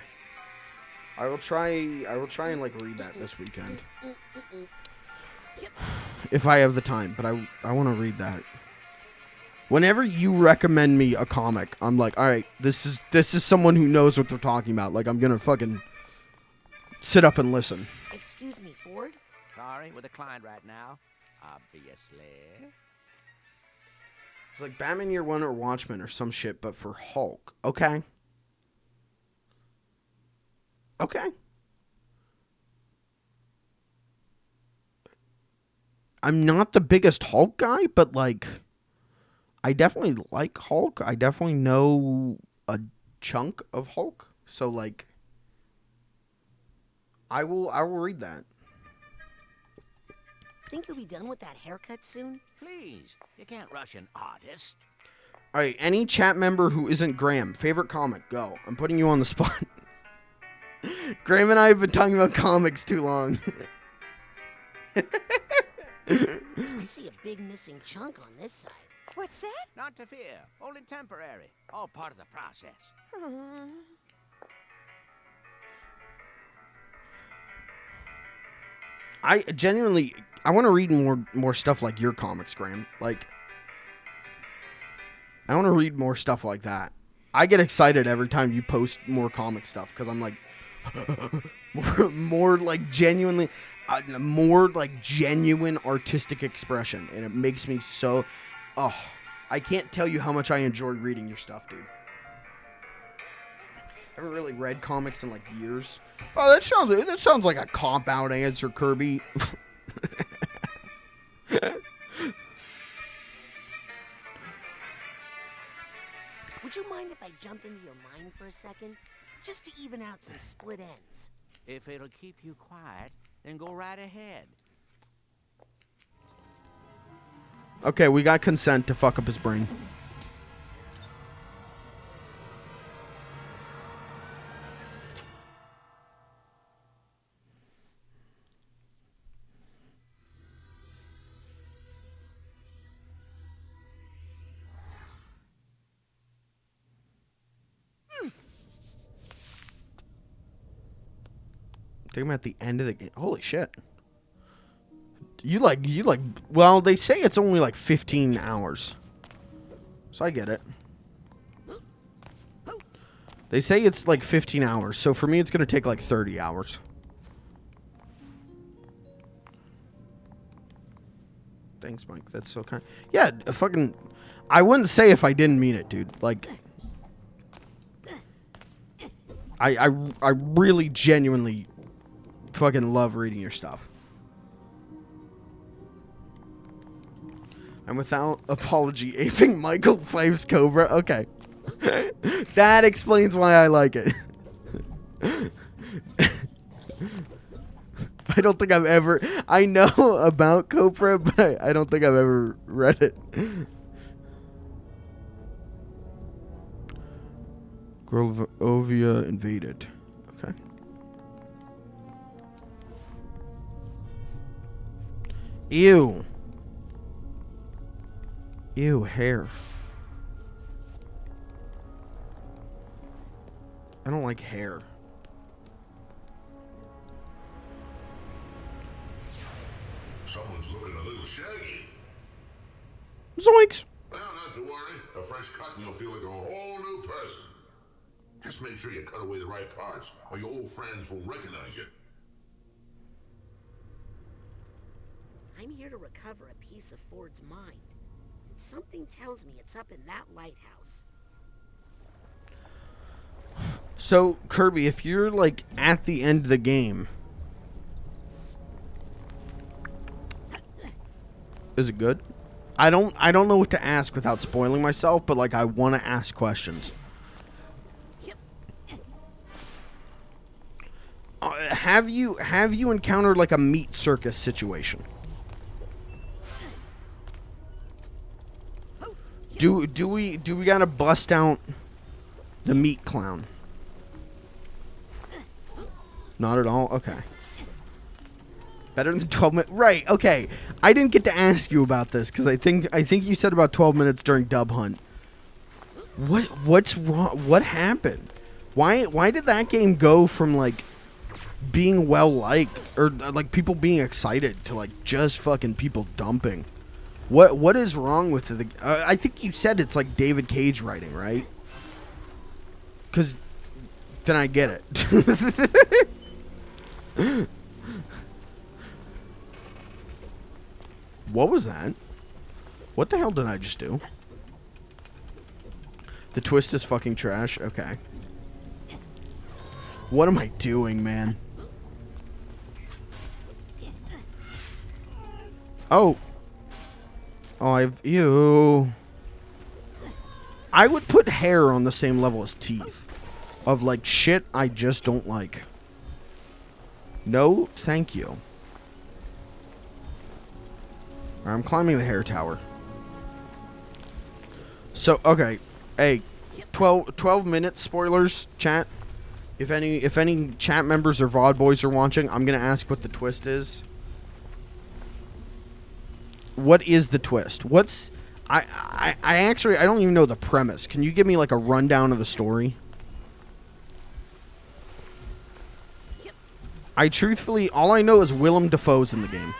I will try and like read that this weekend. If I have the time, but I want to read that. Whenever you recommend me a comic, I'm like, all right, this is someone who knows what they're talking about. Like, I'm gonna fucking sit up and listen. Excuse me, Ford? Sorry, with a client right now. Obviously. It's like Batman Year One or Watchmen or some shit, but for Hulk. Okay. Okay. I'm not the biggest Hulk guy, but like, I definitely like Hulk. I definitely know a chunk of Hulk. So like, I will read that. Think you'll be done with that haircut soon? Please, you can't rush an artist. All right, any chat member who isn't Graham, favorite comic, go. I'm putting you on the spot. Graham and I have been talking about comics too long. I see a big missing chunk on this side. What's that? Not to fear, only temporary. All part of the process. I genuinely, I want to read more stuff like your comics, Graham. Like, I want to read more stuff like that. I get excited every time you post more comic stuff because I'm like, more like genuinely, more like genuine artistic expression, and it makes me so. Oh, I can't tell you how much I enjoy reading your stuff, dude. I haven't really read comics in like years. Oh, that sounds like a cop-out answer, Kirby. Would you mind if I jumped into your mind for a second? Just to even out some split ends. If it'll keep you quiet, then go right ahead. Okay, we got consent to fuck up his brain. I think I'm at the end of the game. Holy shit. You like, well, they say it's only like 15 hours. So I get it. They say it's like 15 hours. So for me, it's going to take like 30 hours. Thanks, Mike. That's so kind. Yeah, fucking, I wouldn't say if I didn't mean it, dude. Like, I really genuinely fucking love reading your stuff. I'm without apology aping Michael Fife's Cobra. Okay. That explains why I like it. I don't think I've ever... I know about Cobra, but I don't think I've ever read it. Grovia invaded. Okay. Ew. Ew, hair. I don't like hair. Someone's looking a little shaggy. Zoinks. Well, not to worry. A fresh cut and you'll feel like a whole new person. Just make sure you cut away the right parts, or your old friends will recognize you. I'm here to recover a piece of Ford's mind. And something tells me it's up in that lighthouse. So, Kirby, if you're, like, at the end of the game, is it good? I don't know what to ask without spoiling myself, but, like, I want to ask questions. Have you encountered, like, a meat circus situation? Do we gotta bust out the meat clown? Not at all? Okay. Better than 12 minutes. Right, okay. I didn't get to ask you about this because I think you said about 12 minutes during Dub Hunt. What's wrong? What happened? Why did that game go from like being well liked or like people being excited to like just fucking people dumping? What is wrong with the? I think you said it's like David Cage writing, right? Because then I get it. What was that? What the hell did I just do? The twist is fucking trash. Okay. What am I doing, man? Oh. Oh, ew. I would put hair on the same level as teeth. Of like shit I just don't like. No, thank you. I'm climbing the hair tower. So, okay. Hey, 12 minutes spoilers, chat. If any chat members or VOD boys are watching, I'm going to ask what the twist is. What is the twist? What's... I actually, I don't even know the premise. Can you give me like a rundown of the story? I truthfully, all I know is Willem Dafoe's in the game.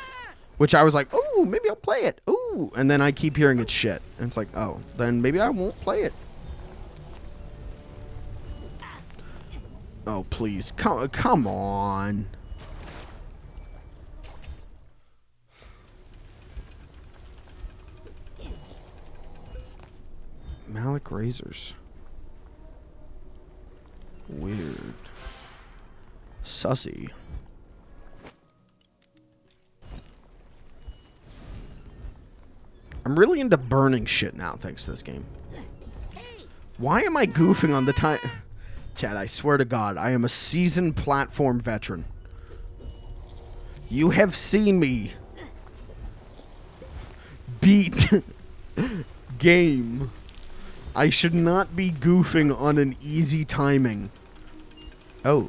Which I was like, ooh, maybe I'll play it. Ooh. And then I keep hearing it's shit. And it's like, oh, then maybe I won't play it. Oh, please. Come on. Malik razors. Weird. Sussy. I'm really into burning shit now, thanks to this game. Why am I goofing on the time? Chad, I swear to God, I am a seasoned platform veteran. You have seen me beat game. I should not be goofing on an easy timing. Oh.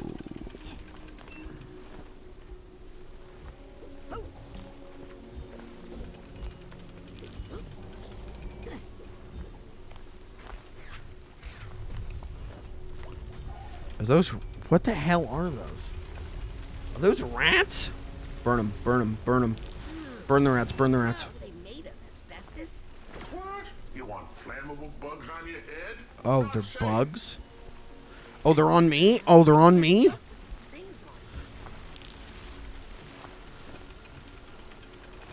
Are those... What the hell are those? Are those rats? Burn them, burn them, burn them. Burn the rats, burn the rats. Are they made of asbestos? What? You want flammable bugs on your head? Oh, they're bugs? Oh, they're on me? Oh, they're on me?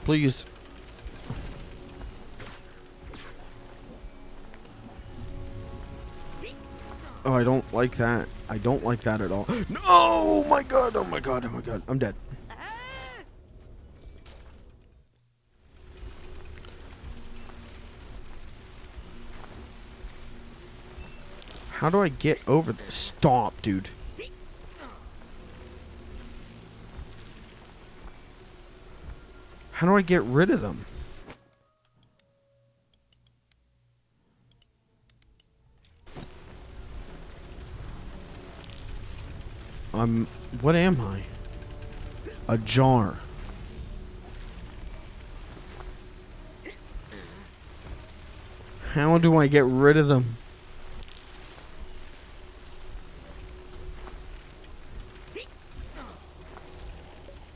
Please. Oh, I don't like that. I don't like that at all. No! Oh my god, oh my god, oh my god. I'm dead. How do I get over this? Stop, dude. How do I get rid of them? What am I? A jar. How do I get rid of them?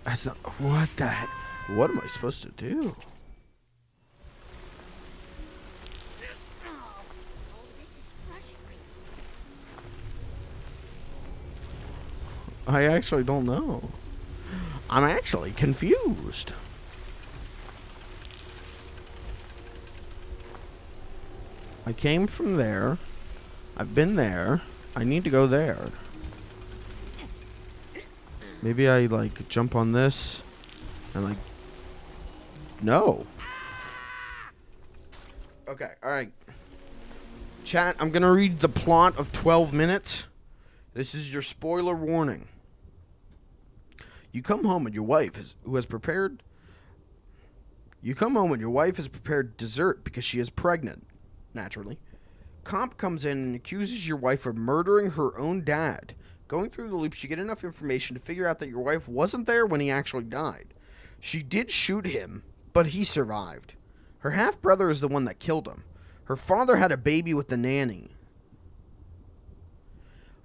That's not, what the heck? What am I supposed to do? I actually don't know. I'm actually confused. I came from there. I've been there. I need to go there. Maybe I like jump on this and like... No. Okay, alright. Chat, I'm gonna read the plot of 12 minutes. This is your spoiler warning. You come home and your wife has prepared dessert because she is pregnant. Naturally. Comp comes in and accuses your wife of murdering her own dad. Going through the loops, you get enough information to figure out that your wife wasn't there when he actually died. She did shoot him, but he survived. Her half-brother is the one that killed him. Her father had a baby with the nanny.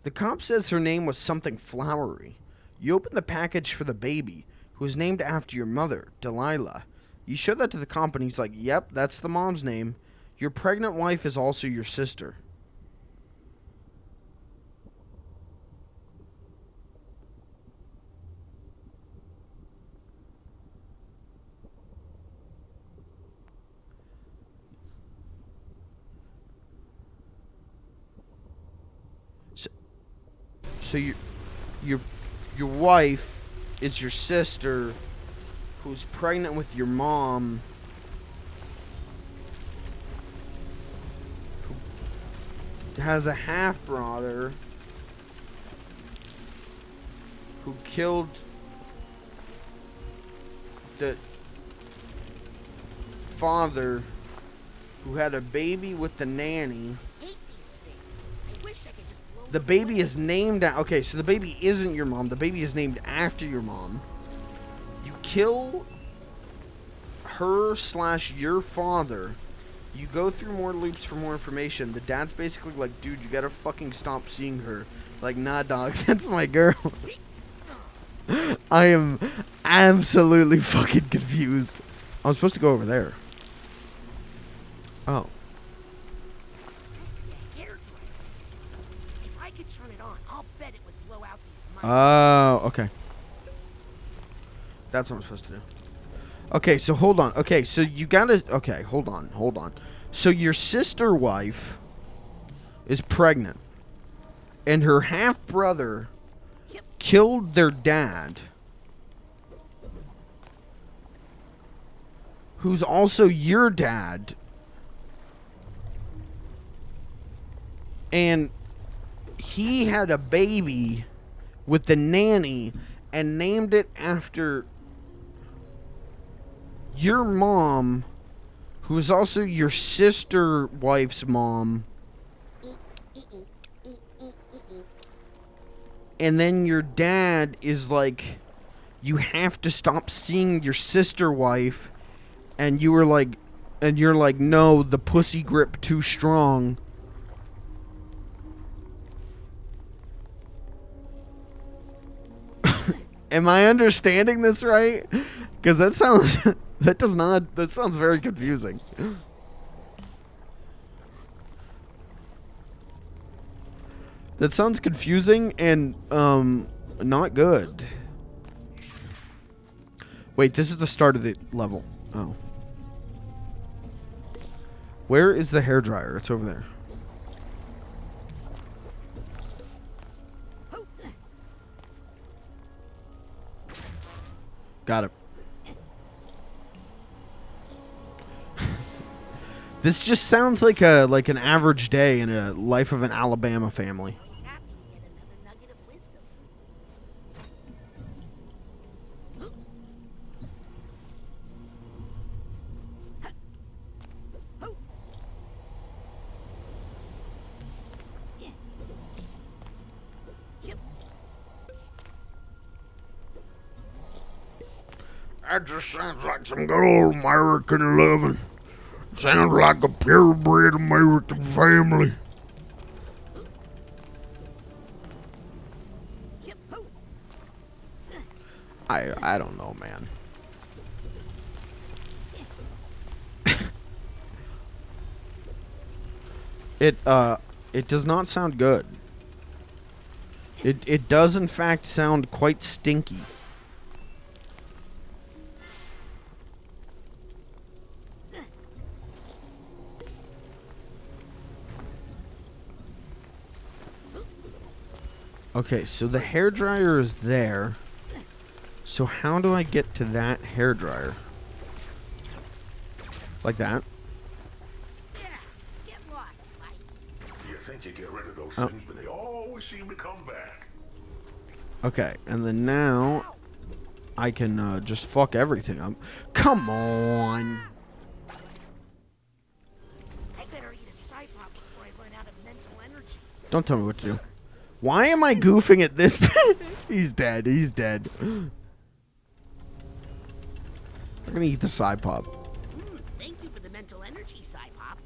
The cop says her name was something flowery. You open the package for the baby, who was named after your mother, Delilah. You show that to the cop, and he's like, yep, that's the mom's name. Your pregnant wife is also your sister. So your wife is your sister, who's pregnant with your mom, who has a half brother who killed the father, who had a baby with the nanny. The baby is named... Okay, so the baby isn't your mom. The baby is named after your mom. You kill her / your father. You go through more loops for more information. The dad's basically like, dude, you gotta fucking stop seeing her. Like, nah, dog, that's my girl. I am absolutely fucking confused. I was supposed to go over there. Oh. Oh, okay. That's what I'm supposed to do. Okay, so hold on. Okay, so you gotta... Okay, hold on. So your sister wife is pregnant. And her half-brother killed their dad, who's also your dad. And he had a baby with the nanny and named it after your mom, who is also your sister wife's mom. And then your dad is like, you have to stop seeing your sister wife. And you were like, and you're like, no, the pussy grip too strong. Am I understanding this right? Because that sounds... that sounds very confusing. That sounds confusing and, not good. Wait, this is the start of the level. Oh. Where is the hairdryer? It's over there. Got it. This just sounds like an average day in a life of an Alabama family. That just sounds like some good old American living. Sounds like a purebred American family. I don't know, man. It does not sound good. It does in fact sound quite stinky. Okay, so the hairdryer is there. So how do I get to that hairdryer? Like that? You think you get rid of those things, but they always seem to come back. Okay, and then now I can just fuck everything up. Come on! I better eat a Psy Pop before I run out of mental energy. Don't tell me what to do. Why am I goofing at this? He's dead. He's dead. I'm gonna eat the Psy Pop. Thank you for the mental energy, Psy Pop.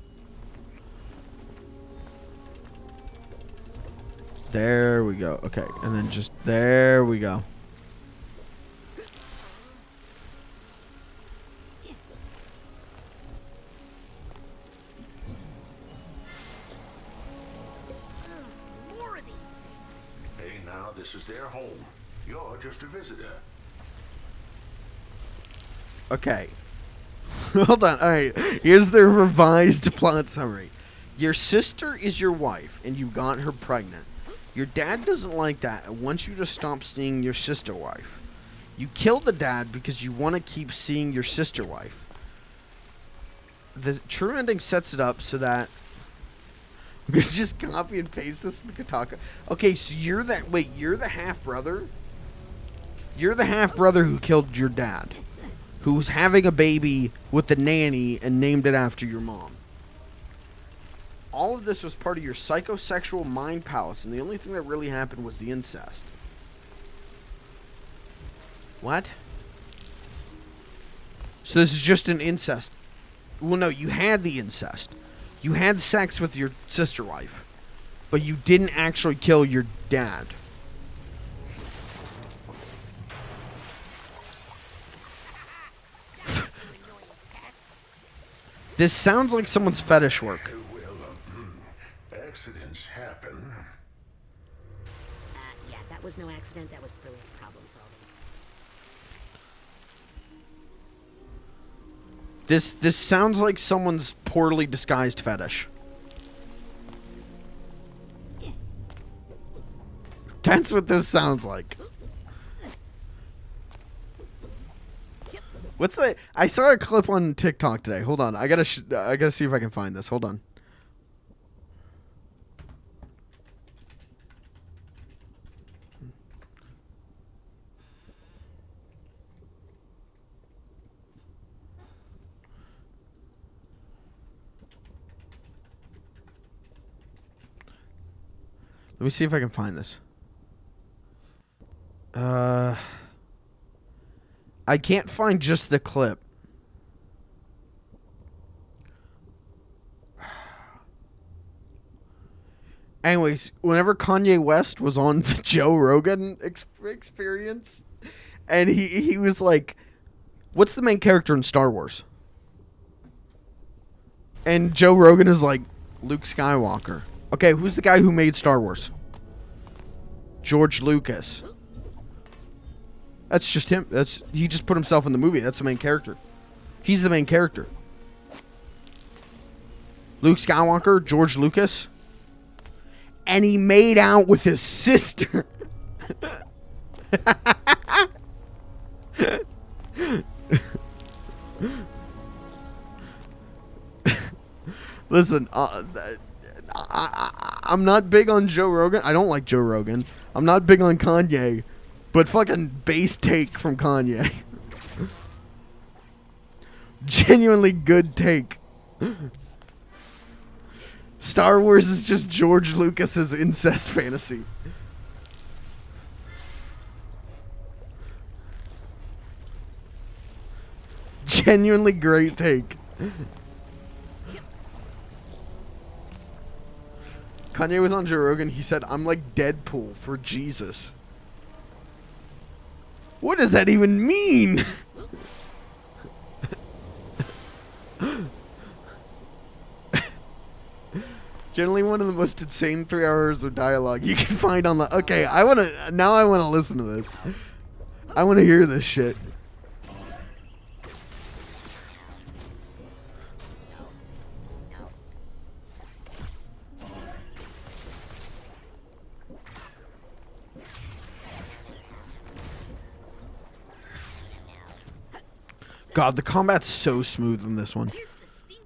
There we go. Okay, and then just there we go. More of these things. Hey, now, this is their home. You're just a visitor. Okay. Hold on. All right. Here's the revised plot summary. Your sister is your wife, and you got her pregnant. Your dad doesn't like that and wants you to stop seeing your sister wife. You killed the dad because you want to keep seeing your sister wife. The true ending sets it up so that... We could just copy and paste this from Kotaku. Okay, so you're that... Wait, you're the half-brother? You're the half-brother who killed your dad. Who's having a baby with the nanny and named it after your mom. All of this was part of your psychosexual mind palace, and the only thing that really happened was the incest. What? So this is just an incest. Well, no, you had the incest. You had sex with your sister wife, but you didn't actually kill your dad. This sounds like someone's fetish work. Accidents happen. Yeah, that was no accident. That was brilliant problem solving. This sounds like someone's poorly disguised fetish. That's what this sounds like. What's that? I saw a clip on TikTok today. Hold on. I gotta see if I can find this. Hold on. Let me see if I can find this. I can't find just the clip. Anyways, whenever Kanye West was on the Joe Rogan experience, and he was like, what's the main character in Star Wars? And Joe Rogan is like, Luke Skywalker. Okay, who's the guy who made Star Wars? George Lucas. That's just him. He just put himself in the movie. That's the main character. He's the main character. Luke Skywalker, George Lucas. And he made out with his sister. Listen, I'm not big on Joe Rogan. I don't like Joe Rogan. I'm not big on Kanye. But fucking base take from Kanye. Genuinely good take. Star Wars is just George Lucas's incest fantasy. Genuinely great take. Kanye was on Joe Rogan. He said, I'm like Deadpool for Jesus. What does that even mean? Generally one of the most insane 3 hours of dialogue you can find on the... Okay, I want to listen to this. I want to hear this shit. God, the combat's so smooth in this one.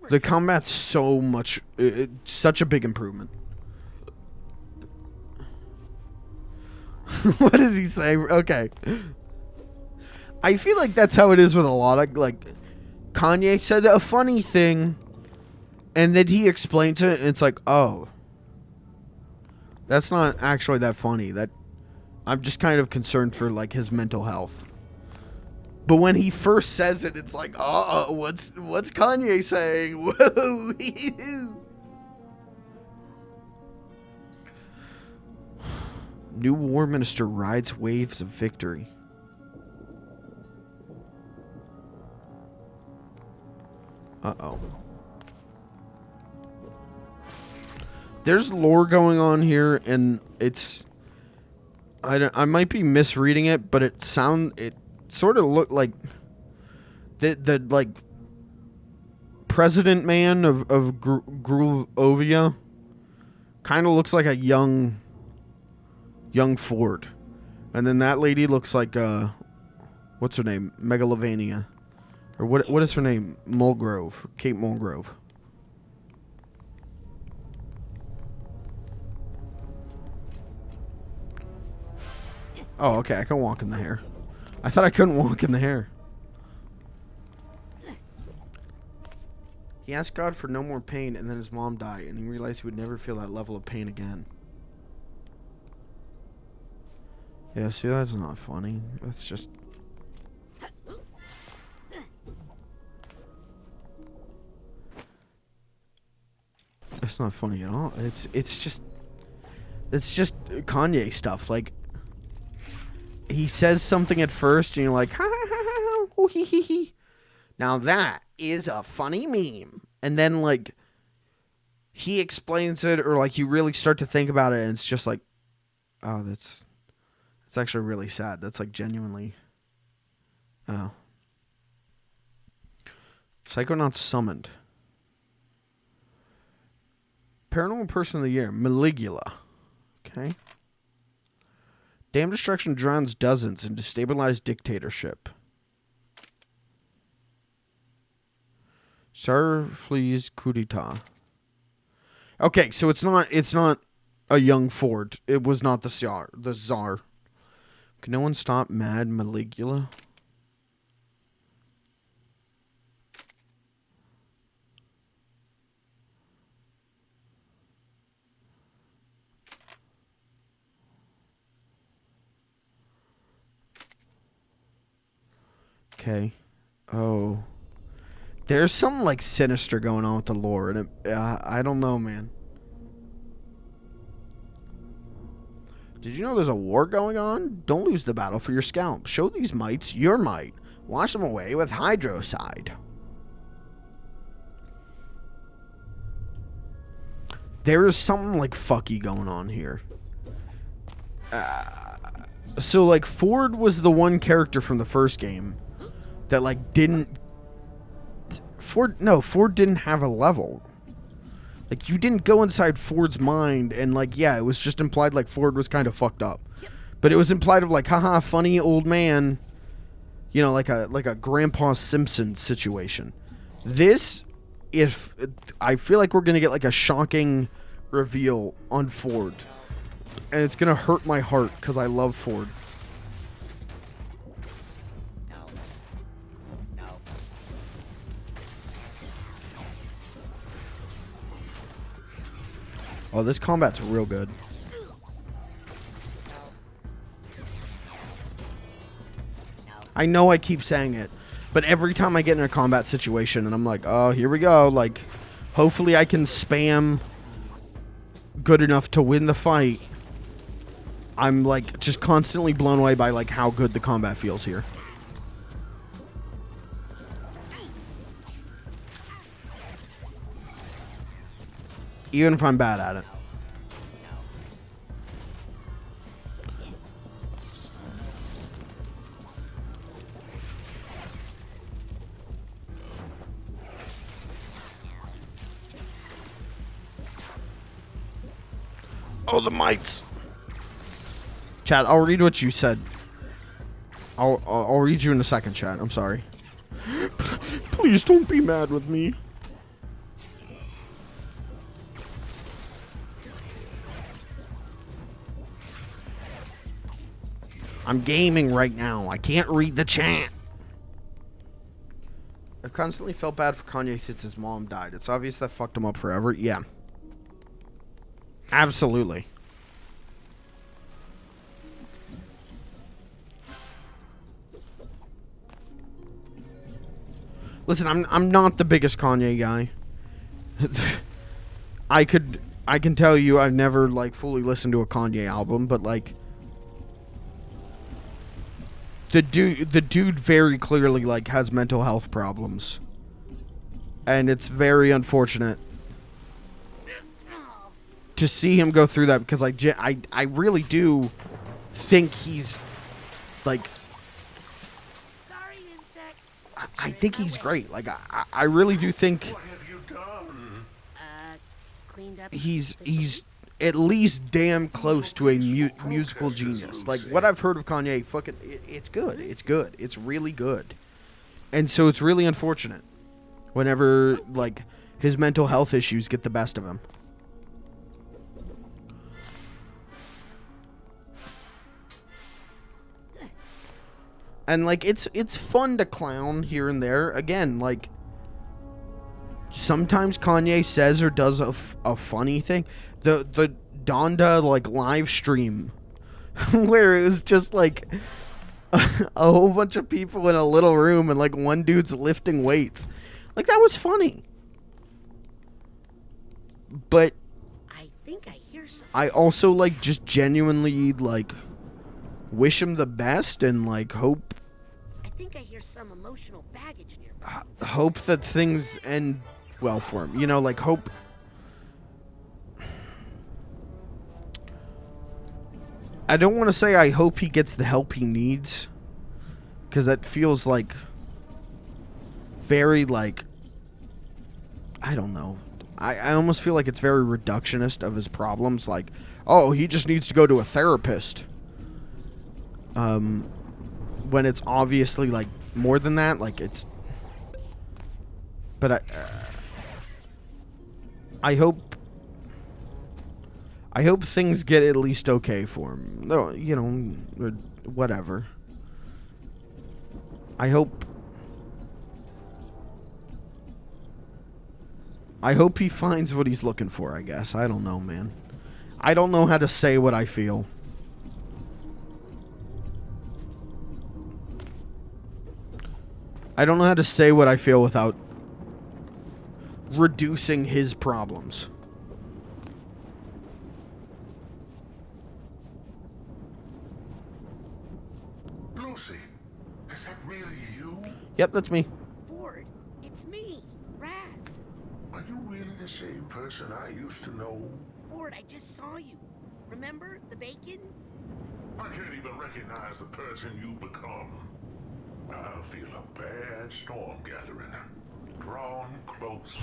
The combat's so much... It's such a big improvement. What does he say? Okay. I feel like that's how it is with a lot of... Like, Kanye said a funny thing, and then he explains it, and it's like, oh. That's not actually that funny. I'm just kind of concerned for, like, his mental health. But when he first says it, it's like, oh, what's Kanye saying? Whoa. New war minister rides waves of victory. Uh-oh. There's lore going on here, and it's... I might be misreading it, but it sort of looked like... The like... President man of Gruvovia kind of looks like a young Ford. And then that lady looks like, what's her name? Megalovania. Or what is her name? Mulgrove. Kate Mulgrove. Oh, okay, I can walk in the hair. I thought I couldn't walk in the hair. He asked God for no more pain, and then his mom died, and he realized he would never feel that level of pain again. Yeah, see, that's not funny. That's just... That's not funny at all. It's just Kanye stuff. Like, he says something at first, and you're like, ha ha ha ha, oh, hee hee hee. Now that is a funny meme. And then, like, he explains it, or, like, you really start to think about it, and it's just like, oh, it's actually really sad. That's, like, genuinely... Oh. Psychonauts summoned. Paranormal Person of the Year, Maligula. Okay. Dam destruction drowns dozens in destabilized dictatorship. Tsar flees coup d'etat. Okay, so it's not a young Ford. It was not the Tsar. Can no one stop Mad Maligula? Okay. Oh. There's something, like, sinister going on with the lore, and I don't know, man. Did you know there's a war going on? Don't lose the battle for your scalp. Show these mites your might. Wash them away with hydrocide. There is something, like, fucky going on here. So, like, Ford was the one character from the first game that, like, didn't... Ford didn't have a level. Like, you didn't go inside Ford's mind and, like, yeah, it was just implied, like, Ford was kind of fucked up. But it was implied of, like, haha, funny old man, you know, like a Grandpa Simpson situation. This, I feel like we're going to get, like, a shocking reveal on Ford. And it's going to hurt my heart because I love Ford. Oh, this combat's real good. I know I keep saying it, but every time I get in a combat situation and I'm like, oh, here we go. Like, hopefully I can spam good enough to win the fight. I'm, like, just constantly blown away by, like, how good the combat feels here. Even if I'm bad at it. Oh, the mites. Chat, I'll read what you said. I'll read you in a second, chat. I'm sorry. Please don't be mad with me. I'm gaming right now. I can't read the chat. I've constantly felt bad for Kanye since his mom died. It's obvious that fucked him up forever. Yeah. Absolutely. Listen, I'm not the biggest Kanye guy. I can tell you I've never, like, fully listened to a Kanye album, but, like, the dude very clearly like has mental health problems, and it's very unfortunate to see him go through that, because I really do think he's like, Sorry, insects. I think he's great. Like I really do think What have you done? Cleaned up. he's at least damn close to a musical genius. Like what I've heard of Kanye, fucking, it's good. It's good. It's really good. And so it's really unfortunate whenever like his mental health issues get the best of him. And like it's fun to clown here and there. Again, like sometimes Kanye says or does a funny thing. The Donda like live stream where it was just like a whole bunch of people in a little room and like one dude's lifting weights. Like that was funny. But I think I hear something. I also like just genuinely like wish him the best and like hope I think I hear some emotional baggage nearby. hope that things end well for him. You know, like hope. I don't want to say I hope he gets the help he needs, because that feels like very like, I don't know. I almost feel like it's very reductionist of his problems. Like, oh, he just needs to go to a therapist. When it's obviously like more than that. Like it's. But I hope things get at least okay for him. No, you know, or whatever. I hope he finds what he's looking for, I guess. I don't know, man. I don't know how to say what I feel. I don't know how to say what I feel without reducing his problems. Lucy, is that really you? Yep, that's me. Ford, it's me, Raz. Are you really the same person I used to know? Ford, I just saw you. Remember the bacon? I can't even recognize the person you become. I feel a bad storm gathering. Drawn close.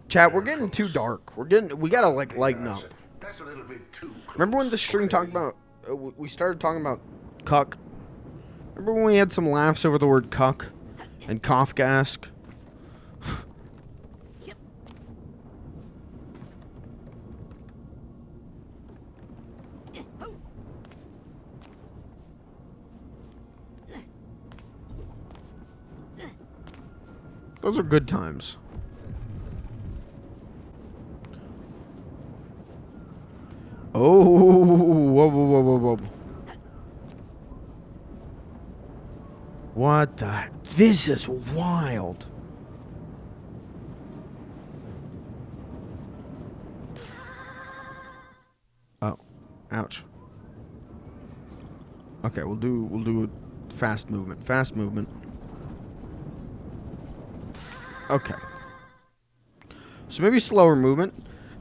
Chat, we're getting too dark. We gotta like lighten up. That's a little bit too close. Remember when the stream talked about, we started talking about cuck? Remember when we had some laughs over the word cuck and Kafkaesque? Those are good times. Oh, whoa, whoa, whoa, whoa, whoa. What the? This is wild. Oh, ouch. Okay, we'll do a fast movement. Fast movement. Okay. So maybe slower movement.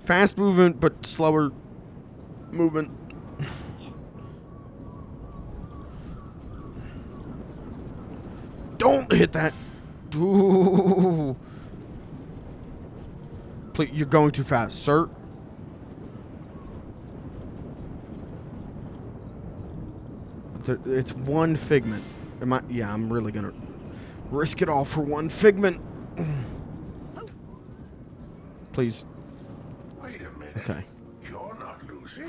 Fast movement, but slower movement. Don't hit that. Ooh. Please, you're going too fast, sir. It's one figment. Yeah, I'm really gonna risk it all for one figment. Please. Wait a minute. Okay. You're not Lucy.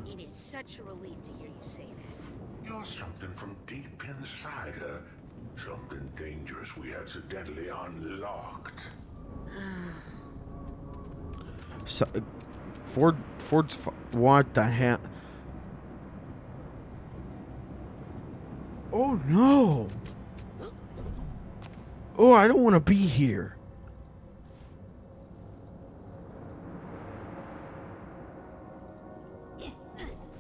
It is such a relief to hear you say that. You're something from deep inside her. Something dangerous we accidentally unlocked. So, Ford's. What the hell? Oh no! Oh, I don't want to be here.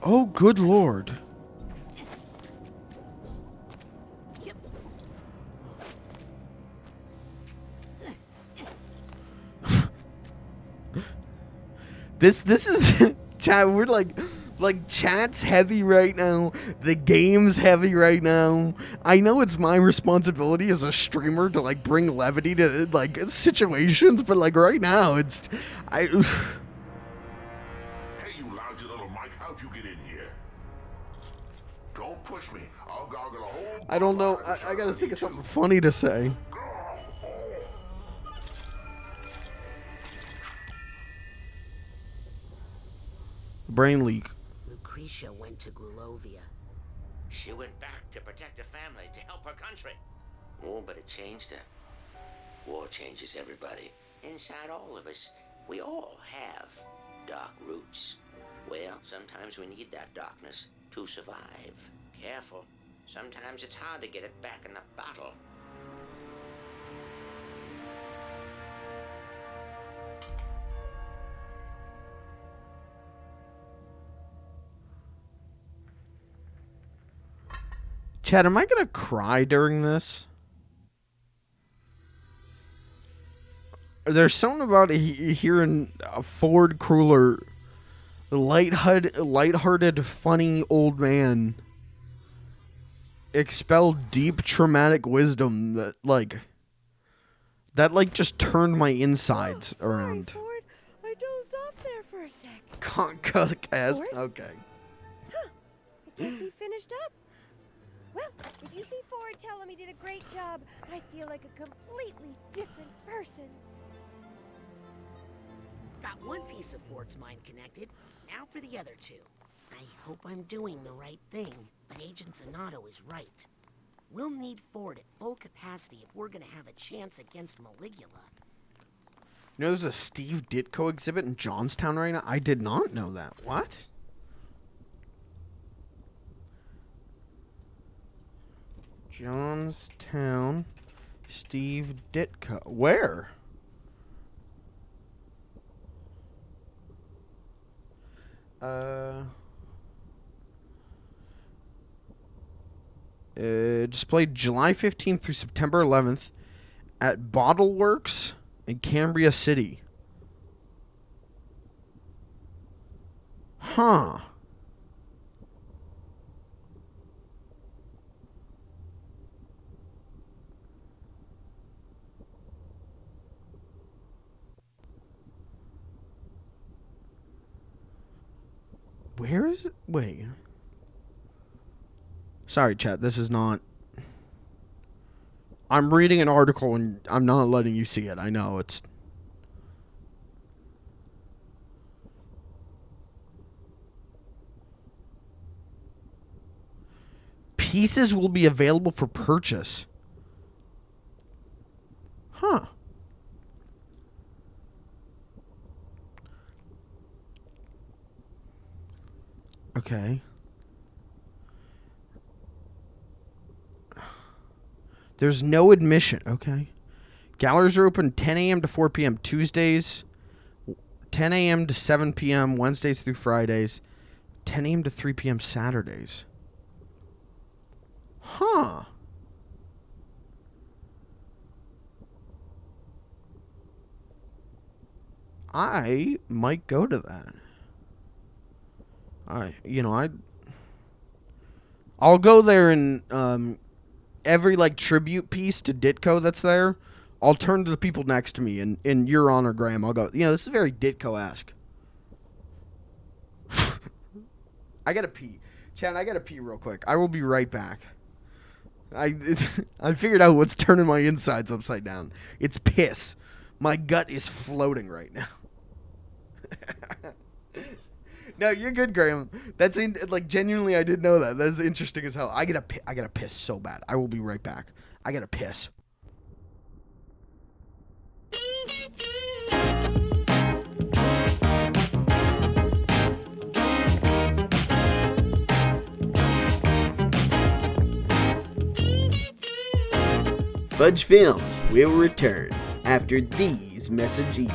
Oh, good lord. This is chat. We're like chat's heavy right now. The game's heavy right now. I know it's my responsibility as a streamer to like bring levity to like situations, but like right now it's Hey, you lousy little Mike, how'd you get in here? Don't push me. I'll gargle a whole. I don't know. I gotta think of something funny to say. Brain leak. Lucretia went to Grulovia. She went back to protect her family, to help her country. Oh, but it changed her. War changes everybody. Inside all of us, we all have dark roots. Well, sometimes we need that darkness to survive. Careful. Sometimes it's hard to get it back in the bottle. Chad, am I gonna cry during this? There's something about hearing a Ford Cruller, lighthearted, funny old man expel deep traumatic wisdom that just turned my insides around. Ford, I dozed off there for a sec. Concuss. Ford? Okay. I guess he finished up. Well, if you see Ford tell him he did a great job, I feel like a completely different person. Got one piece of Ford's mind connected. Now for the other two. I hope I'm doing the right thing, but Agent Zanato is right. We'll need Ford at full capacity if we're gonna have a chance against Maligula. You know there's a Steve Ditko exhibit in Johnstown right now? I did not know that. What? Johnstown, Steve Ditko. Where? Displayed July 15th through September 11th at Bottle Works in Cambria City. Huh. Where is it? Wait. Sorry, chat. This is not... I'm reading an article and I'm not letting you see it. I know it's... Pieces will be available for purchase. Huh. Okay. There's no admission. Okay. Galleries are open 10 a.m. to 4 p.m. Tuesdays, 10 a.m. to 7 p.m. Wednesdays through Fridays, 10 a.m. to 3 p.m. Saturdays. Huh. I might go to that. I'll go there and every like tribute piece to Ditko that's there, I'll turn to the people next to me and in your honor, Graham, I'll go, this is very Ditko-esque. I gotta pee. Chad, I gotta pee real quick. I will be right back. I figured out what's turning my insides upside down. It's piss. My gut is floating right now. No, you're good, Graham. That's genuinely, I didn't know that. That's interesting as hell. I gotta piss so bad. I will be right back. I gotta piss. Fudge Films will return after these messages.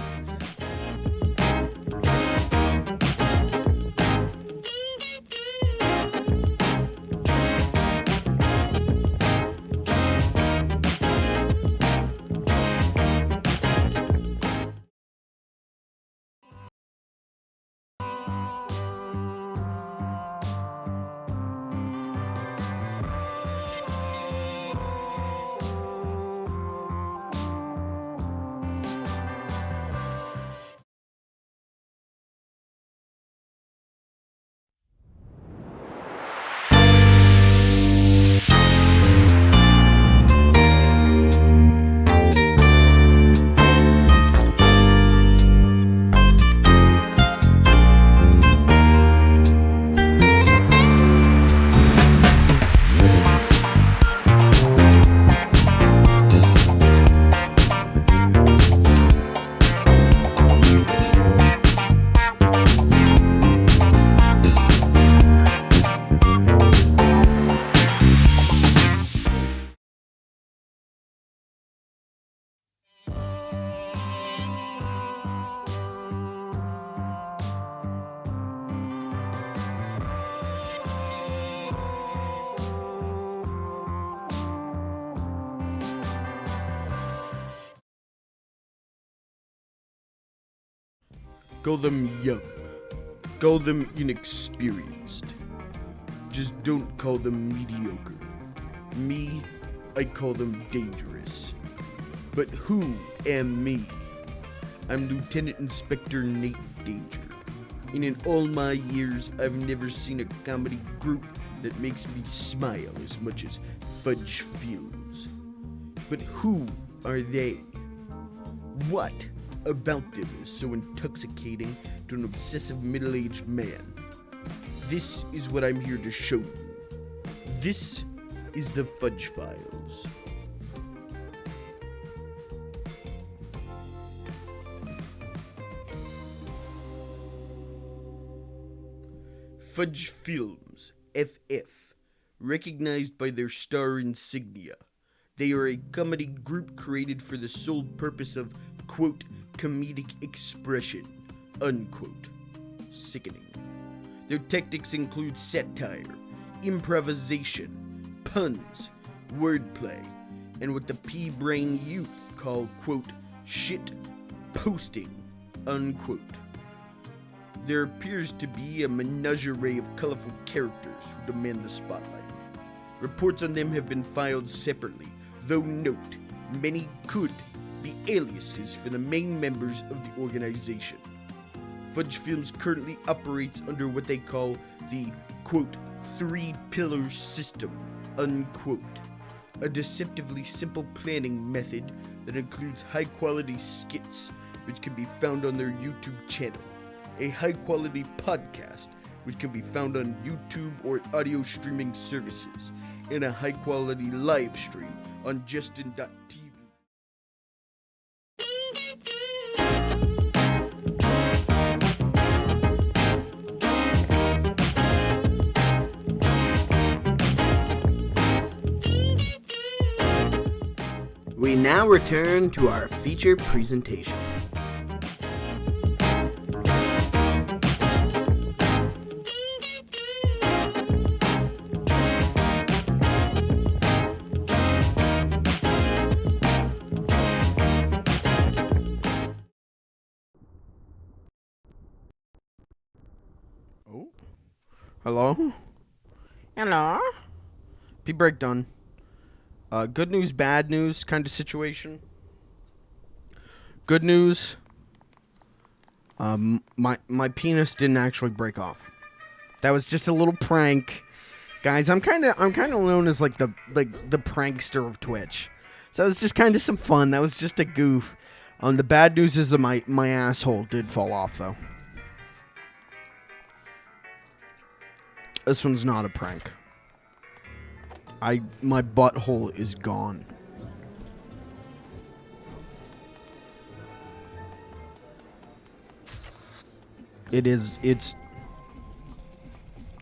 Call them young. Call them inexperienced. Just don't call them mediocre. Me, I call them dangerous. But who am me? I'm Lieutenant Inspector Nate Danger. And in all my years, I've never seen a comedy group that makes me smile as much as Fudge Films. But who are they? What about them is so intoxicating to an obsessive middle-aged man? This is what I'm here to show you. This is the Fudge Files. Fudge Films, FF, recognized by their star insignia. They are a comedy group created for the sole purpose of, quote, comedic expression, unquote. Sickening. Their tactics include satire, improvisation, puns, wordplay, and what the pea-brain youth call, quote, shit posting, unquote. There appears to be a menagerie of colorful characters who demand the spotlight. Reports on them have been filed separately, though note, many could be aliases for the main members of the organization. Fudge Films currently operates under what they call the, quote, 3-pillar system, unquote. A deceptively simple planning method that includes high-quality skits, which can be found on their YouTube channel. A high-quality podcast, which can be found on YouTube or audio streaming services, and a high-quality live stream on Justin.tv. We now return to our feature presentation. Oh. Hello? Hello? P-break done. Good news, bad news kind of situation. Good news. My penis didn't actually break off. That was just a little prank. Guys, I'm kind of known as like the prankster of Twitch. So it's just kind of some fun. That was just a goof. The bad news is that my asshole did fall off though. This one's not a prank. My butthole is gone. It's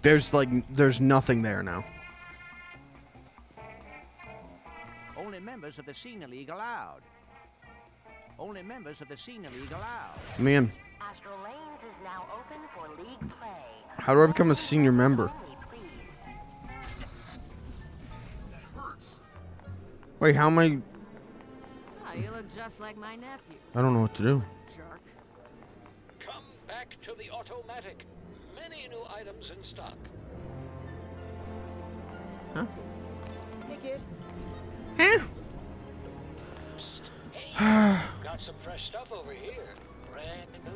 there's nothing there now. Only members of the Senior League allowed. Only members of the Senior League allowed. Man. Astral Lanes is now open for league play. How do I become a senior member? Wait, how am I? Oh, you look just like my nephew. I don't know what to do. Jerk. Come back to the automatic. Many new items in stock. Huh? Hey, kid. Huh? Hey, got some fresh stuff over here. Brand new.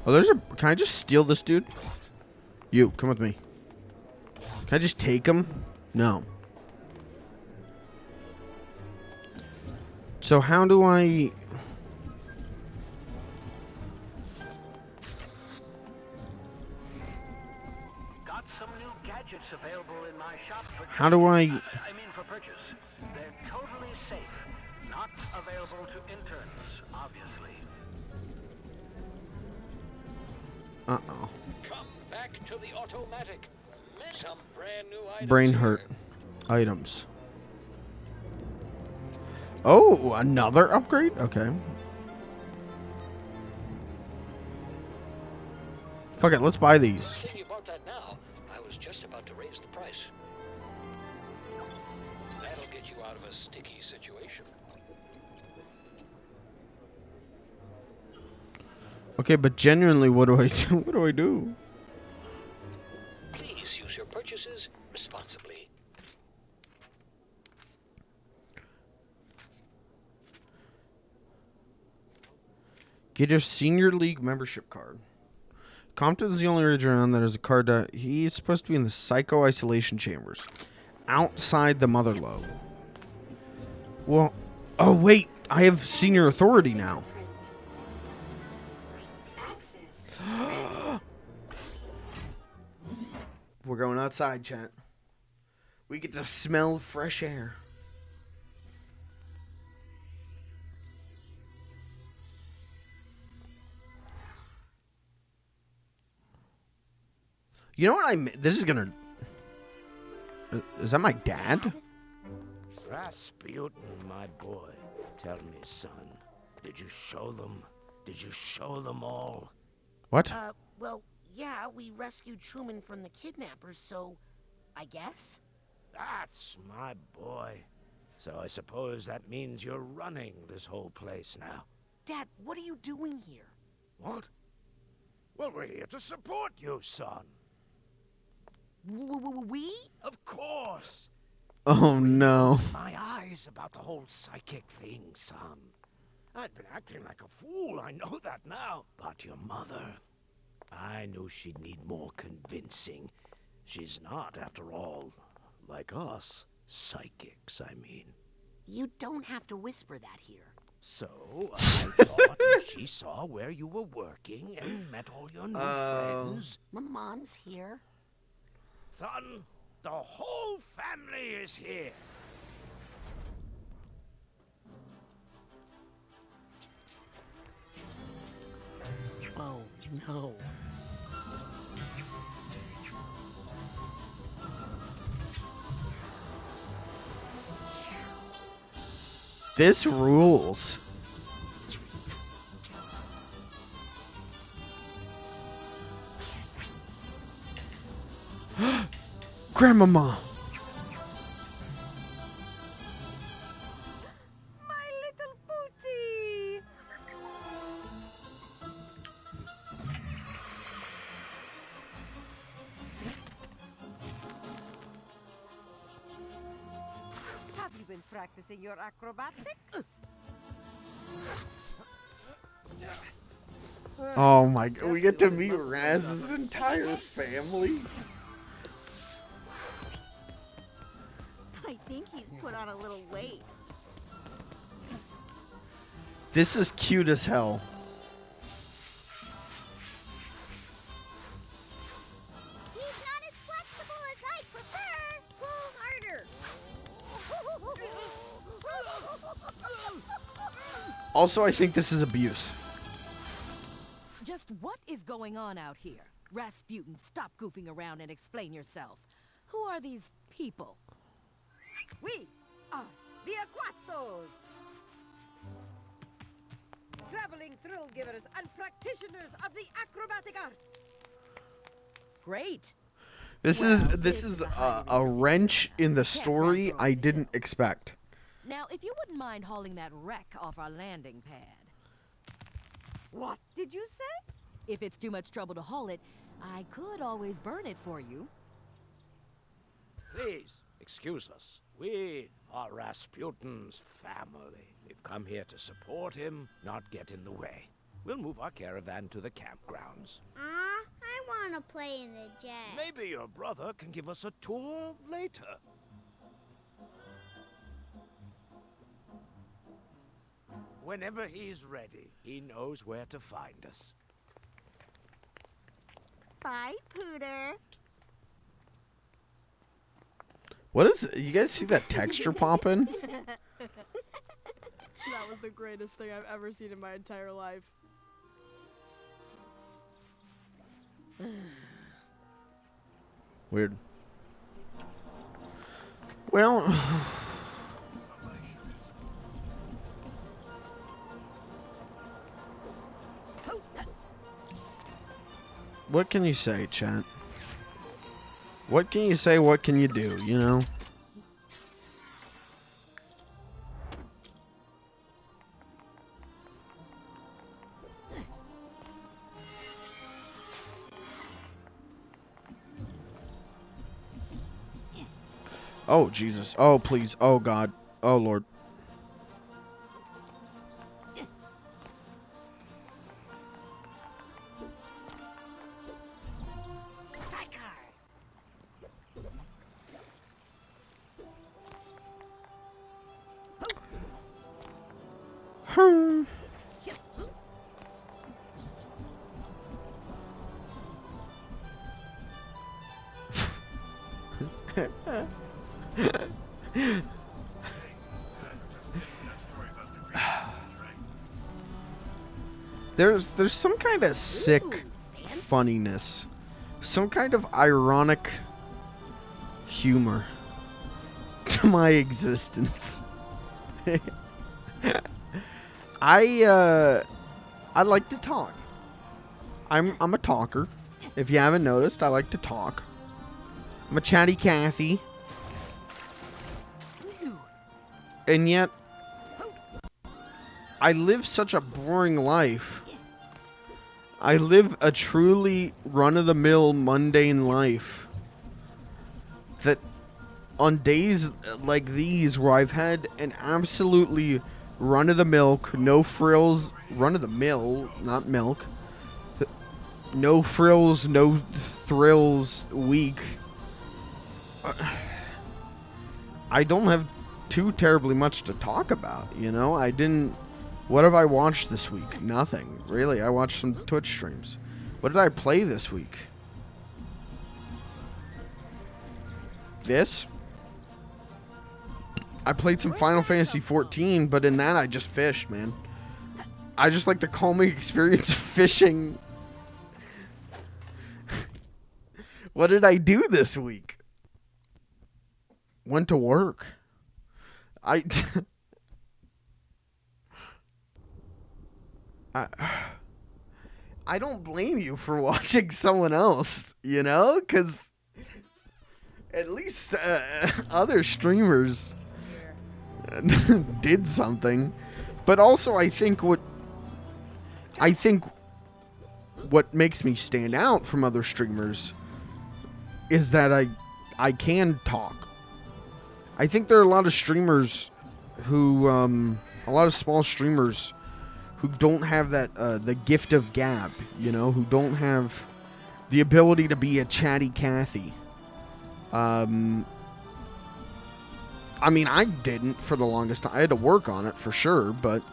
Oh, can I just steal this dude? You, come with me. Can I just take him? No. So how do I... Got some new gadgets available in my shop for How do I... for purchase. They're totally safe. Not available to interns, obviously. Uh-oh. Come back to the automatic. Some brand new items. Brain hurt. Items. Oh, another upgrade? Okay. Fuck it, let's buy these. Thinking about that now, I was just about to raise the price. That'll get you out of a sticky situation. Okay, but genuinely, what do I do? What do I do? Please use your purchases responsibly. Get your senior league membership card. Compton's the only region around that has a card that he's supposed to be in the psycho isolation chambers. Outside the mother lobe. Well, oh wait, I have senior authority now. Access. We're going outside, chat. We get to smell fresh air. You know what this is gonna... Is that my dad? Rasputin, my boy. Tell me, son. Did you show them? Did you show them all? What? Well, yeah, we rescued Truman from the kidnappers, so I guess. That's my boy. So I suppose that means you're running this whole place now. Dad, what are you doing here? What? Well, we're here to support you, son. We? Of course. Oh no. My eyes about the whole psychic thing, son. I'd been acting like a fool, I know that now. But your mother, I knew she'd need more convincing. She's not, after all, like us. Psychics, I mean. You don't have to whisper that here. So, I thought if she saw where you were working and met all your new friends... My mom's here. Son, the whole family is here. Oh, no. This rules. Grandmama. My little booty. Have you been practicing your acrobatics? Oh my god, we get to meet Raz's entire family. I think he's put on a little weight. This is cute as hell. He's not as flexible as I prefer. Pull harder. Also, I think this is abuse. Just what is going on out here? Rasputin, stop goofing around and explain yourself. Who are these people? We are the Aquatos. Traveling thrill givers and practitioners of the acrobatic arts. Great. This is a wrench in the story I didn't expect. Now, if you wouldn't mind hauling that wreck off our landing pad. What did you say? If it's too much trouble to haul it, I could always burn it for you. Please, excuse us. We are Rasputin's family. We've come here to support him, not get in the way. We'll move our caravan to the campgrounds. I want to play in the jet. Maybe your brother can give us a tour later. Whenever he's ready, he knows where to find us. Bye, Pooter. What is... You guys see that texture popping? That was the greatest thing I've ever seen in my entire life. Weird. Well... What can you say, chat? What can you say, what can you do, you know? Oh, Jesus. Oh, please. Oh, God. Oh, Lord. There's some kind of sick funniness, some kind of ironic humor to my existence. I like to talk. I'm a talker. If you haven't noticed, I like to talk. I'm a chatty Cathy. And yet, I live such a boring life. I live a truly run-of-the-mill, mundane life. That on days like these where I've had an absolutely run-of-the-mill, no frills, run-of-the-mill, not milk, no frills, no thrills week, I don't have too terribly much to talk about, you know? What have I watched this week? Nothing, really. I watched some Twitch streams. What did I play this week? This? I played some Final Fantasy 14, but in that I just fished, man. I just like the calming experience of fishing. What did I do this week? Went to work. I don't blame you for watching someone else, you know? Because at least other streamers did something. But also, I think what makes me stand out from other streamers is that I can talk. I think there are a lot of streamers who, a lot of small streamers who don't have that, the gift of gab, you know, who don't have the ability to be a chatty Cathy. I mean, I didn't for the longest time. I had to work on it for sure, but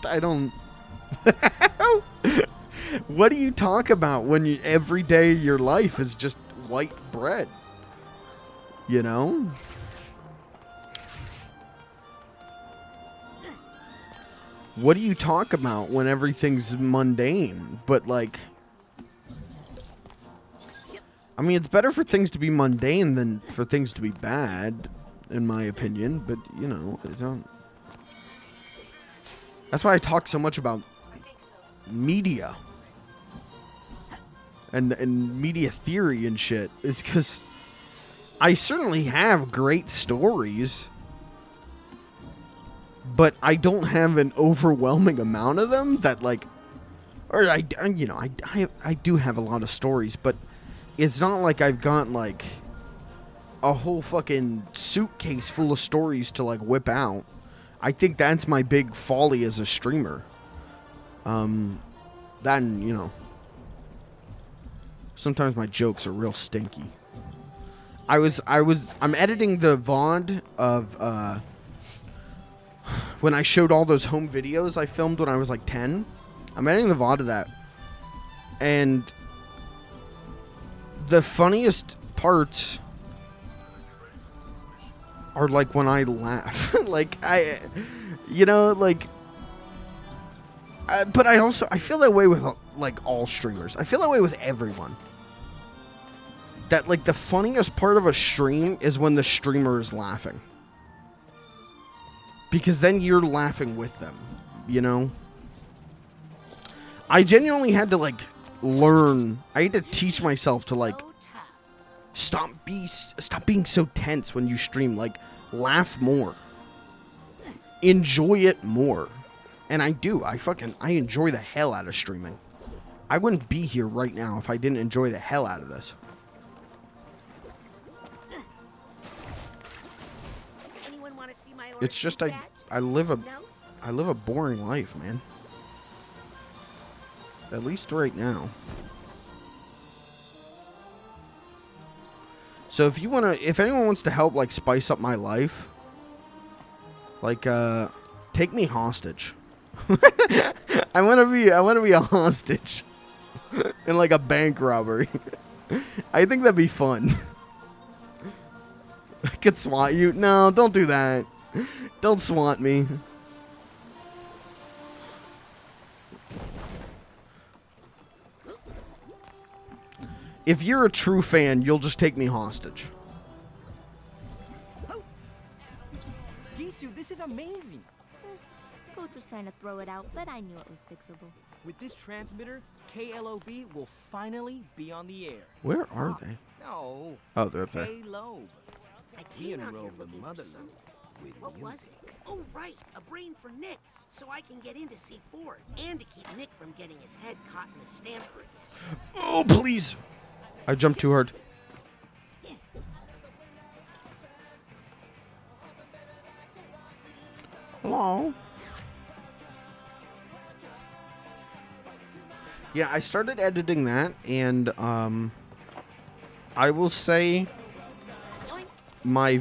I don't. What do you talk about when every day of your life is just white bread? You know? What do you talk about when everything's mundane? But like, I mean, it's better for things to be mundane than for things to be bad, in my opinion. But, you know, that's why I talk so much about media and media theory and shit, is because I certainly have great stories, but I don't have an overwhelming amount of them that, like, or I do have a lot of stories, but it's not like I've got, like, a whole fucking suitcase full of stories to, like, whip out. I think that's my big folly as a streamer. Then, you know, sometimes my jokes are real stinky. I'm editing the VOD of, when I showed all those home videos I filmed when I was like 10. I'm editing the VOD of that. And the funniest parts are like when I laugh. Like, you know, like, but I feel that way with, like, all streamers. I feel that way with everyone. That, like, the funniest part of a stream is when the streamer is laughing. Because then you're laughing with them, you know? I genuinely had to, like, learn. I had to teach myself to, like, stop being so tense when you stream. Like, laugh more. Enjoy it more. And I do. I enjoy the hell out of streaming. I wouldn't be here right now if I didn't enjoy the hell out of this. want to see my It's just origins I live a badge? No? I live a boring life, man. At least right now. So if anyone wants to help like spice up my life, like take me hostage. I want to be a hostage in like a bank robbery. I think that'd be fun. I could swat you. No, don't do that. Don't swat me. If you're a true fan, you'll just take me hostage. Gisu, this is amazing. Coach was trying to throw it out, but I knew it was fixable. With this transmitter, KLOB will finally be on the air. Where are they? No. Oh, they're up there. K-Lobe. I He came out here enrolled the looking for mother some... with What was music. it? Oh, right. A brain for Nick. So I can get in to see Ford. And to keep Nick from getting his head caught in the stamper again. Oh, please. I jumped too hard. Hello. Yeah, I started editing that, and I will say my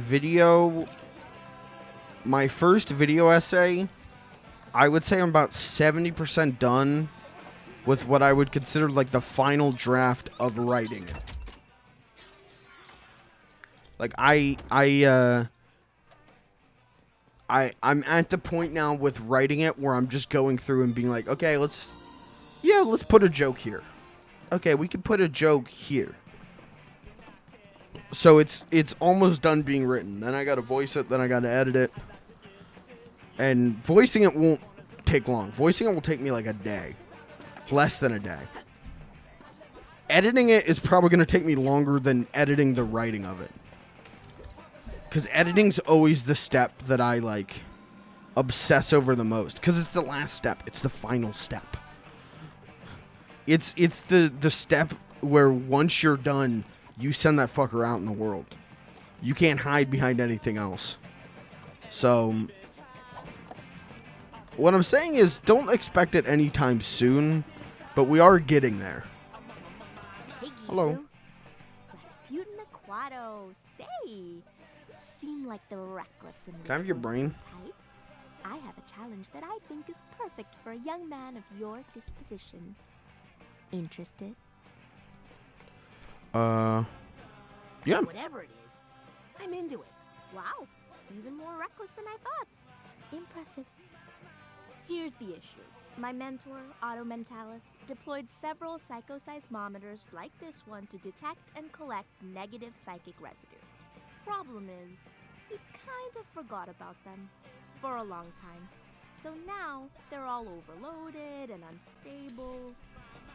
first video essay, I would say I'm about 70% done with what I would consider like the final draft of writing. Like I'm at the point now with writing it where I'm just going through and being like, okay, let's put a joke here. Okay, we can put a joke here. So it's almost done being written. Then I gotta voice it, then I gotta edit it. And voicing it won't take long. Voicing it will take me like a day. Less than a day. Editing it is probably gonna take me longer than editing the writing of it. Because editing's always the step that I like obsess over the most. Because it's the last step. It's the final step. It's the step where once you're done, you send that fucker out in the world. You can't hide behind anything else. So, what I'm saying is, don't expect it anytime soon, but we are getting there. Hey, Gisu. Hello. Rasputin Aquato. Say, you seem like the reckless and Can I have your brain? type. I have a challenge that I think is perfect for a young man of your disposition. Interested? Yeah. Whatever it is, I'm into it. Wow, even more reckless than I thought. Impressive. Here's the issue. My mentor, Otto Mentalis, deployed several psychoseismometers like this one to detect and collect negative psychic residue. Problem is, he kind of forgot about them for a long time. So now, they're all overloaded and unstable.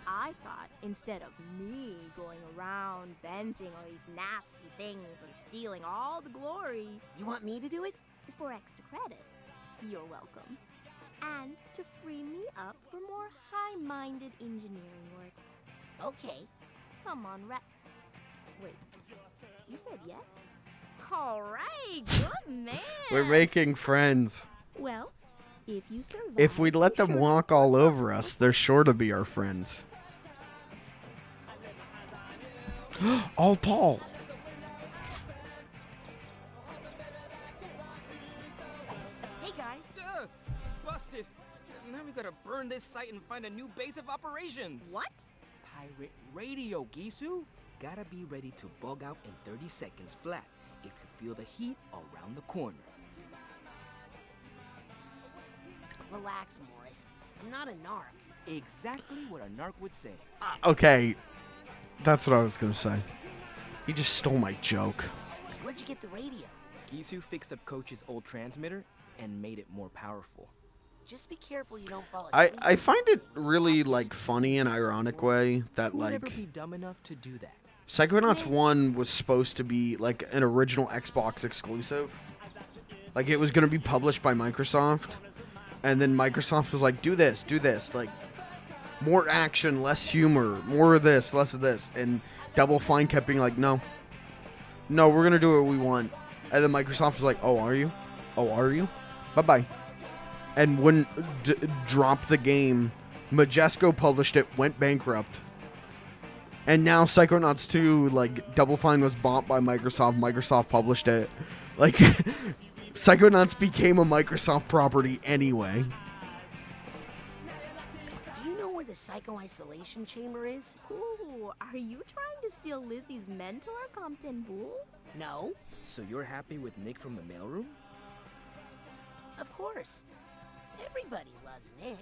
I thought instead of me going around venting all these nasty things and stealing all the glory... You want me to do it? For extra credit. You're welcome. And to free me up for more high-minded engineering work. Okay. Come on, Wait, you said yes? All right, good man. We're making friends. Well, if you survive... If we let them walk all over us, they're sure to be our friends. Oh, Paul. Hey, guys. Busted. Now we gotta burn this site and find a new base of operations. What? Pirate radio, Gisu. Gotta be ready to bug out in 30 seconds flat if you feel the heat around the corner. Relax, Morris. I'm not a narc. Exactly what a narc would say. Okay. That's what I was gonna say. He just stole my joke. Where'd you get the radio? Gisu fixed up Coach's old transmitter and made it more powerful. Just be careful you don't fall asleep. I find it really like funny and ironic way that Who would like ever be dumb enough to do that? Psychonauts 1 was supposed to be like an original Xbox exclusive. Like it was gonna be published by Microsoft. And then Microsoft was like, do this, like more action, less humor, more of this, less of this. And Double Fine kept being like, no, we're gonna do what we want. And then Microsoft was like, oh, are you? Oh, are you? Bye-bye. And wouldn't drop the game. Majesco published it, went bankrupt. And now Psychonauts 2, like, Double Fine was bought by Microsoft. Microsoft published it. Like, Psychonauts became a Microsoft property anyway. Do you know where the psycho-isolation chamber is? Ooh, are you trying to steal Lizzie's mentor, Compton Bull? No, So you're happy with Nick from the mailroom? of course. Everybody loves Nick.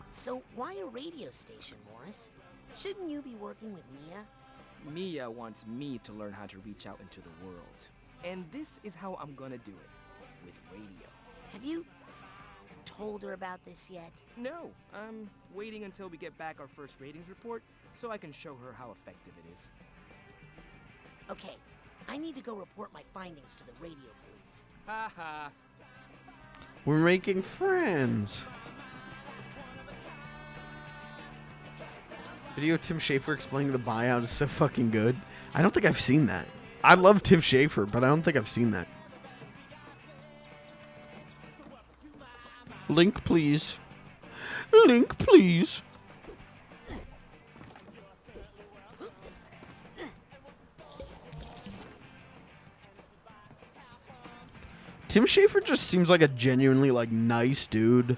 So why a radio station, Morris? Shouldn't you be working with Mia? Mia wants me to learn how to reach out into the world. And this is how I'm gonna do it. With radio. Have you told her about this yet? No, I'm waiting until we get back our first ratings report so I can show her how effective it is. Okay, I need to go report my findings to the radio police. Haha. We're making friends. Video of Tim Schafer explaining the buyout is so fucking good. I don't think I've seen that. I love Tim Schafer, but I don't think I've seen that. Link, please. Link, please. Tim Schafer just seems like a genuinely, like, nice dude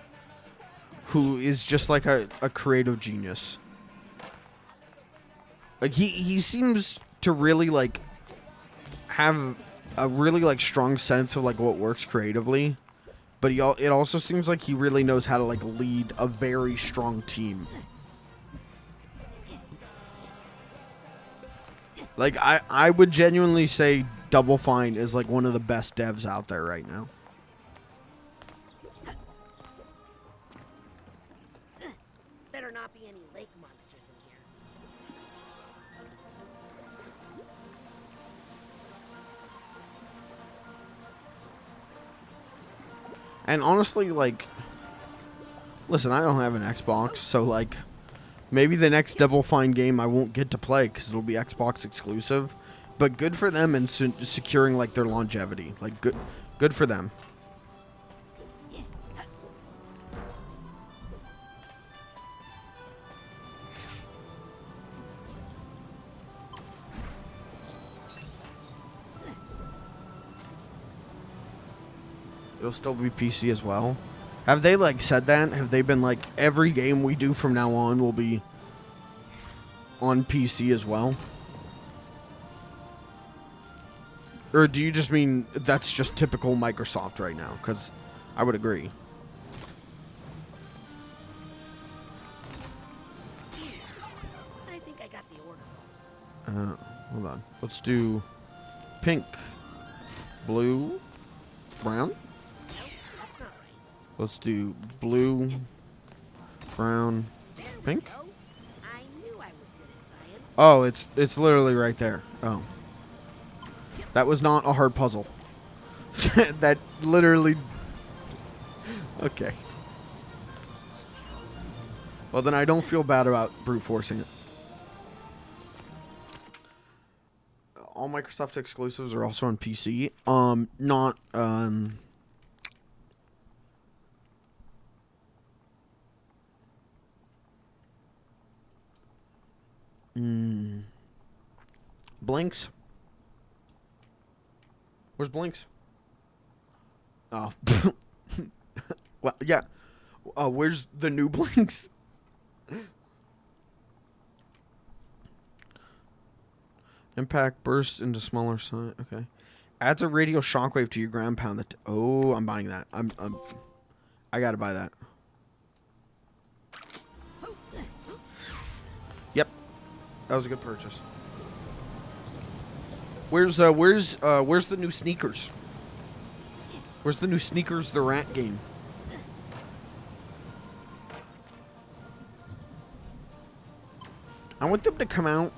who is just like a creative genius. Like, he seems to really, like, have a really, like, strong sense of, like, what works creatively. But it also seems like he really knows how to, like, lead a very strong team. Like, I would genuinely say Double Fine is, like, one of the best devs out there right now. Better not be any lake monsters in here. And honestly, like, listen, I don't have an Xbox, so, like, maybe the next Double Fine game I won't get to play because it'll be Xbox exclusive. But good for them in securing, like, their longevity. Like, good for them. It'll still be PC as well. Have they, like, said that? Have they been like, every game we do from now on will be on PC as well? Or do you just mean that's just typical Microsoft right now? Because I would agree. I think I got the order. Hold on. Let's do pink, blue, brown. That's not right. Let's do blue, brown, pink. I knew I was good at science. Oh, it's literally right there. Oh. That was not a hard puzzle. That literally... Okay. Well, then I don't feel bad about brute forcing it. All Microsoft exclusives are also on PC. Not, Blinks. Where's Blinks? Oh. Well, yeah. Where's the new Blinks? Impact bursts into smaller size. Okay. Adds a radio shockwave to your ground pound. Oh, I'm buying that. I gotta buy that. Yep. That was a good purchase. Where's the new sneakers? Where's the new Sneakers the Rat game? I want them to come out,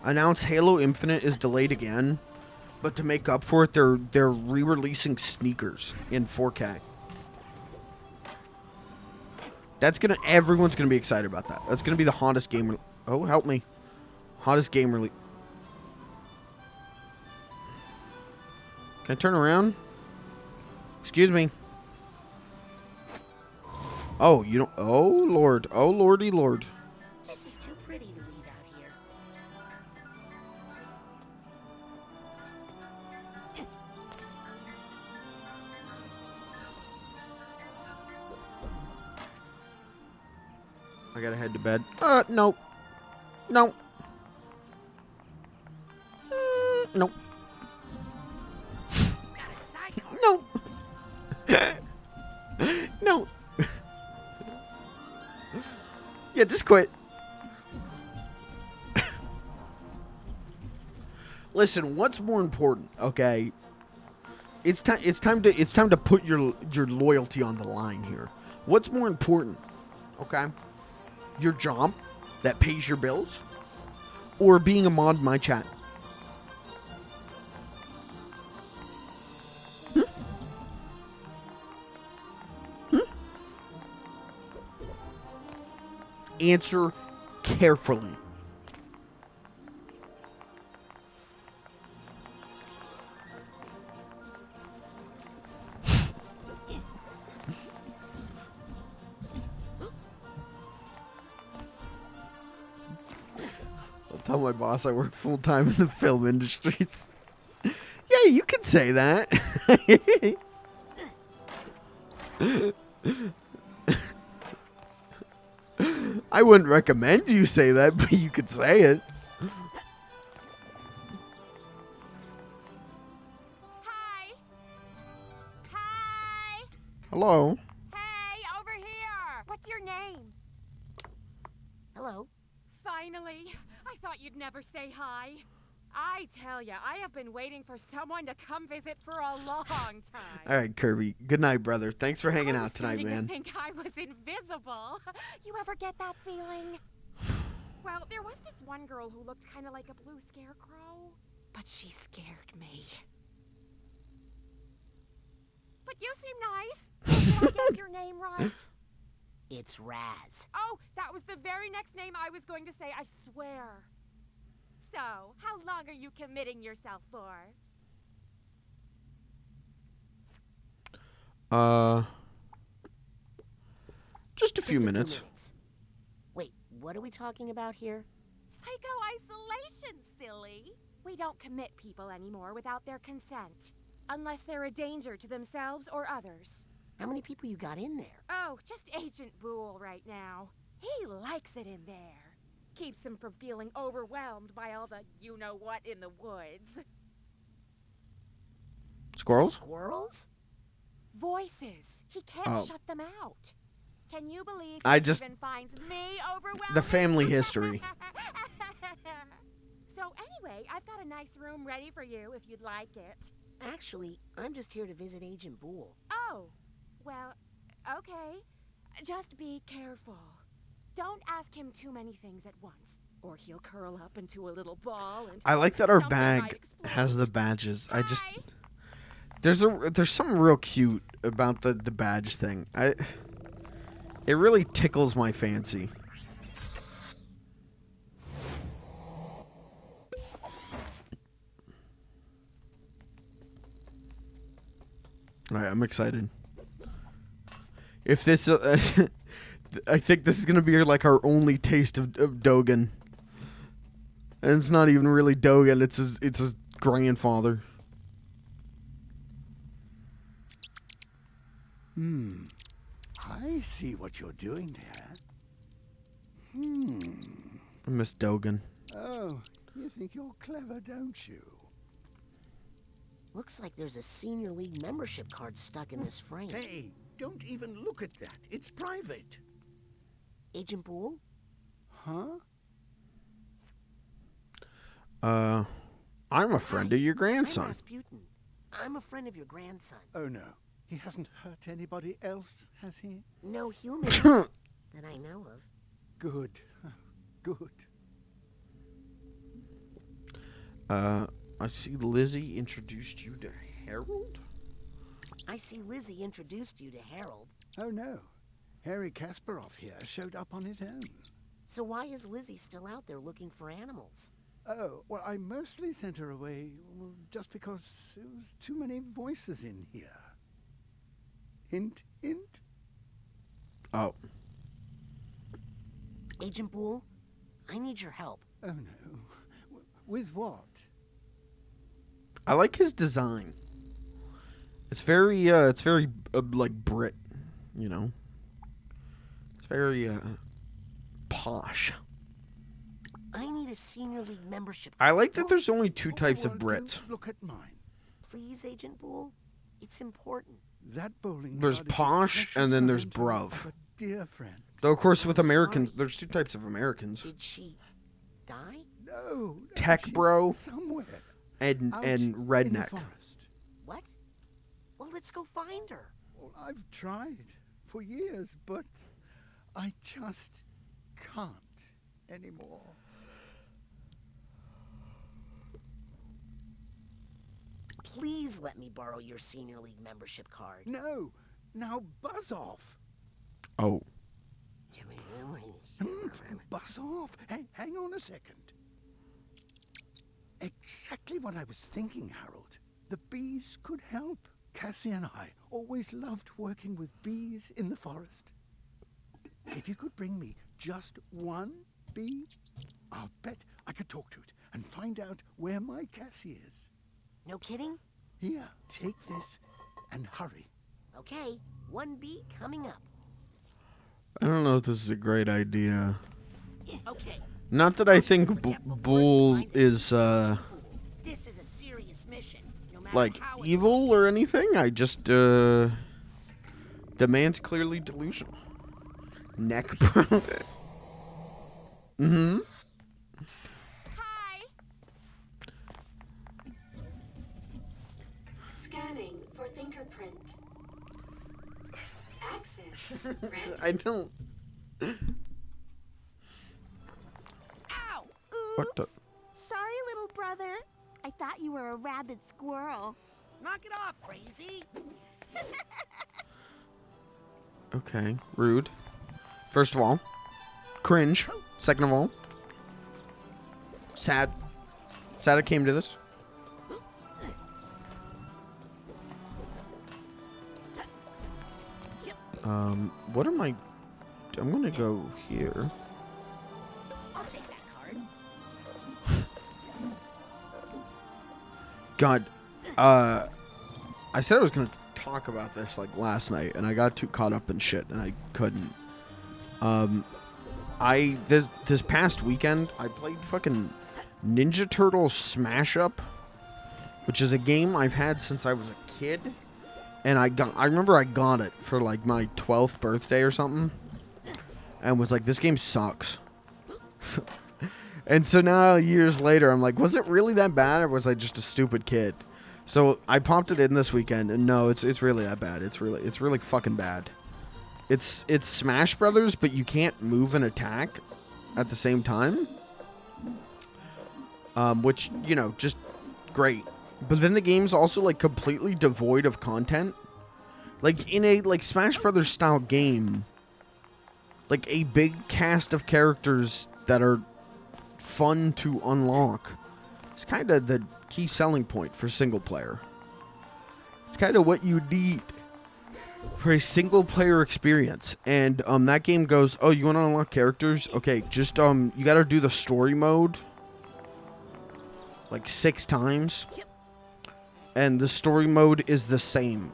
announce Halo Infinite is delayed again, but to make up for it, they're re-releasing Sneakers in 4K. Everyone's gonna be excited about that. That's gonna be the hottest game. Oh, help me! Hottest game release. Can I turn around? Excuse me. Oh, you don't. Oh, Lord. Oh, Lordy Lord. This is too pretty to leave out here. I gotta head to bed. No. No. Nope. No. No. Yeah, just quit. Listen, what's more important, okay? It's time to put your loyalty on the line here. What's more important, okay? Your job that pays your bills, or being a mod in my chat? Answer carefully. I'll tell my boss I work full-time in the film industries. Yeah, you can say that. I wouldn't recommend you say that, but you could say it. Hi. Hi. Hello. Hey, over here. What's your name? Hello. Finally. I thought you'd never say hi. I tell ya, I have been waiting for someone to come visit for a long time. All right, Kirby. Good night, brother. Thanks for hanging out tonight, man. I think I was invisible. You ever get that feeling? Well, there was this one girl who looked kind of like a blue scarecrow, but she scared me. But you seem nice. So did I guess your name right? It's Raz. Oh, that was the very next name I was going to say, I swear. So, how long are you committing yourself for? Just a few minutes. Wait, what are we talking about here? Psycho-isolation, silly. We don't commit people anymore without their consent. Unless they're a danger to themselves or others. How many people you got in there? Oh, just Agent Boole right now. He likes it in there. Keeps him from feeling overwhelmed by all the you-know-what in the woods. Squirrels? Squirrels? Voices. He can't shut them out. Can you believe he even finds me overwhelming? The family history. So anyway, I've got a nice room ready for you if you'd like it. Actually, I'm just here to visit Agent Boole. Oh, well, okay. Just be careful. Don't ask him too many things at once, or he'll curl up into a little ball and I like that our bag has the badges. I just there's something real cute about the badge thing. It really tickles my fancy. All right, I'm excited. If this I think this is gonna be like our only taste of Dogen, and it's not even really Dogen. It's his grandfather. I see what you're doing there. I miss Dogen. Oh, you think you're clever, don't you? Looks like there's a Senior League membership card stuck in this frame. Hey, don't even look at that. It's private. Agent Boole? Huh? I'm a friend of your grandson. I'm Rasputin. I'm a friend of your grandson. Oh, no. He hasn't hurt anybody else, has he? No humans that I know of. Good. Good. I see Lizzie introduced you to Harold? I see Lizzie introduced you to Harold. Oh, no. Harry Kasparov here showed up on his own. So why is Lizzie still out there looking for animals? Oh, well, I mostly sent her away just because there was too many voices in here. Hint, hint. Oh. Agent Boole, I need your help. Oh, no. With what? I like his design. It's very like Brit, you know. It's very posh. I need a senior league membership. I like that there's only two types of Brits. Look at mine. Please, Agent Boole. It's important. That bowling There's card is a posh precious and then there's memento bruv. of a dear friend. Though, of course, with Americans, there's two types of Americans. Did she die? No. Tech she's bro somewhere. and Out in the redneck. forest. What? Well, let's go find her. Well, I've tried for years, but I just can't anymore. Please let me borrow your senior league membership card. No. Now buzz off. Oh. Buzz off. Hey, hang on a second. Exactly what I was thinking, Harold. The bees could help. Cassie and I always loved working with bees in the forest. If you could bring me just one bee, I'll bet I could talk to it and find out where my Cassie is. No kidding? Here, take this and hurry. Okay, one bee coming up. I don't know if this is a great idea. Okay. Not that I think Bull is This is a serious mission. No matter like how evil or anything. I just the man's clearly delusional. Neck bro. Mm-hmm. Hi. Scanning for fingerprint. Access granted. I don't. Ow! What the? Sorry, little brother. I thought you were a rabid squirrel. Knock it off, crazy. Okay, rude. First of all, cringe. Second of all, sad. Sad it came to this. What am I? I'm gonna go here. I'll take that card. God, I said I was gonna talk about this like last night, and I got too caught up in shit, and I couldn't. This past weekend I played fucking Ninja Turtles Smash Up, which is a game I've had since I was a kid, and I remember I got it for like my 12th birthday or something, and was like, this game sucks. And so now years later, I'm like, was it really that bad, or was I just a stupid kid? So I popped it in this weekend, and no, it's really that bad. It's really fucking bad. It's Smash Brothers, but you can't move and attack at the same time. Which, you know, just great. But then the game's also like completely devoid of content. Like in a like Smash Brothers style game, like a big cast of characters that are fun to unlock. It's kind of the key selling point for single player. It's kind of what you need for a single player experience. And that game goes, oh, you want to unlock characters? Okay, just you got to do the story mode like 6 times. And the story mode is the same.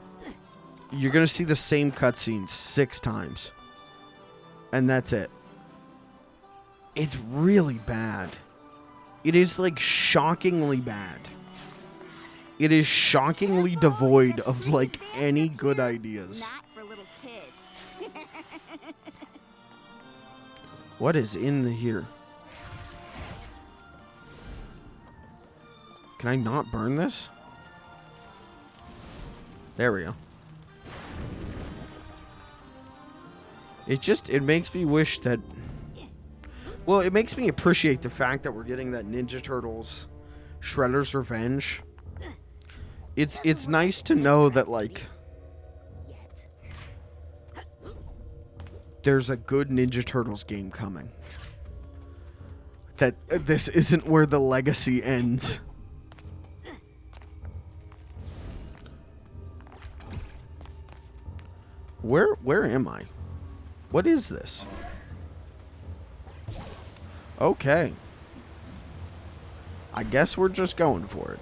You're going to see the same cutscenes 6 times. And that's it. It's really bad. It is like shockingly bad. It is shockingly devoid of like any good ideas. Not for little kids. What is in here? Can I not burn this? There we go. It makes me wish that... Well, it makes me appreciate the fact that we're getting that Ninja Turtles Shredder's Revenge. It's nice to know that, like, there's a good Ninja Turtles game coming. that this isn't where the legacy ends. Where am I? What is this? Okay. I guess we're just going for it.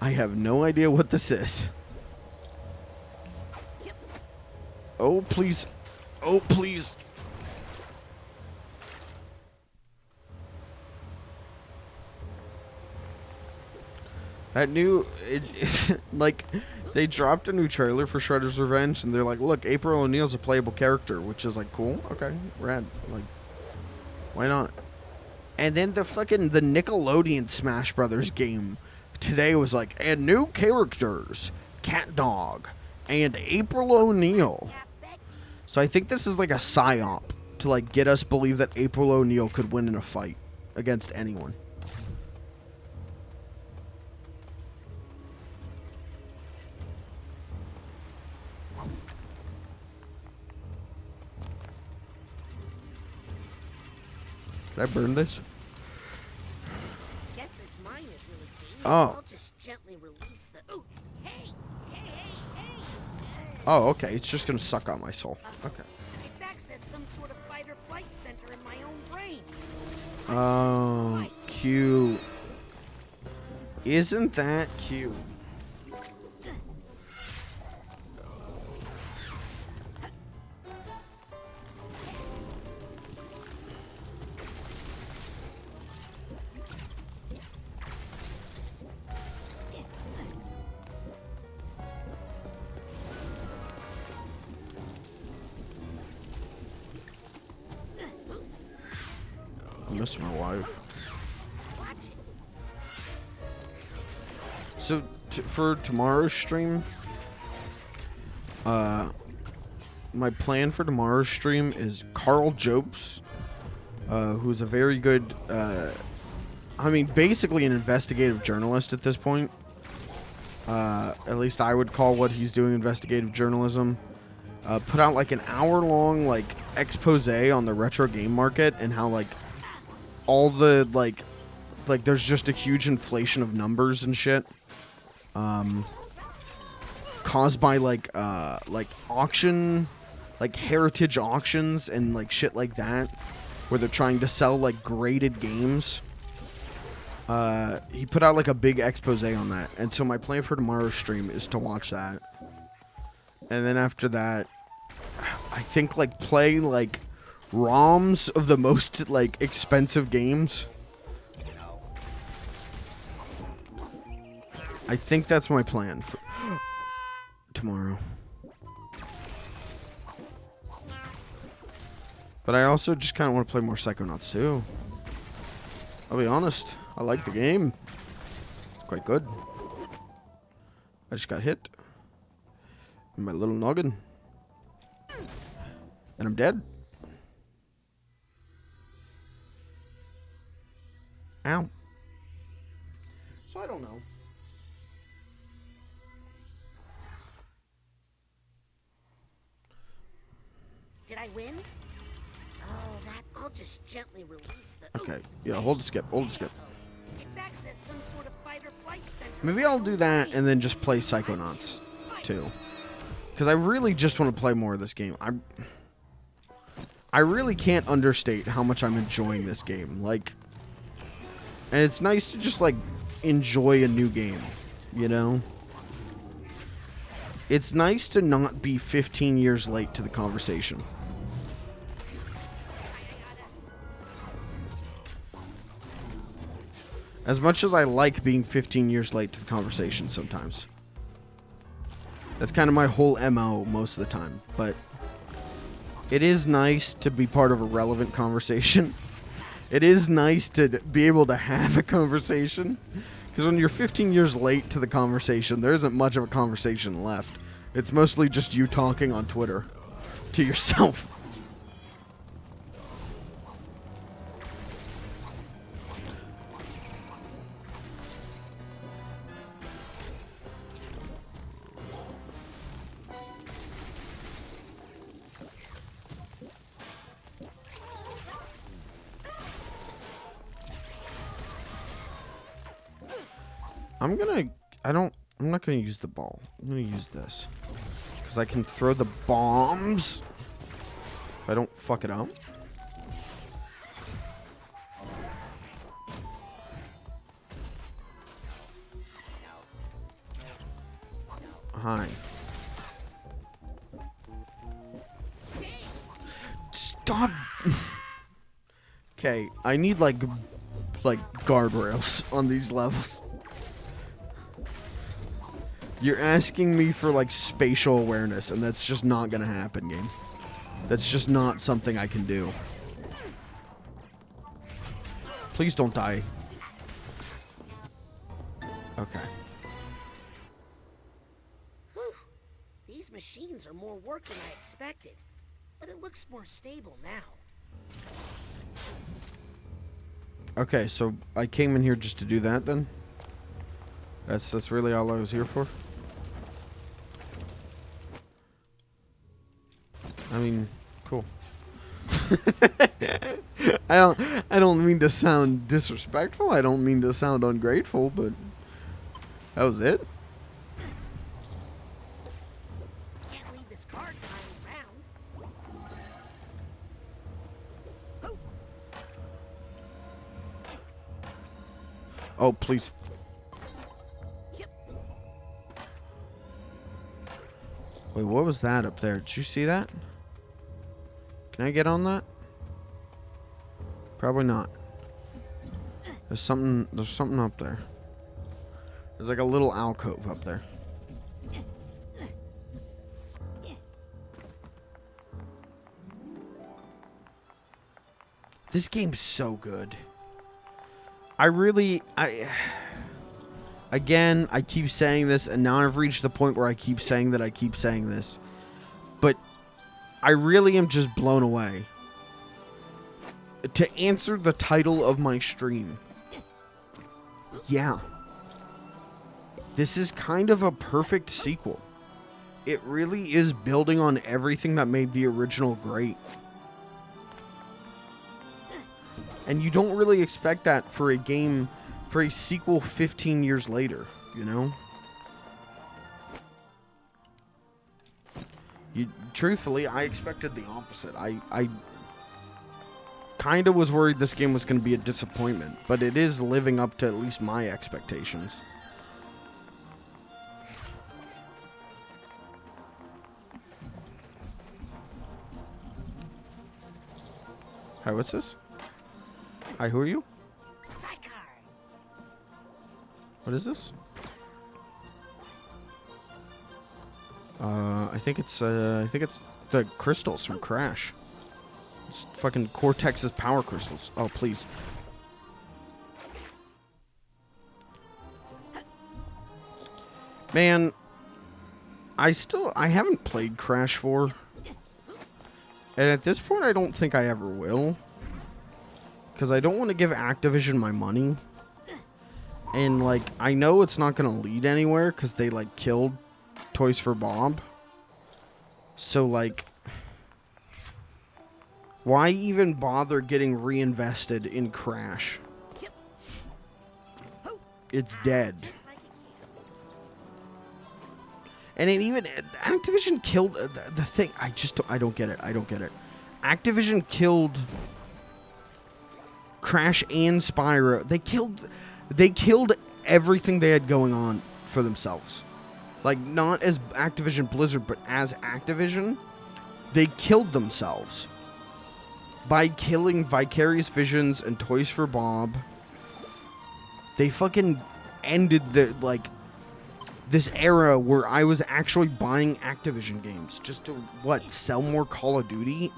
I have no idea what this is. Oh, please. Oh, please. That new... like, they dropped a new trailer for Shredder's Revenge, and they're like, look, April O'Neil's a playable character, which is like, cool. Okay, rad. Like, why not? And then the Nickelodeon Smash Brothers game today was like, and new characters, Cat Dog, and April O'Neil. So I think this is like a psyop to like get us believe that April O'Neil could win in a fight against anyone. Did I burn this? Guess this mine is really dangerous. Oh. I'll just gently release the. Ooh, hey. Oh, okay. It's just gonna suck out my soul. Okay. It's accessed some sort of fight or flight center in my own brain. Oh, cute. Isn't that cute? I miss my wife. So for tomorrow's stream, my plan for tomorrow's stream is Carl Jobs, who's a very good, I mean, basically an investigative journalist at this point. At least I would call what he's doing investigative journalism. Put out like an hour-long like expose on the retro game market and how like all the like there's just a huge inflation of numbers and shit. Caused by like auction, like heritage auctions and like shit like that, where they're trying to sell like graded games. He put out like a big expose on that, and so my plan for tomorrow's stream is to watch that, and then after that, I think like play like ROMs of the most like expensive games. I think that's my plan for tomorrow. But I also just kind of want to play more Psychonauts too. I'll be honest, I like the game. It's quite good. I just got hit in my little noggin. And I'm dead. Ow. So I don't know. Did I win? Oh, that. I'll just gently release the. Okay. Yeah, hold the skip. Hold the skip. It's accessed some sort of fight or flight center. Maybe I'll do that and then just play Psychonauts too. Because I really just want to play more of this game. I really can't understate how much I'm enjoying this game. Like, and it's nice to just like enjoy a new game, you know? It's nice to not be 15 years late to the conversation. As much as I like being 15 years late to the conversation sometimes. That's kind of my whole MO most of the time. But it is nice to be part of a relevant conversation. It is nice to be able to have a conversation. Because when you're 15 years late to the conversation, there isn't much of a conversation left. It's mostly just you talking on Twitter to yourself. I'm not gonna use the ball. I'm gonna use this. Because I can throw the bombs. If I don't fuck it up. Hi. Stop. Okay, I need like guardrails on these levels. You're asking me for like spatial awareness, and that's just not gonna happen, game. That's just not something I can do. Please don't die. Okay. Whew. These machines are more work than I expected, but it looks more stable now. Okay, so I came in here just to do that then? That's really all I was here for? I mean, cool. I don't mean to sound disrespectful. I don't mean to sound ungrateful, but that was it. Can't leave this card lying around. Oh, please. Wait, what was that up there? Did you see that? Can I get on that? Probably not. There's something up there. There's like a little alcove up there. This game's so good. Again, I keep saying this, and now I've reached the point where I keep saying that I keep saying this. But I really am just blown away. To answer the title of my stream, yeah. This is kind of a perfect sequel. It really is building on everything that made the original great. And you don't really expect that for a game, for a sequel 15 years later, you know? Truthfully, I expected the opposite. I kind of was worried this game was going to be a disappointment, but it is living up to at least my expectations. Hi, what's this? Hi, who are you? What is this? I think it's the crystals from Crash. It's fucking Cortex's power crystals. Oh, please. Man, I haven't played Crash 4. And at this point, I don't think I ever will. Because I don't want to give Activision my money. And, like, I know it's not going to lead anywhere because they, like, killed Toys for Bob. So, like, why even bother getting reinvested in Crash? It's dead. And it even, Activision killed the thing. I don't get it. I don't get it. Activision killed Crash and Spyro. They killed everything they had going on for themselves. Like, not as Activision Blizzard, but as Activision, they killed themselves by killing Vicarious Visions and Toys for Bob. They fucking ended this era where I was actually buying Activision games just to, sell more Call of Duty?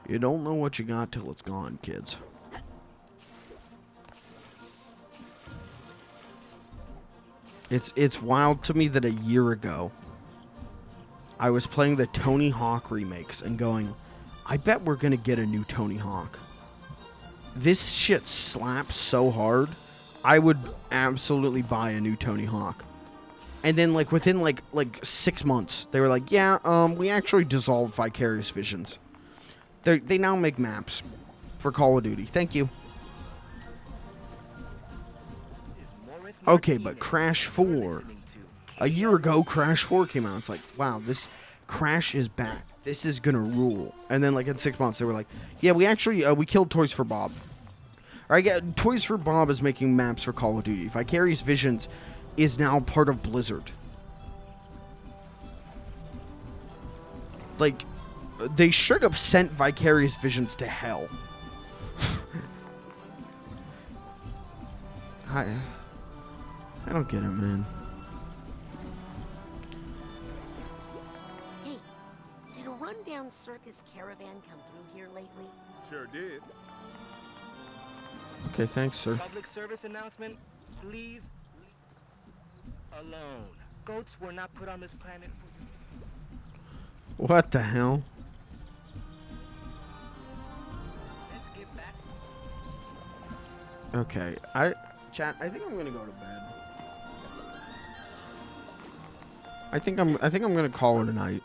You don't know what you got till it's gone, kids. It's wild to me that a year ago, I was playing the Tony Hawk remakes and going, I bet we're going to get a new Tony Hawk. This shit slaps so hard, I would absolutely buy a new Tony Hawk. And then, like, within, like 6 months, they were like, yeah, we actually dissolved Vicarious Visions. They now make maps for Call of Duty. Thank you. Okay, but Crash 4. A year ago, Crash 4 came out. It's like, wow, this Crash is back. This is gonna rule. And then, like, in 6 months, they were like, yeah, we actually, we killed Toys for Bob. Alright, yeah, Toys for Bob is making maps for Call of Duty. Vicarious Visions is now part of Blizzard. Like, they should have sent Vicarious Visions to hell. I don't get it, man. Hey, did a rundown circus caravan come through here lately? Sure did. Okay, thanks, sir. Public service announcement, please. Alone. Goats were not put on this planet for you. What the hell? Let's get back. Okay, chat, I think I'm gonna go to bed. I think I'm gonna call it a night.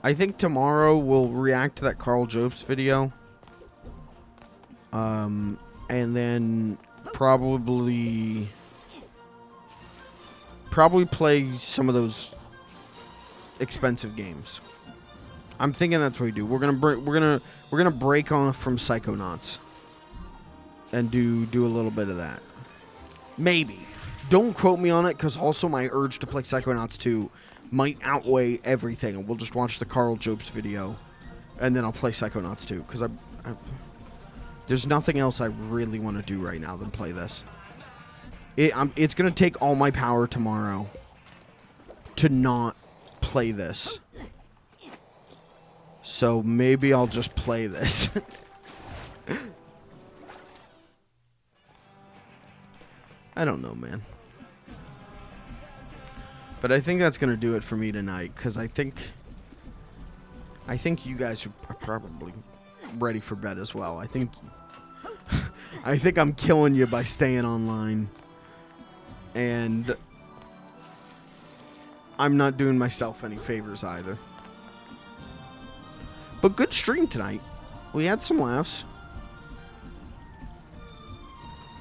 I think tomorrow we'll react to that Carl Jobst video. And then probably play some of those expensive games. I'm thinking that's what we do. We're gonna break off from Psychonauts and do a little bit of that. Maybe. Don't quote me on it, because also my urge to play Psychonauts 2 might outweigh everything, and we'll just watch the Carl Jobst video, and then I'll play Psychonauts 2, because there's nothing else I really want to do right now than play this. It's going to take all my power tomorrow to not play this. So maybe I'll just play this. I don't know, man. But I think that's going to do it for me tonight, because I think you guys are probably ready for bed as well. I think I'm killing you by staying online. And I'm not doing myself any favors either. But good stream tonight. We had some laughs.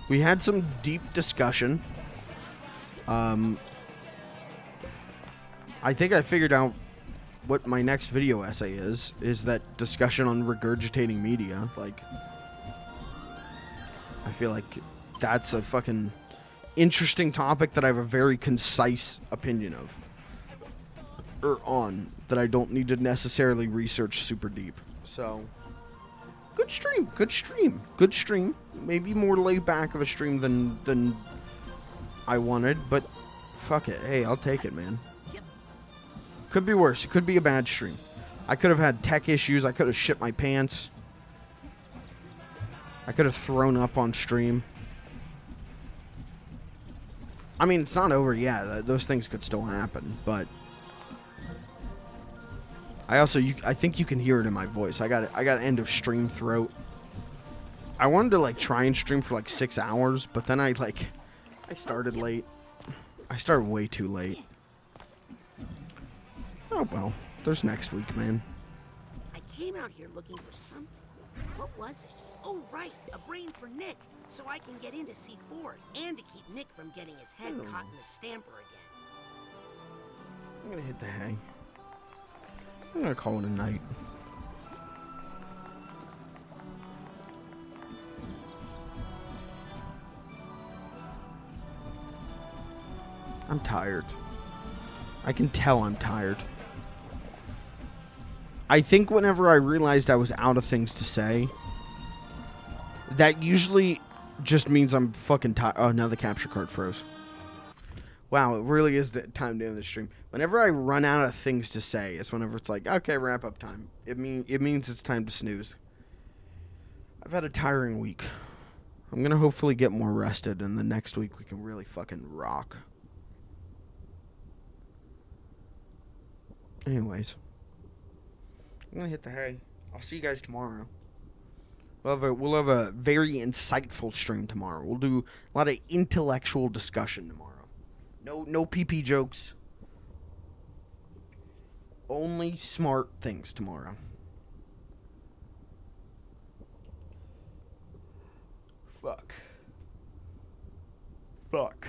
We had some deep discussion. I think I figured out what my next video essay is that discussion on regurgitating media. Like, I feel like that's a fucking interesting topic that I have a very concise opinion of. Or on, that I don't need to necessarily research super deep. So, good stream, good stream, good stream. Maybe more laid back of a stream than I wanted, but fuck it. Hey, I'll take it, man. Could be worse. It could be a bad stream. I could have had tech issues. I could have shit my pants. I could have thrown up on stream. I mean, it's not over yet. Those things could still happen, but I think you can hear it in my voice. I got end of stream throat. I wanted to like try and stream for like 6 hours, but then I started late. I started way too late. Oh well, there's next week, man. I came out here looking for something. What was it? Oh, right, a brain for Nick, so I can get in to see Ford, and to keep Nick from getting his head caught in the stamper again. I'm gonna hit the hay. I'm gonna call it a night. I'm tired. I can tell I'm tired. I think whenever I realized I was out of things to say, that usually just means I'm fucking tired. Oh, now the capture card froze. Wow, it really is the time to end the stream. Whenever I run out of things to say, it's whenever it's like, okay, wrap up time. It means it's time to snooze. I've had a tiring week. I'm gonna hopefully get more rested, and the next week we can really fucking rock. Anyways, I'm gonna hit the hay. I'll see you guys tomorrow. We'll have a very insightful stream tomorrow. We'll do a lot of intellectual discussion tomorrow. No PP jokes. Only smart things tomorrow. Fuck.